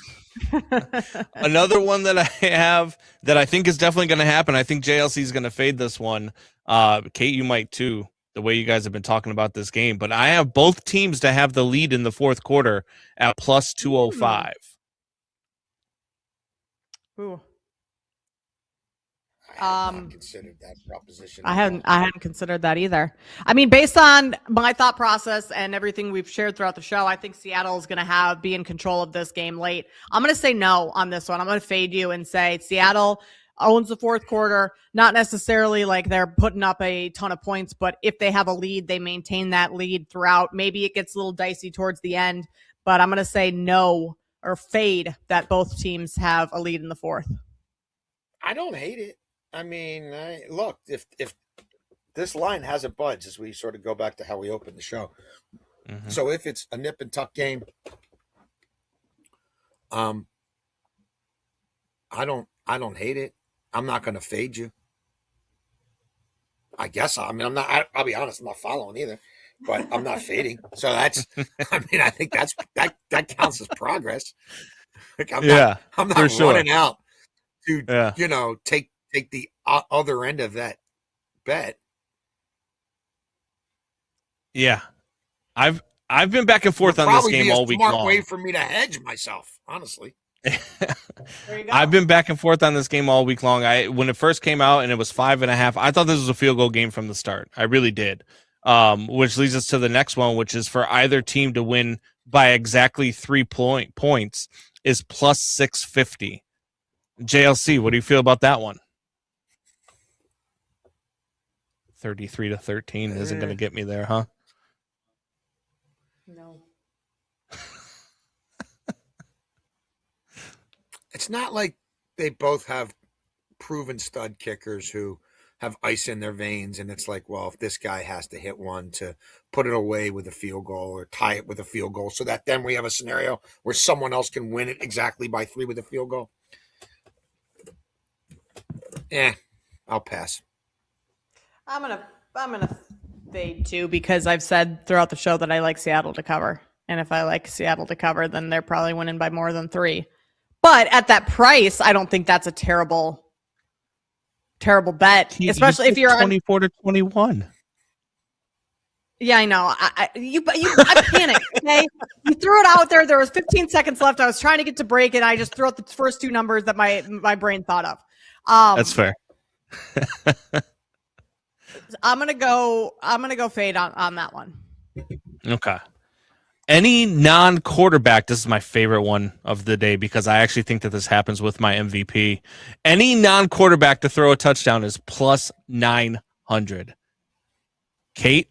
Another one that I have that I think is definitely going to happen. I think JLC is going to fade this one. Kate, you might too, the way you guys have been talking about this game. But I have both teams to have the lead in the fourth quarter at plus 205. Ooh. I hadn't considered that proposition. I hadn't considered that either. I mean, based on my thought process and everything we've shared throughout the show, I think Seattle is going to be in control of this game late. I'm going to say no on this one. I'm going to fade you and say Seattle owns the fourth quarter. Not necessarily like they're putting up a ton of points, but if they have a lead, they maintain that lead throughout. Maybe it gets a little dicey towards the end, but I'm going to say no or fade that both teams have a lead in the fourth. I don't hate it. I mean, look, if this line hasn't budged as we sort of go back to how we opened the show. Mm-hmm. So if it's a nip and tuck game, I don't hate it. I'm not going to fade you. I guess. I mean, I'll be honest, I'm not following either, but I'm not fading. So that's, I mean, I think that counts as progress. Like I'm not running out to, take the other end of that bet. Yeah. I've been back and forth on this game all week long. Smart way for me to hedge myself, honestly. I've been back and forth on this game all week long. When it first came out and it was 5.5, I thought this was a field goal game from the start. I really did. Which leads us to the next one, which is for either team to win by exactly 3 points is plus 650. JLC, what do you feel about that one? 33-13 isn't going to get me there, huh? No. It's not like they both have proven stud kickers who have ice in their veins, and it's like, well, if this guy has to hit one to put it away with a field goal or tie it with a field goal, so that then we have a scenario where someone else can win it exactly by 3 with a field goal. I'll pass. I'm gonna fade too, because I've said throughout the show that I like Seattle to cover, and if I like Seattle to cover, then they're probably winning by more than 3. But at that price, I don't think that's a terrible bet, especially if you're 24-21. Yeah, I know. I panicked. Okay, you threw it out there. There was 15 seconds left. I was trying to get to break, and I just threw out the first two numbers that my brain thought of. That's fair. I'm gonna go fade on that one. Okay. Any non-quarterback, this is my favorite one of the day because I actually think that this happens with my MVP. Any non-quarterback to throw a touchdown is plus 900. Kate,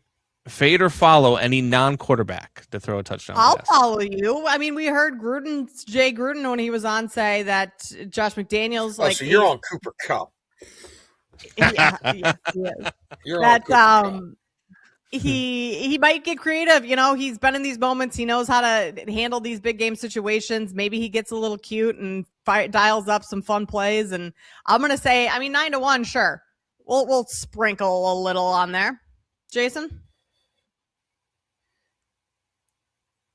fade or follow any non-quarterback to throw a touchdown I'll pass? follow you. I mean, we heard Jay Gruden, when he was on, say that Josh McDaniels so you're on Cooper Kupp. Yeah, yes, he is. You're on Cooper Kupp. He might get creative. He's been in these moments. He knows how to handle these big game situations. Maybe he gets a little cute and dials up some fun plays. And I'm going to say, 9-1, sure. We'll sprinkle a little on there. Jason?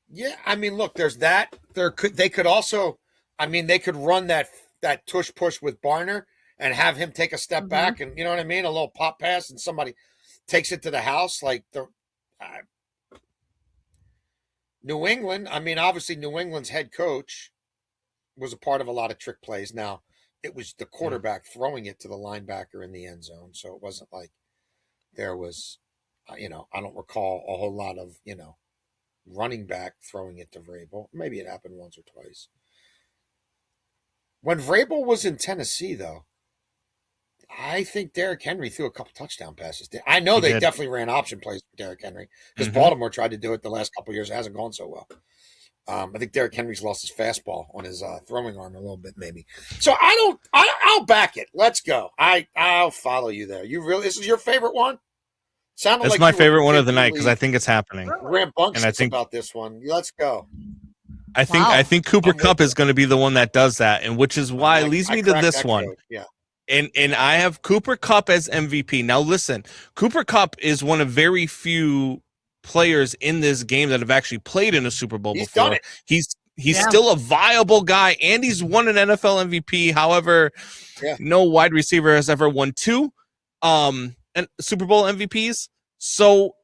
Yeah, look, there's that. They could also, they could run that tush push with Barner and have him take a step back and, you know what I mean? A little pop pass and somebody takes it to the house. Like New England, obviously New England's head coach was a part of a lot of trick plays. Now, it was the quarterback throwing it to the linebacker in the end zone. So it wasn't like there was, I don't recall a whole lot of, running back throwing it to Vrabel. Maybe it happened once or twice. When Vrabel was in Tennessee, though, I think Derrick Henry threw a couple touchdown passes. I know they definitely ran option plays for Derrick Henry because Baltimore tried to do it the last couple of years. It hasn't gone so well. I think Derrick Henry's lost his fastball on his throwing arm a little bit, maybe. So I'll back it. Let's go. I'll follow you there. This is your favorite one? Sounded it's like my favorite one of the night because I think it's happening. Rambunctious and I think about this one. Let's go. I think Cooper Kupp is going to be the one that does that, and which is why it leads me to this one. Code. Yeah. And I have Cooper Kupp as MVP. Now listen, Cooper Kupp is one of very few players in this game that have actually played in a Super Bowl before. Done it. He's still a viable guy, and he's won an NFL MVP. However, no wide receiver has ever won two and Super Bowl MVPs. So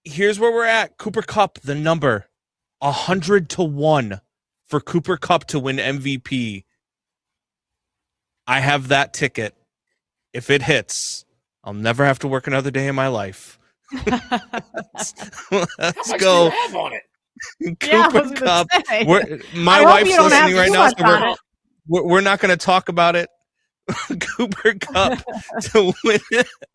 here's where we're at. Cooper Kupp, the number 100-1 for Cooper Kupp to win MVP. I have that ticket. If it hits, I'll never have to work another day in my life. Let's go. Do you have on it? Cooper Kupp. My wife's listening right now, so we're not going to talk about it. Cooper Kupp to win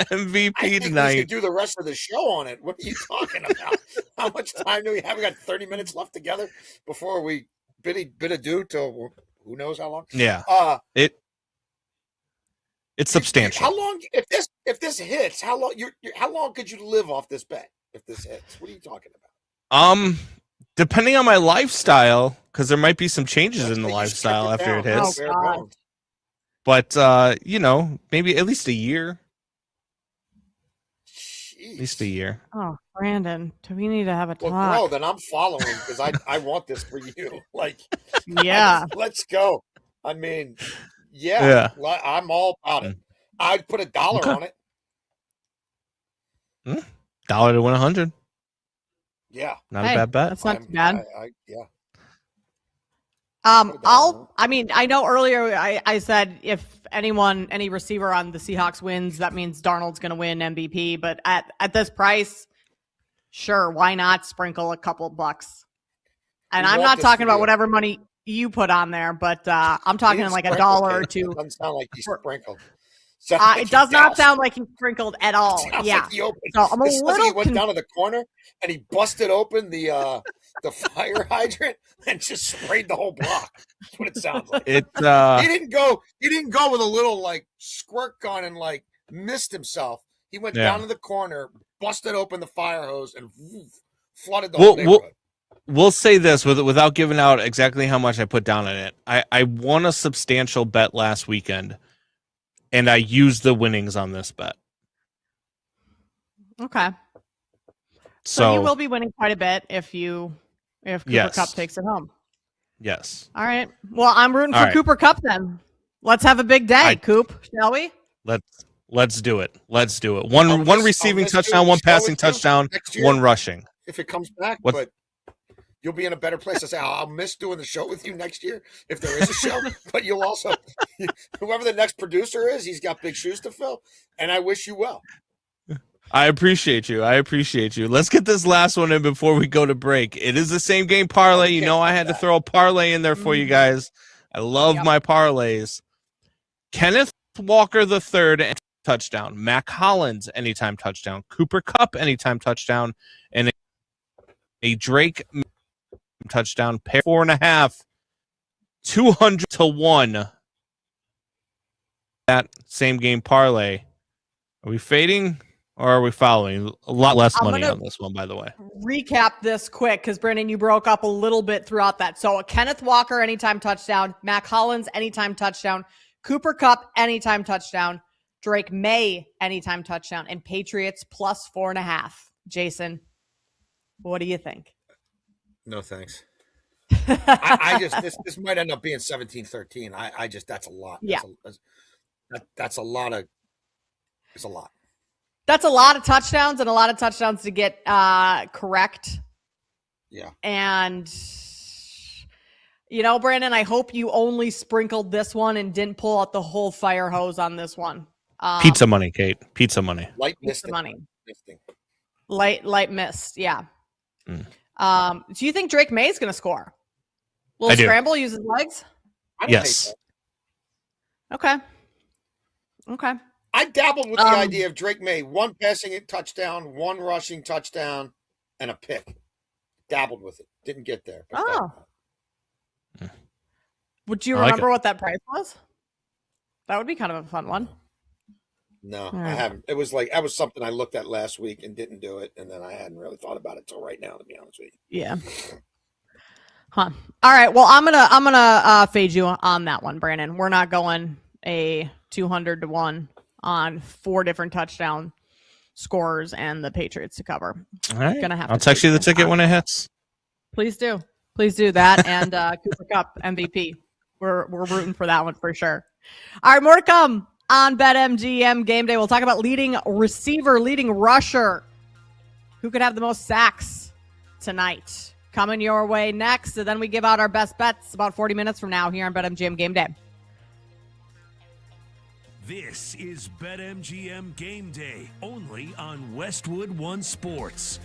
MVP tonight. We should do the rest of the show on it. What are you talking about? How much time do we have? We got 30 minutes left together before we bid adieu till who knows how long. Yeah. It's substantial. How long? If this hits, how long could you live off this bet? If this hits, what are you talking about? Depending on my lifestyle, because there might be some changes in the lifestyle after it hits. Oh, but maybe at least a year. Jeez. At least a year. Oh, Brandon, do we need to have a talk? Well, then I'm following because I want this for you. Like, yeah, let's go. Yeah. I'm all about it. I'd put $1 on it. $1 to win 100. Yeah, not a bad bet. That's not too bad. Yeah. I know earlier I said if any receiver on the Seahawks wins, that means Darnold's going to win MVP. But at this price, sure, why not sprinkle a couple bucks? And I'm not talking about whatever money you put on there, but I'm talking like $1 or $2. It doesn't sound like you sprinkled. It does not sound like he sprinkled at all. Yeah. Like he opened, so I'm a little. He went down to the corner and he busted open the fire hydrant and just sprayed the whole block. That's what it sounds like. He didn't go with a little like squirt gun and like missed himself. He went down to the corner, busted open the fire hose, and flooded the whole neighborhood. We'll say this without giving out exactly how much I put down on it. I won a substantial bet last weekend, and I used the winnings on this bet. Okay. So you will be winning quite a bit if Cooper Kupp takes it home. Yes. All right. Well, I'm rooting for Cooper Kupp then. Let's have a big day, Coop, shall we? Let's do it. One receiving touchdown, one passing touchdown, one rushing. If it comes back, What? but you'll be in a better place to say, I'll miss doing the show with you next year if there is a show. But you'll also, whoever the next producer is, he's got big shoes to fill. And I wish you well. I appreciate you. Let's get this last one in before we go to break. It is the same game parlay. You know I had to throw a parlay in there for you guys. I love my parlays. Kenneth Walker III, touchdown. Mac Hollins, anytime touchdown. Cooper Kupp, anytime touchdown. And a Drake touchdown. Pair 4.5. 200 to 1. That same game parlay. Are we fading? Or are we following? A lot less money on this one, by the way. Recap this quick because, Brandon, you broke up a little bit throughout that. So, Kenneth Walker, anytime touchdown. Mac Hollins, anytime touchdown. Cooper Kupp, anytime touchdown. Drake May, anytime touchdown. And Patriots plus 4.5. Jason, what do you think? No, thanks. I just, this might end up being 17-13. I just, that's a lot. Yeah. That's a lot of, it's a lot. That's a lot of touchdowns and a lot of touchdowns to get correct. Yeah. And, Brandon, I hope you only sprinkled this one and didn't pull out the whole fire hose on this one. Pizza money, Kate. Pizza money. Light pizza misting. money. Misting. Light mist, yeah. Mm. Do you think Drake May is going to score? Will I do. Scramble use his legs? Yes. Okay. I dabbled with the idea of Drake May, one passing touchdown, one rushing touchdown, and a pick. Dabbled with it. Didn't get there. Would you remember what that price was? That would be kind of a fun one. No, I haven't. It was like, that was something I looked at last week and didn't do it. And then I hadn't really thought about it till right now, to be honest with you. Yeah. Huh. All right. Well, I'm gonna fade you on that one, Brandon. We're not going a 200 to 1 on 4 different touchdown scorers and the Patriots to cover. All right. Gonna I'll text you the ticket when it hits. Please do that. And Cooper Kupp MVP. We're rooting for that one for sure. All right, more to come on BetMGM Game Day. We'll talk about leading receiver, leading rusher. Who could have the most sacks tonight? Coming your way next. And then we give out our best bets about 40 minutes from now here on BetMGM Game Day. This is BetMGM Game Day, only on Westwood One Sports.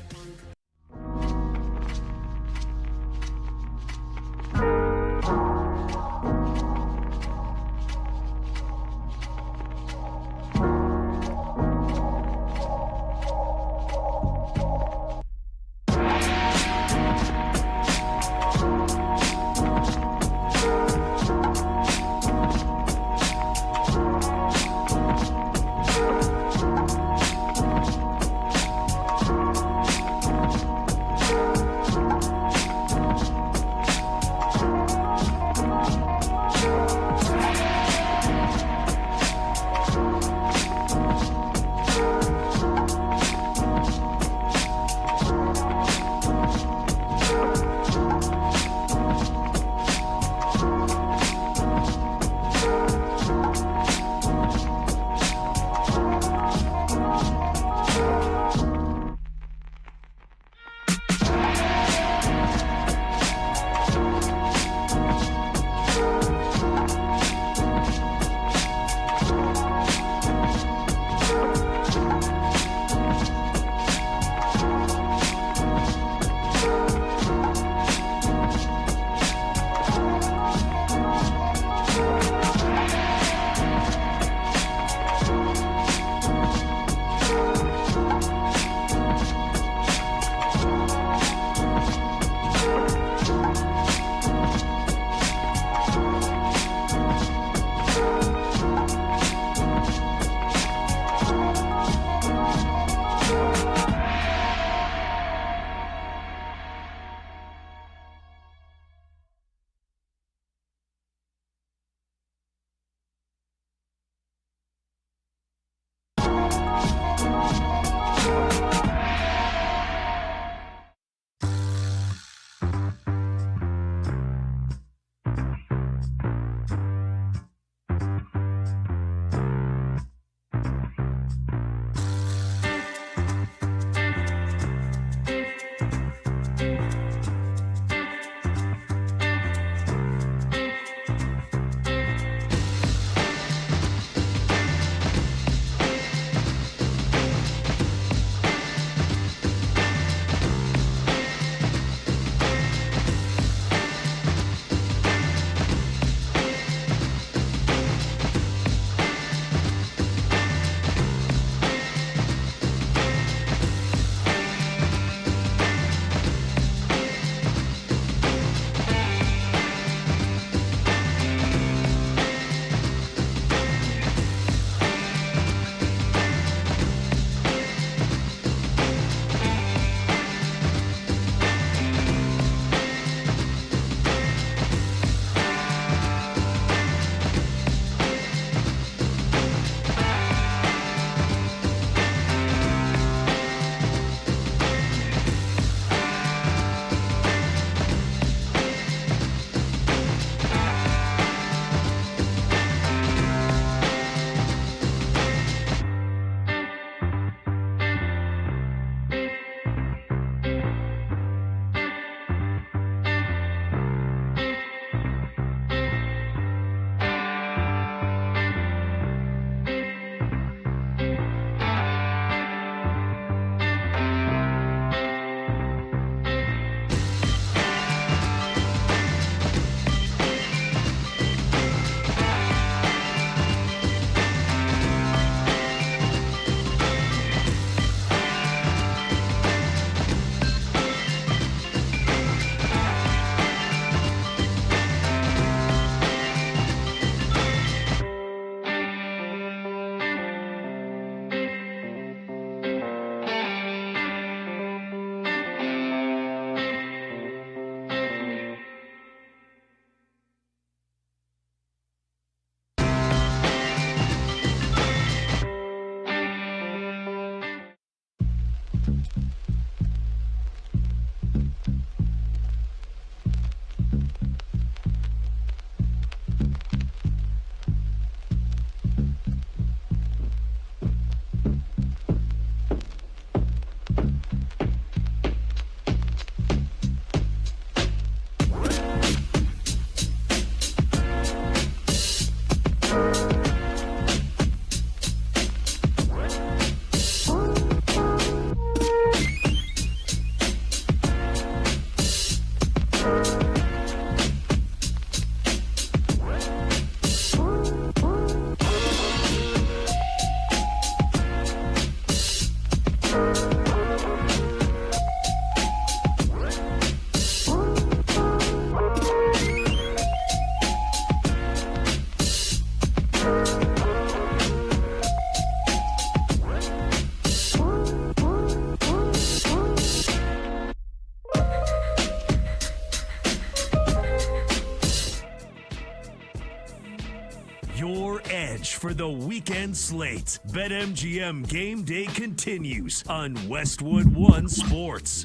your edge for the weekend slate. BetMGM Game Day continues on Westwood One Sports.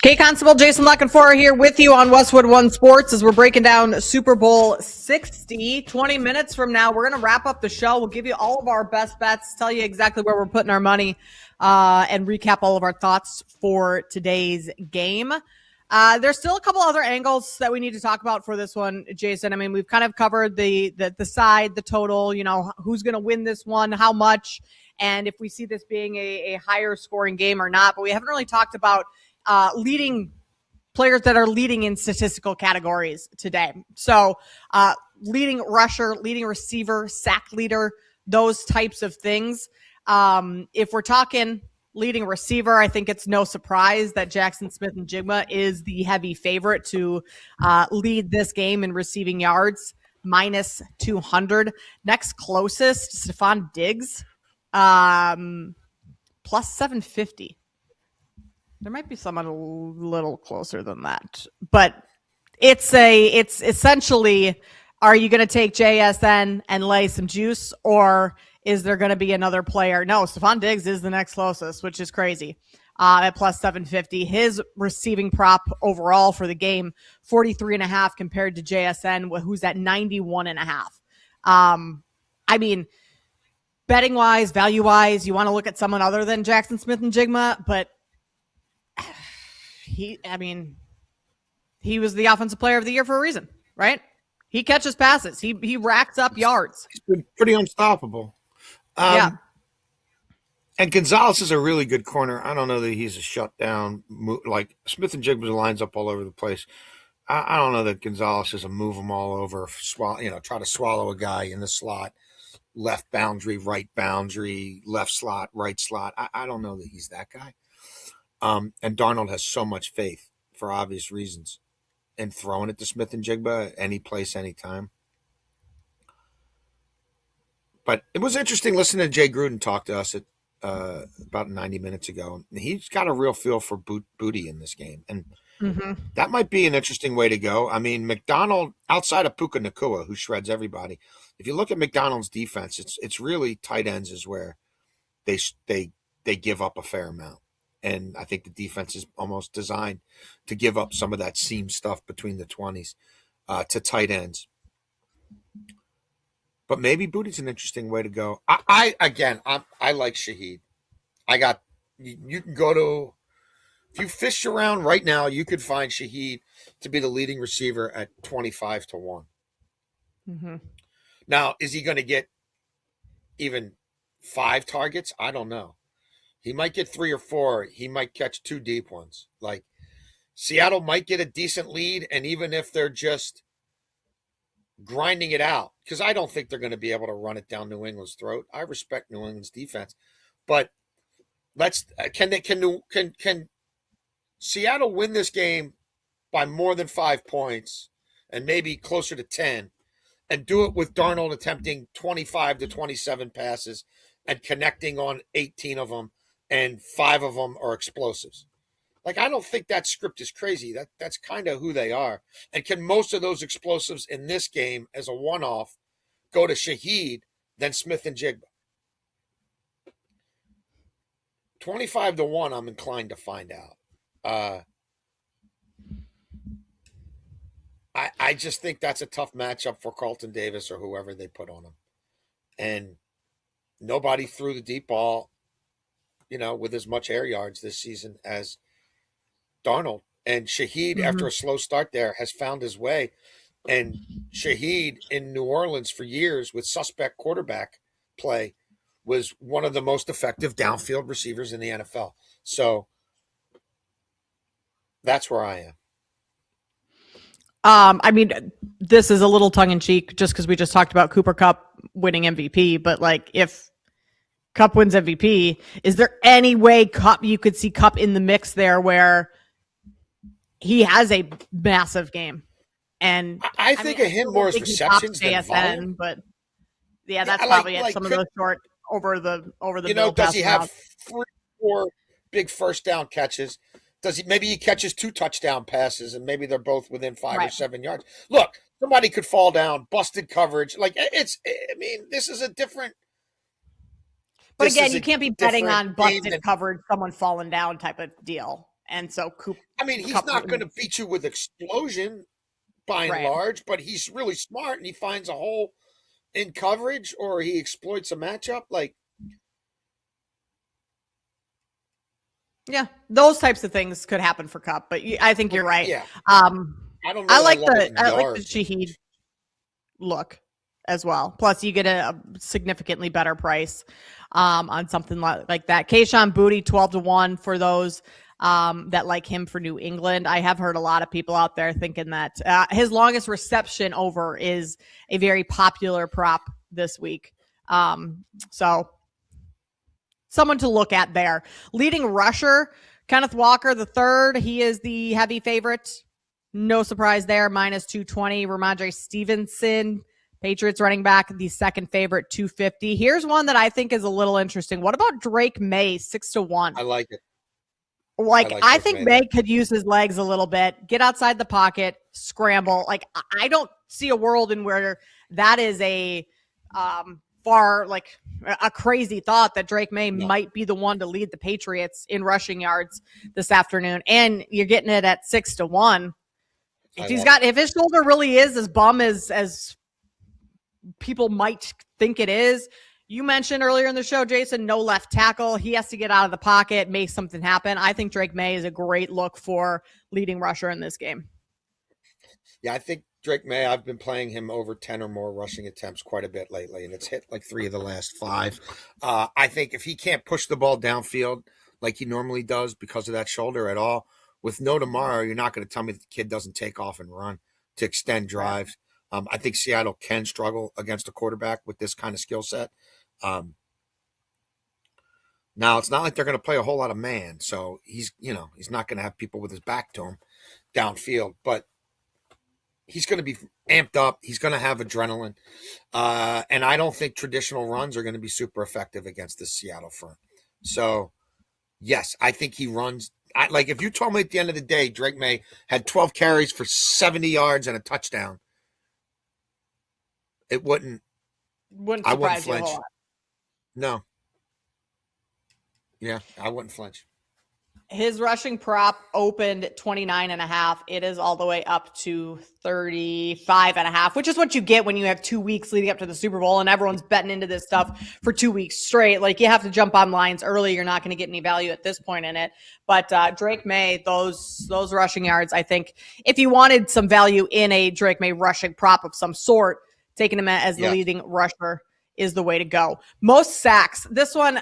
Kate Constable, Jason Lockenfora here with you on Westwood One Sports as we're breaking down Super Bowl 60. 20 minutes from now, we're going to wrap up the show. We'll give you all of our best bets, tell you exactly where we're putting our money, and recap all of our thoughts for today's game. There's still a couple other angles that we need to talk about for this one, Jason. I mean, we've kind of covered the side, the total, who's going to win this one, how much, and if we see this being a higher scoring game or not. But we haven't really talked about leading players that are leading in statistical categories today. So leading rusher, leading receiver, sack leader, those types of things. If we're talking leading receiver, I think it's no surprise that Jackson Smith-Njigba is the heavy favorite to lead this game in receiving yards, minus 200. Next closest, Stephon Diggs, plus 750. There might be someone a little closer than that, but it's essentially, are you going to take JSN and lay some juice, or is there going to be another player? No, Stephon Diggs is the next closest, which is crazy, at plus 750. His receiving prop overall for the game, 43.5 compared to JSN, who's at 91.5. I mean, betting wise, value wise, you want to look at someone other than Jackson Smith-Njigba, but he was the offensive player of the year for a reason, right? He catches passes. He racks up yards. He's been pretty unstoppable. Yeah. And Gonzalez is a really good corner. I don't know that he's a shutdown. Like Smith-Njigba lines up all over the place. I don't know that Gonzalez is a move them all over, try to swallow a guy in the slot, left boundary, right boundary, left slot, right slot. I don't know that he's that guy. And Darnold has so much faith for obvious reasons in throwing it to Smith-Njigba any place, anytime. But it was interesting listening to Jay Gruden talk to us about 90 minutes ago. He's got a real feel for Booty in this game. And that might be an interesting way to go. I mean, McDonald, outside of Puka Nacua, who shreds everybody, if you look at McDonald's defense, it's really tight ends is where they give up a fair amount. And I think the defense is almost designed to give up some of that seam stuff between the 20s to tight ends. But maybe Booty's an interesting way to go. I like Shaheed. You can go to, if you fish around right now, you could find Shaheed to be the leading receiver at 25-1. Now, is he going to get even 5 targets? I don't know. He might get 3 or 4. He might catch 2 deep ones. Like, Seattle might get a decent lead, and even if they're just grinding it out, because I don't think they're going to be able to run it down New England's throat. I respect New England's defense, but can Seattle win this game by more than 5 points and maybe closer to 10, and do it with Darnold attempting 25 to 27 passes and connecting on 18 of them, and 5 of them are explosives? Like, I don't think that script is crazy. That's kind of who they are. And can most of those explosives in this game as a one-off go to Shaheed than Smith-Njigba? 25-1, I'm inclined to find out. I just think that's a tough matchup for Carlton Davis or whoever they put on him. And nobody threw the deep ball, with as much air yards this season as Darnold. And Shaheed, after a slow start there, has found his way. And Shaheed in New Orleans for years with suspect quarterback play was one of the most effective downfield receivers in the NFL. So that's where I am. I mean, this is a little tongue-in-cheek just because we just talked about Cooper Kupp winning MVP, but like, if Kupp wins MVP, is there any way you could see Kupp in the mix there where he has a massive game? And I think of him more as receptions than volume. But yeah, that's probably it. Some of those short over the middle. Does he have 3 or 4 big first down catches? Maybe he catches 2 touchdown passes, and maybe they're both within 5 or 7 yards. Look, somebody could fall down, busted coverage. Like this is a different. But again, you can't be betting on busted coverage, someone falling down type of deal. And so he's not going to beat you with explosion by and large, but he's really smart and he finds a hole in coverage or he exploits a matchup. Like, yeah, those types of things could happen for Kupp, but I think you're right. Yeah. I like the Shaheed look as well. Plus, you get a significantly better price on something like that. Kayshon Boutte, 12-1 for those that like him for New England. I have heard a lot of people out there thinking that his longest reception over is a very popular prop this week. So someone to look at there. Leading rusher, Kenneth Walker III. He is the heavy favorite. No surprise there. -220. Ramondre Stevenson, Patriots running back, the second favorite, 250. Here's one that I think is a little interesting. What about Drake May, 6-1? I like it. I think May could use his legs a little bit, get outside the pocket, scramble. Like, I don't see a world in where that is a crazy thought that Drake May might be the one to lead the Patriots in rushing yards this afternoon. And you're getting it at 6-1. If his shoulder really is as bum as people might think it is. You mentioned earlier in the show, Jason, no left tackle. He has to get out of the pocket, make something happen. I think Drake May is a great look for leading rusher in this game. Yeah, I think Drake May, I've been playing him over 10 or more rushing attempts quite a bit lately, and it's hit like 3 of the last 5. I think if he can't push the ball downfield like he normally does because of that shoulder at all, with no tomorrow, you're not going to tell me that the kid doesn't take off and run to extend drives. I think Seattle can struggle against a quarterback with this kind of skill set. Now, it's not like they're going to play a whole lot of man, so he's not going to have people with his back to him downfield, but he's going to be amped up. He's going to have adrenaline, and I don't think traditional runs are going to be super effective against the Seattle front. So, yes, I think he runs. If you told me at the end of the day Drake May had 12 carries for 70 yards and a touchdown, it wouldn't surprise you a flinch. whole lot. No. Yeah, I wouldn't flinch. His rushing prop opened 29.5. It is all the way up to 35.5, which is what you get when you have 2 weeks leading up to the Super Bowl and everyone's betting into this stuff for 2 weeks straight. Like, you have to jump on lines early. You're not going to get any value at this point in it. But Drake May, those rushing yards, I think if you wanted some value in a Drake May rushing prop of some sort, taking him as the leading rusher is the way to go. Most sacks. This one,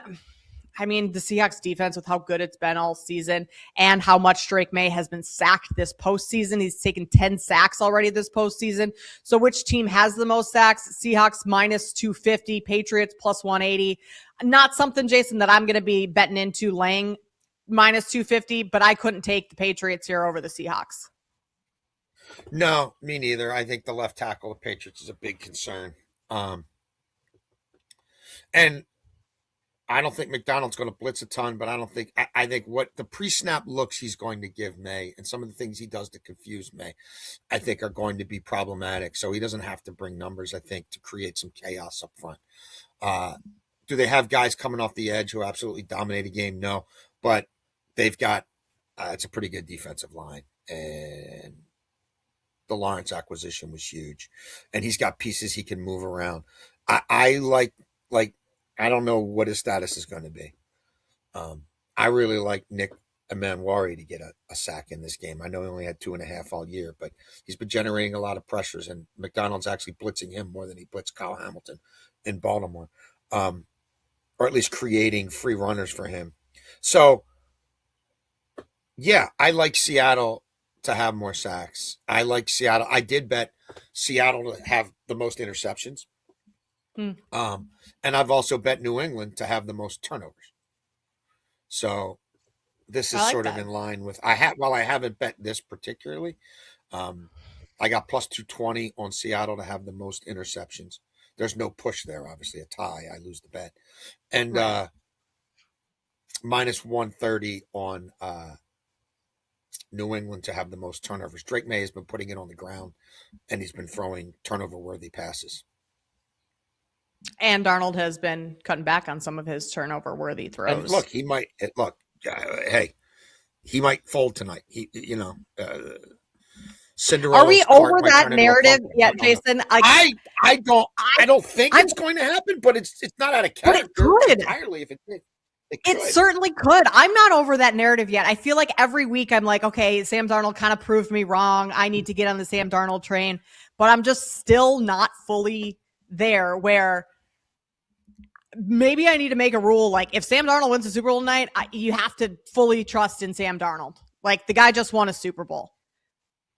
the Seahawks defense, with how good it's been all season and how much Drake May has been sacked this postseason. He's taken 10 sacks already this postseason. So which team has the most sacks? Seahawks -250, Patriots +180. Not something, Jason, that I'm going to be betting into laying -250, but I couldn't take the Patriots here over the Seahawks. No, me neither. I think the left tackle of the Patriots is a big concern. And I don't think McDonald's going to blitz a ton, but I think what the pre-snap looks he's going to give May and some of the things he does to confuse May, I think are going to be problematic. So he doesn't have to bring numbers, I think, to create some chaos up front. Do they have guys coming off the edge who absolutely dominate a game? No, but they've got, it's a pretty good defensive line. And the Lawrence acquisition was huge. And he's got pieces he can move around. I like, I don't know what his status is going to be. I really like Nick Emmanwari to get a sack in this game. I know he only had 2.5 all year, but he's been generating a lot of pressures, and McDonald's actually blitzing him more than he blitzed Kyle Hamilton in Baltimore, or at least creating free runners for him. So, yeah, I like Seattle to have more sacks. I like Seattle. I did bet Seattle to have the most interceptions. And I've also bet New England to have the most turnovers. So this is sort of in line with while I haven't bet this particularly, I got +220 on Seattle to have the most interceptions. There's no push there, obviously a tie. I lose the bet. And -130 on New England to have the most turnovers. Drake May has been putting it on the ground, and he's been throwing turnover-worthy passes. And Darnold has been cutting back on some of his turnover-worthy throws. And look, he might fold tonight. Cinderella. Are we over that narrative yet, Jason? I don't think it's going to happen, but it's not out of character entirely. If it certainly could. I'm not over that narrative yet. I feel like every week I'm like, okay, Sam Darnold kind of proved me wrong. I need to get on the Sam Darnold train, but I'm just still not fully there where maybe I need to make a rule. Like if Sam Darnold wins the Super Bowl tonight, you have to fully trust in Sam Darnold. Like the guy just won a Super Bowl,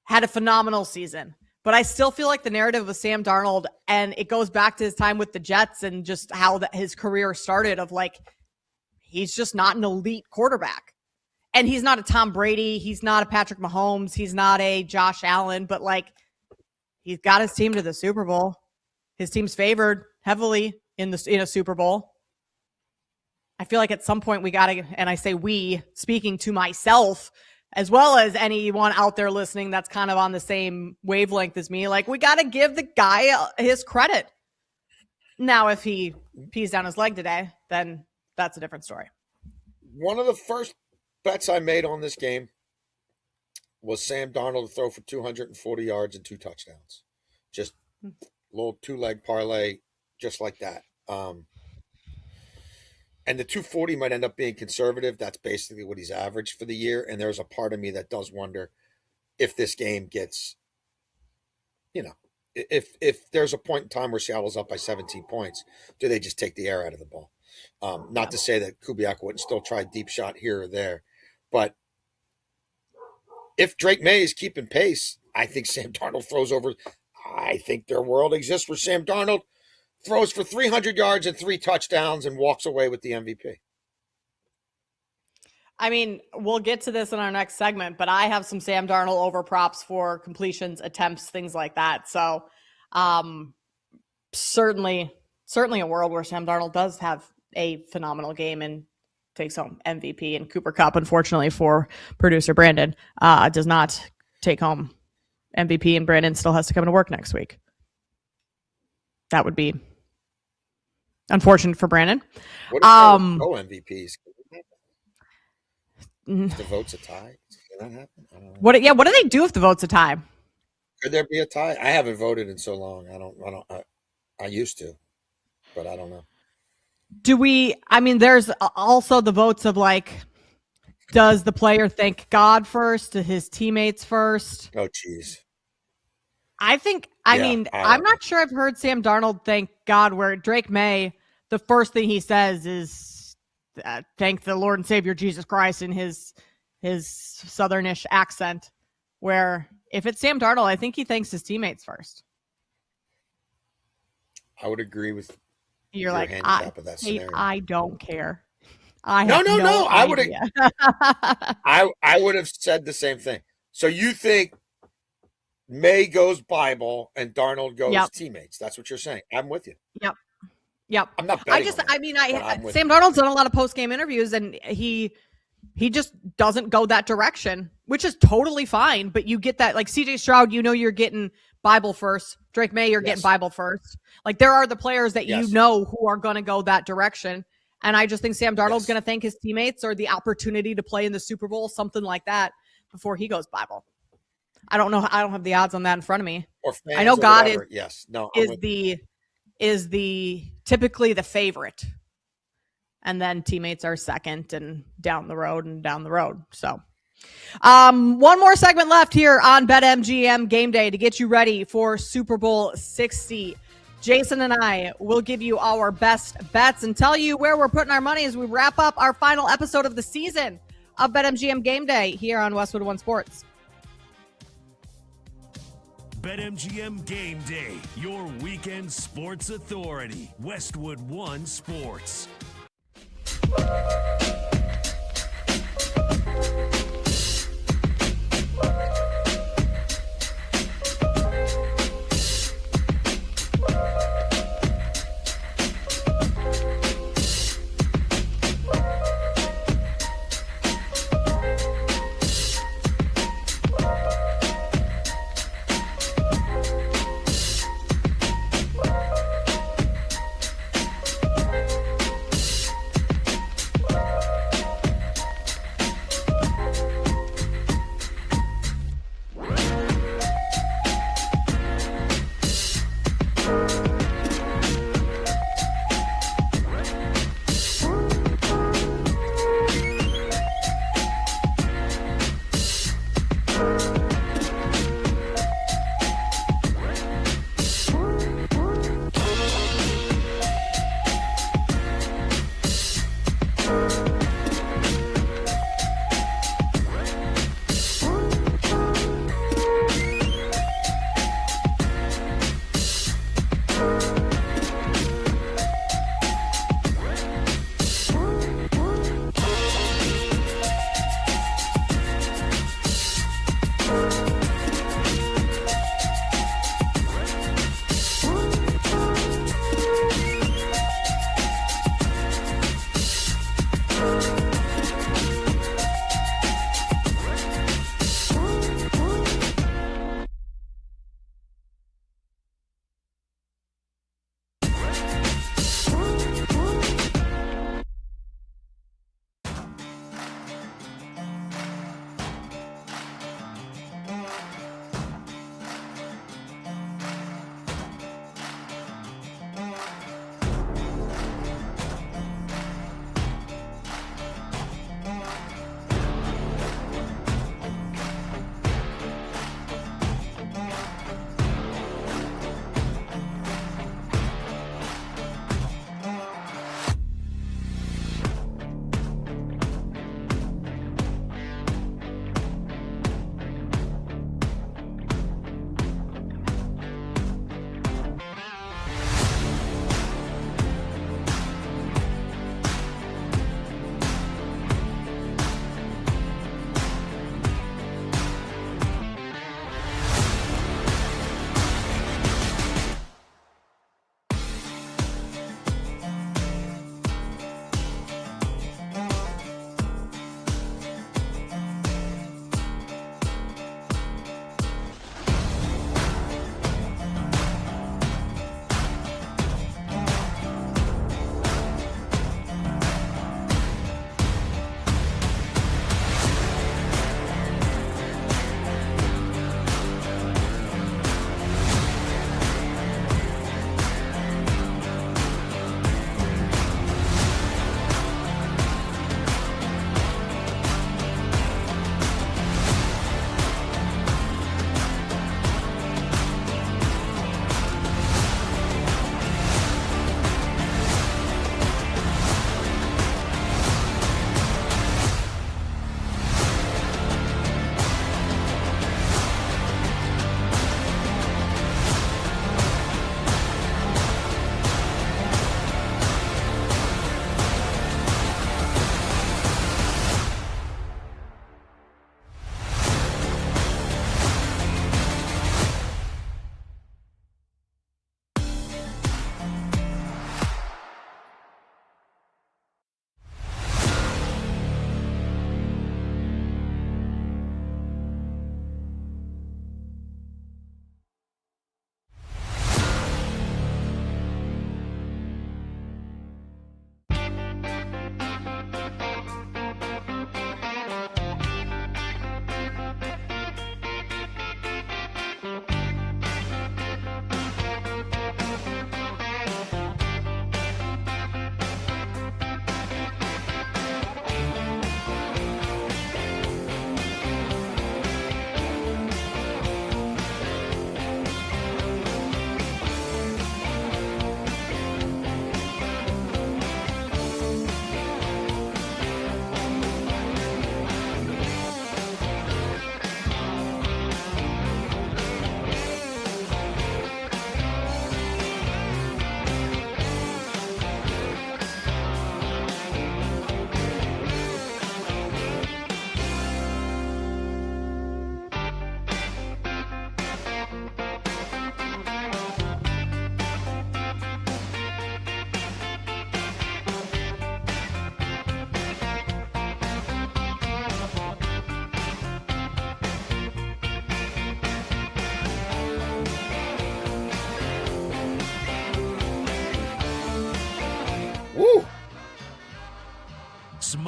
had a phenomenal season, but I still feel like the narrative of Sam Darnold, and it goes back to his time with the Jets and just how his career started of like, he's just not an elite quarterback. And he's not a Tom Brady. He's not a Patrick Mahomes. He's not a Josh Allen, but like he's got his team to the Super Bowl. His team's favored heavily in a Super Bowl. I feel like at some point we got to, and I say we, speaking to myself, as well as anyone out there listening that's kind of on the same wavelength as me, like we got to give the guy his credit. Now, if he pees down his leg today, then that's a different story. One of the first bets I made on this game was Sam Darnold to throw for 240 yards and 2 touchdowns. Just a little 2-leg parlay, just like that. And the 240 might end up being conservative. That's basically what he's averaged for the year. And there's a part of me that does wonder if this game gets, if there's a point in time where Seattle's up by 17 points, do they just take the air out of the ball? Not to say that Kubiak wouldn't still try deep shot here or there, but if Drake May is keeping pace, I think Sam Darnold throws over. I think their world exists where Sam Darnold throws for 300 yards and 3 touchdowns and walks away with the MVP. I mean, we'll get to this in our next segment, but I have some Sam Darnold over props for completions, attempts, things like that. So certainly a world where Sam Darnold does have a phenomenal game and takes home MVP, and Cooper Kupp, unfortunately for producer Brandon, does not take home MVP, and Brandon still has to come to work next week. That would be unfortunate for Brandon. What if no MVPs? If the vote's a tie, can that happen? I don't know. What do they do if the vote's a tie? Could there be a tie? I haven't voted in so long. I used to, but I don't know. There's also the votes of like, does the player thank God first, to his teammates first? Oh, geez. I'm not sure I've heard Sam Darnold thank God, where Drake May, the first thing he says is thank the Lord and Savior Jesus Christ in his Southernish accent, where if it's Sam Darnold, I think he thanks his teammates first. I would agree with You're your like, handicap of that scenario. I don't care. No. I would I would have said the same thing. So you think May goes Bible and Darnold goes teammates? That's what you're saying. I'm with you. Yep. I'm not betting Sam Darnold's done a lot of post-game interviews, and he just doesn't go that direction, which is totally fine. But you get that, like CJ Stroud, you're getting Bible first. Drake May, you're getting Bible first. Like there are the players that who are going to go that direction. And I just think Sam Darnold's going to thank his teammates or the opportunity to play in the Super Bowl, something like that, before he goes Bible. I don't know. I don't have the odds on that in front of me. I know God is typically the favorite, and then teammates are second, and down the road. So, one more segment left here on BetMGM Game Day to get you ready for Super Bowl 60. Jason and I will give you our best bets and tell you where we're putting our money as we wrap up our final episode of the season of BetMGM Game Day here on Westwood One Sports. BetMGM Game Day, your weekend sports authority. Westwood One Sports.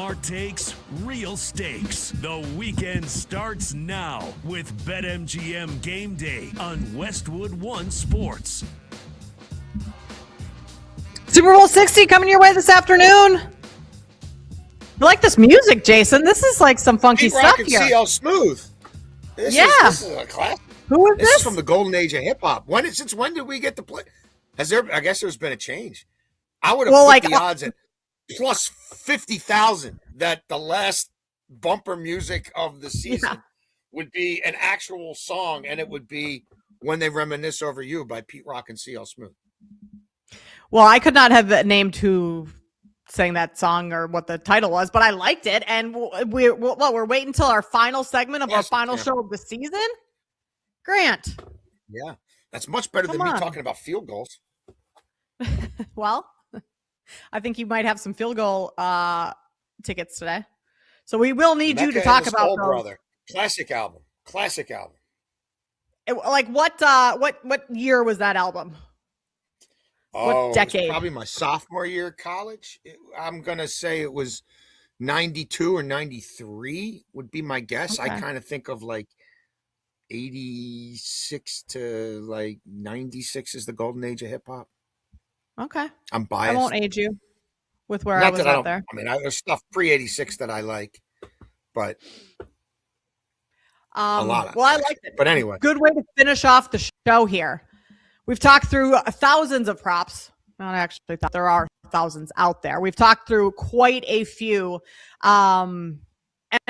Smart takes, real stakes. The weekend starts now with BetMGM Game Day on Westwood One Sports. Super Bowl 60 coming your way this afternoon. You like this music, Jason? This is like some funky stuff here. CL Smooth. This is a classic. Who is this? This is from the golden age of hip hop. Since when did we get to play? I guess there's been a change. I would have put the odds at plus 50,000 that the last bumper music of the season would be an actual song, and it would be When They Reminisce Over You by Pete Rock and CL Smooth. Well, I could not have named who sang that song or what the title was, but I liked it. And we're waiting until our final segment of our final show of the season? Grant. Yeah, that's much better than me talking about field goals. Well, I think you might have some field goal tickets today. So we will need Mecca you to talk about those. Brother. Classic album. What year was that album? What decade? It was probably my sophomore year of college. I'm going to say it was 92 or 93 would be my guess. Okay. I kind of think of like 86 to like 96 is the golden age of hip hop. Okay. I'm biased. I won't age you with where I was out there. I mean, there's stuff pre-86 that I like, but a lot of I liked it. But anyway. Good way to finish off the show here. We've talked through thousands of props. Not actually, there are thousands out there. We've talked through quite a few. And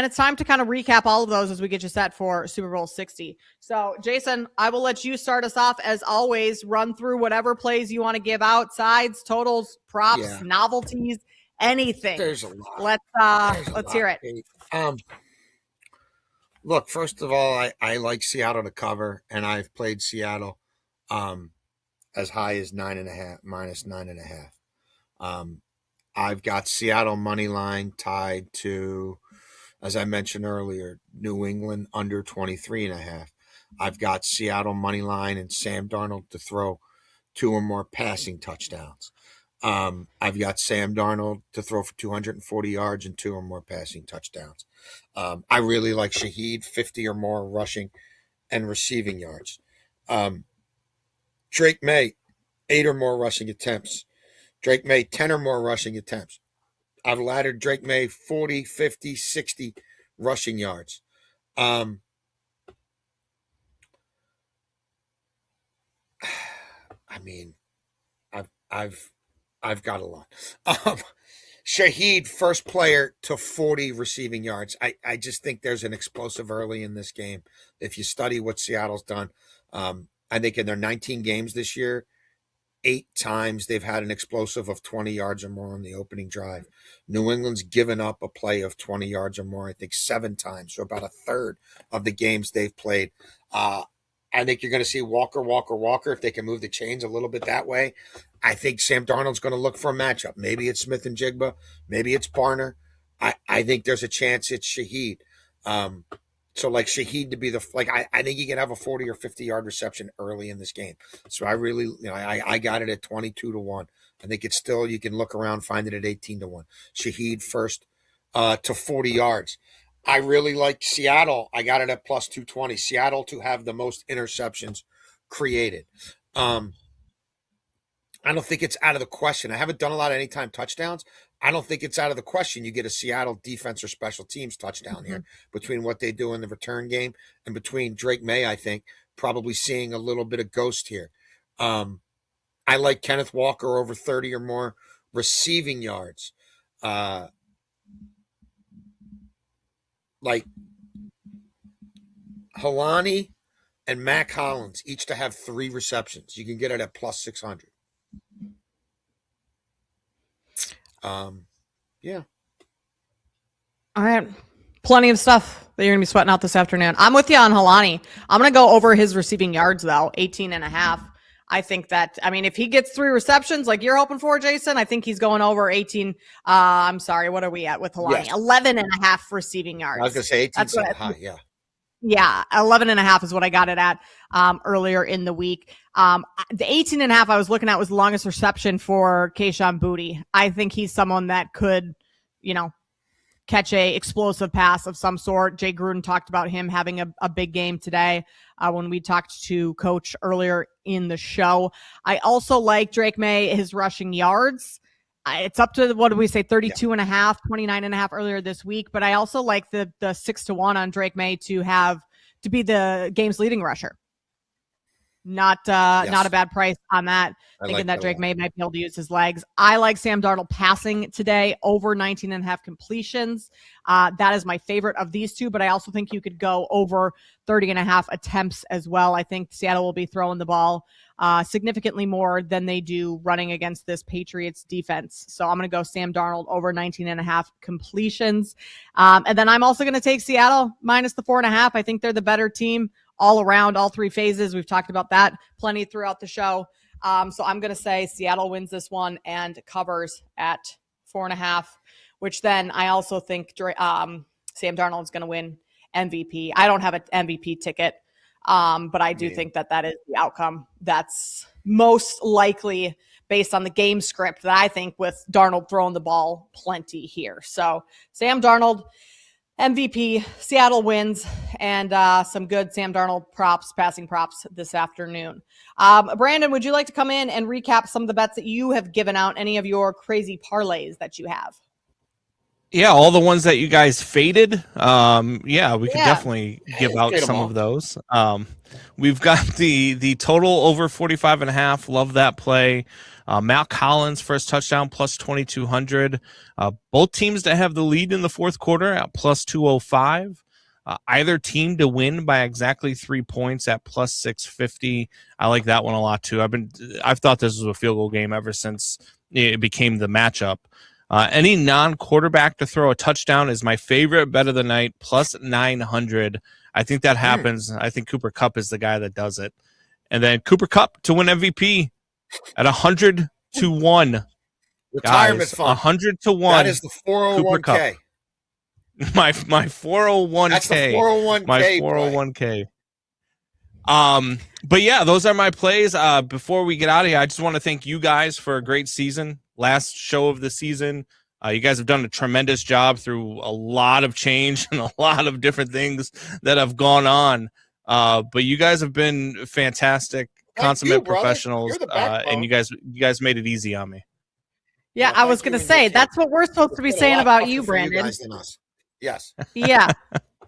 it's time to kind of recap all of those as we get you set for Super Bowl 60. So, Jason, I will let you start us off as always. Run through whatever plays you want to give out, sides, totals, props, novelties, anything. There's a lot. Let's hear it. Look, first of all, I like Seattle to cover, and I've played Seattle as high as -9.5. I've got Seattle money line tied to, as I mentioned earlier, New England under 23.5. I've got Seattle money line and Sam Darnold to throw 2 or more passing touchdowns. I've got Sam Darnold to throw for 240 yards and 2 or more passing touchdowns. I really like Shaheed, 50 or more rushing and receiving yards. Drake May, 8 or more rushing attempts. Drake May, 10 or more rushing attempts. I've laddered Drake May 40, 50, 60 rushing yards. I mean, I've got a lot. Shaheed, first player to 40 receiving yards. I just think there's an explosive early in this game. If you study what Seattle's done, I think in their 19 games this year, 8 times they've had an explosive of 20 yards or more on the opening drive. New England's given up a play of 20 yards or more, I think 7 times. So about a third of the games they've played. I think you're going to see Walker. If they can move the chains a little bit that way, I think Sam Darnold's going to look for a matchup. Maybe it's Smith and Jigba. Maybe it's Barner. I think there's a chance it's Shaheed. So like Shaheed to be I think he can have a 40 or 50 yard reception early in this game. So I really, I got it at 22-1. I think it's still, you can look around, find it at 18-1. Shaheed first to 40 yards. I really like Seattle. I got it at plus 220. Seattle to have the most interceptions created. I don't think it's out of the question. I haven't done a lot of anytime touchdowns. I don't think it's out of the question you get a Seattle defense or special teams touchdown here between what they do in the return game and between Drake May, I think, probably seeing a little bit of ghost here. I like Kenneth Walker over 30 or more receiving yards. Like Helani and Mac Hollins, each to have 3 receptions. You can get it at plus 600. Yeah. All right. Plenty of stuff that you're going to be sweating out this afternoon. I'm with you on Helani. I'm going to go over his receiving yards, though, 18.5. I think that, if he gets 3 receptions like you're hoping for, Jason, I think he's going over 18. I'm sorry. What are we at with Helani? Yes. 11.5 receiving yards. I was going to say 18 is high. Yeah. Yeah, 11.5 is what I got it at earlier in the week. The 18.5 I was looking at was the longest reception for Kayshon Boutte. I think he's someone that could, catch a explosive pass of some sort. Jay Gruden talked about him having a big game today when we talked to Coach earlier in the show. I also like Drake May, his rushing yards. It's up to, what did we say, 32 and a half, 29 and a half earlier this week. But I also like the 6-1 on Drake May to be the game's leading rusher. Not a bad price on that. Thinking that Drake May might be able to use his legs. I like Sam Darnold passing today over 19 and a half completions. That is my favorite of these two, but I also think you could go over 30 and a half attempts as well. I think Seattle will be throwing the ball significantly more than they do running against this Patriots defense. So I'm going to go Sam Darnold over 19 and a half completions. And then I'm also going to take Seattle minus the 4.5. I think they're the better team all around, all three phases. We've talked about that plenty throughout the show. So I'm going to say Seattle wins this one and covers at 4.5, which then I also think Sam Darnold is going to win MVP. I don't have an MVP ticket, but I do think that is the outcome that's most likely based on the game script that I think with Darnold throwing the ball plenty here. So Sam Darnold, MVP, Seattle wins, and some good Sam Darnold passing props this afternoon. Brandon, would you like to come in and recap some of the bets that you have given out, any of your crazy parlays that you have? Yeah, all the ones that you guys faded. We could definitely give out some of those. We've got the total over 45.5. Love that play. Matt Collins first touchdown plus 2,200. Both teams to have the lead in the fourth quarter at plus 205. Either team to win by exactly 3 points at plus 650. I like that one a lot too. I've thought this was a field goal game ever since it became the matchup. Any non-quarterback to throw a touchdown is my favorite bet of the night, plus 900. I think that happens. I think Cooper Kupp is the guy that does it. And then Cooper Kupp to win MVP at 100 to 1. Retirement guys, fund. 100 to 1. That is the 401k. My 401k. That's the 401k. My 401k. But yeah, those are my plays. Before we get out of here, I just want to thank you guys for a great season. Last show of the season. You guys have done a tremendous job through a lot of change and a lot of different things that have gone on. But you guys have been fantastic, consummate professionals, and you guys made it easy on me. Yeah, I was going to say, that's what we're supposed to be saying about you, Brandon. You guys than us. Yes. Yeah.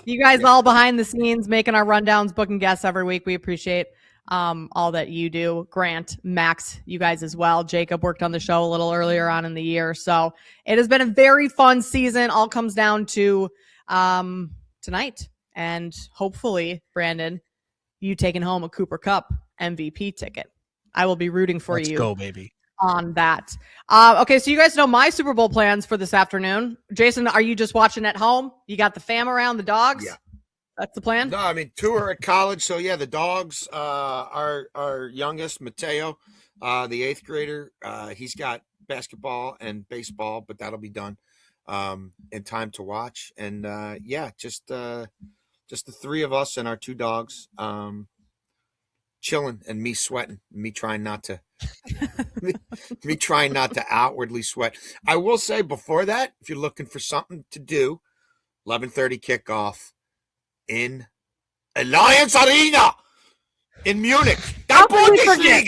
You guys all behind the scenes, making our rundowns, booking guests every week. We appreciate all that you do. Grant, Max, you guys as well. Jacob worked on the show a little earlier on in the year. So it has been a very fun season. All comes down to tonight. And hopefully, Brandon, you taking home a Cooper Kupp MVP ticket. I will be rooting for you. Let's go, baby. On that. Okay, so you guys know my Super Bowl plans for this afternoon. Jason, are you just watching at home? You got the fam around, the dogs? Yeah. That's the plan? No, I mean, two are at college. So, yeah, the dogs, our youngest, Mateo, the 8th grader, he's got basketball and baseball, but that'll be done in time to watch. And, just the three of us and our two dogs chilling and me sweating, me trying not to outwardly sweat. I will say before that, if you're looking for something to do, 11:30 kickoff in Allianz Arena in Munich. How can we forget?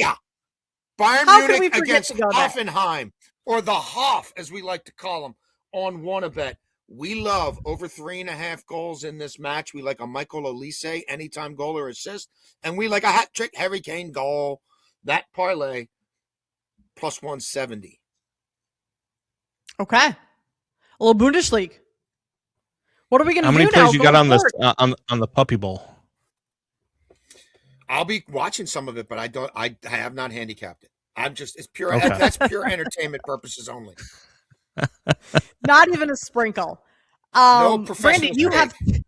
Bayern How can we Munich forget against to go there? Hoffenheim, or the Hoff, as we like to call them, on WannaBet. We love over 3.5 goals in this match. We like a Michael Olise anytime goal or assist, and we like a hat trick Harry Kane goal. That parlay plus 170. Okay. A little Bundesliga. What are we going to do now? How many plays you got on forward? this on the Puppy Bowl? I'll be watching some of it, but I have not handicapped it. It's pure. Okay. That's pure entertainment purposes only. Not even a sprinkle. No professional. Brandon,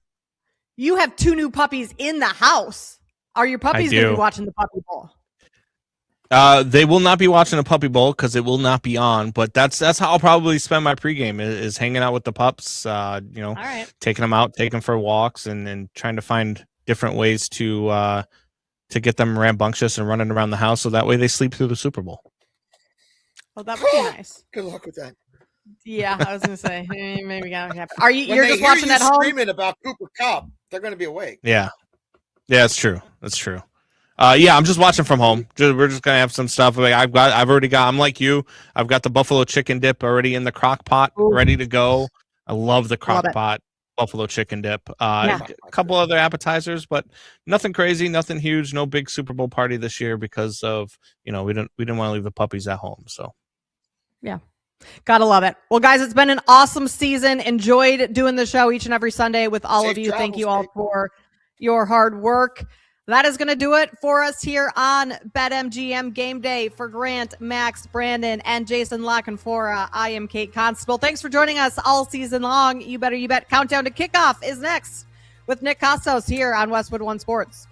you have 2 new puppies in the house. Are your puppies going to be watching the Puppy Bowl? They will not be watching a Puppy Bowl because it will not be on. But that's how I'll probably spend my pregame is hanging out with the pups. All right. Taking them out, taking them for walks, and trying to find different ways to get them rambunctious and running around the house, so that way they sleep through the Super Bowl. Well, that would be nice. Good luck with that. Yeah, I was gonna say maybe not happen. Are you? When You're they just hear watching you at home? screaming about Cooper Kupp, they're going to be awake. Yeah, that's true. That's true. Yeah, I'm just watching from home. We're just gonna have some stuff. Like I've already got. I'm like you. I've got the buffalo chicken dip already in the crock pot, ready to go. I love the crock pot buffalo chicken dip. A couple other appetizers, but nothing crazy, nothing huge. No big Super Bowl party this year because of we didn't want to leave the puppies at home. So yeah. Gotta love it. Well, guys, it's been an awesome season. Enjoyed doing the show each and every Sunday with all of you. Thank you all for your hard work. That is going to do it for us here on BetMGM Game Day. For Grant, Max, Brandon, and Jason Lockenfora, I am Kate Constable. Thanks for joining us all season long. You better you bet. Countdown to kickoff is next with Nick Costos here on Westwood One Sports.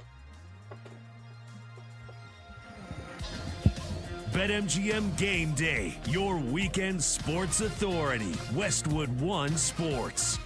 BetMGM Game Day, your weekend sports authority. Westwood One Sports.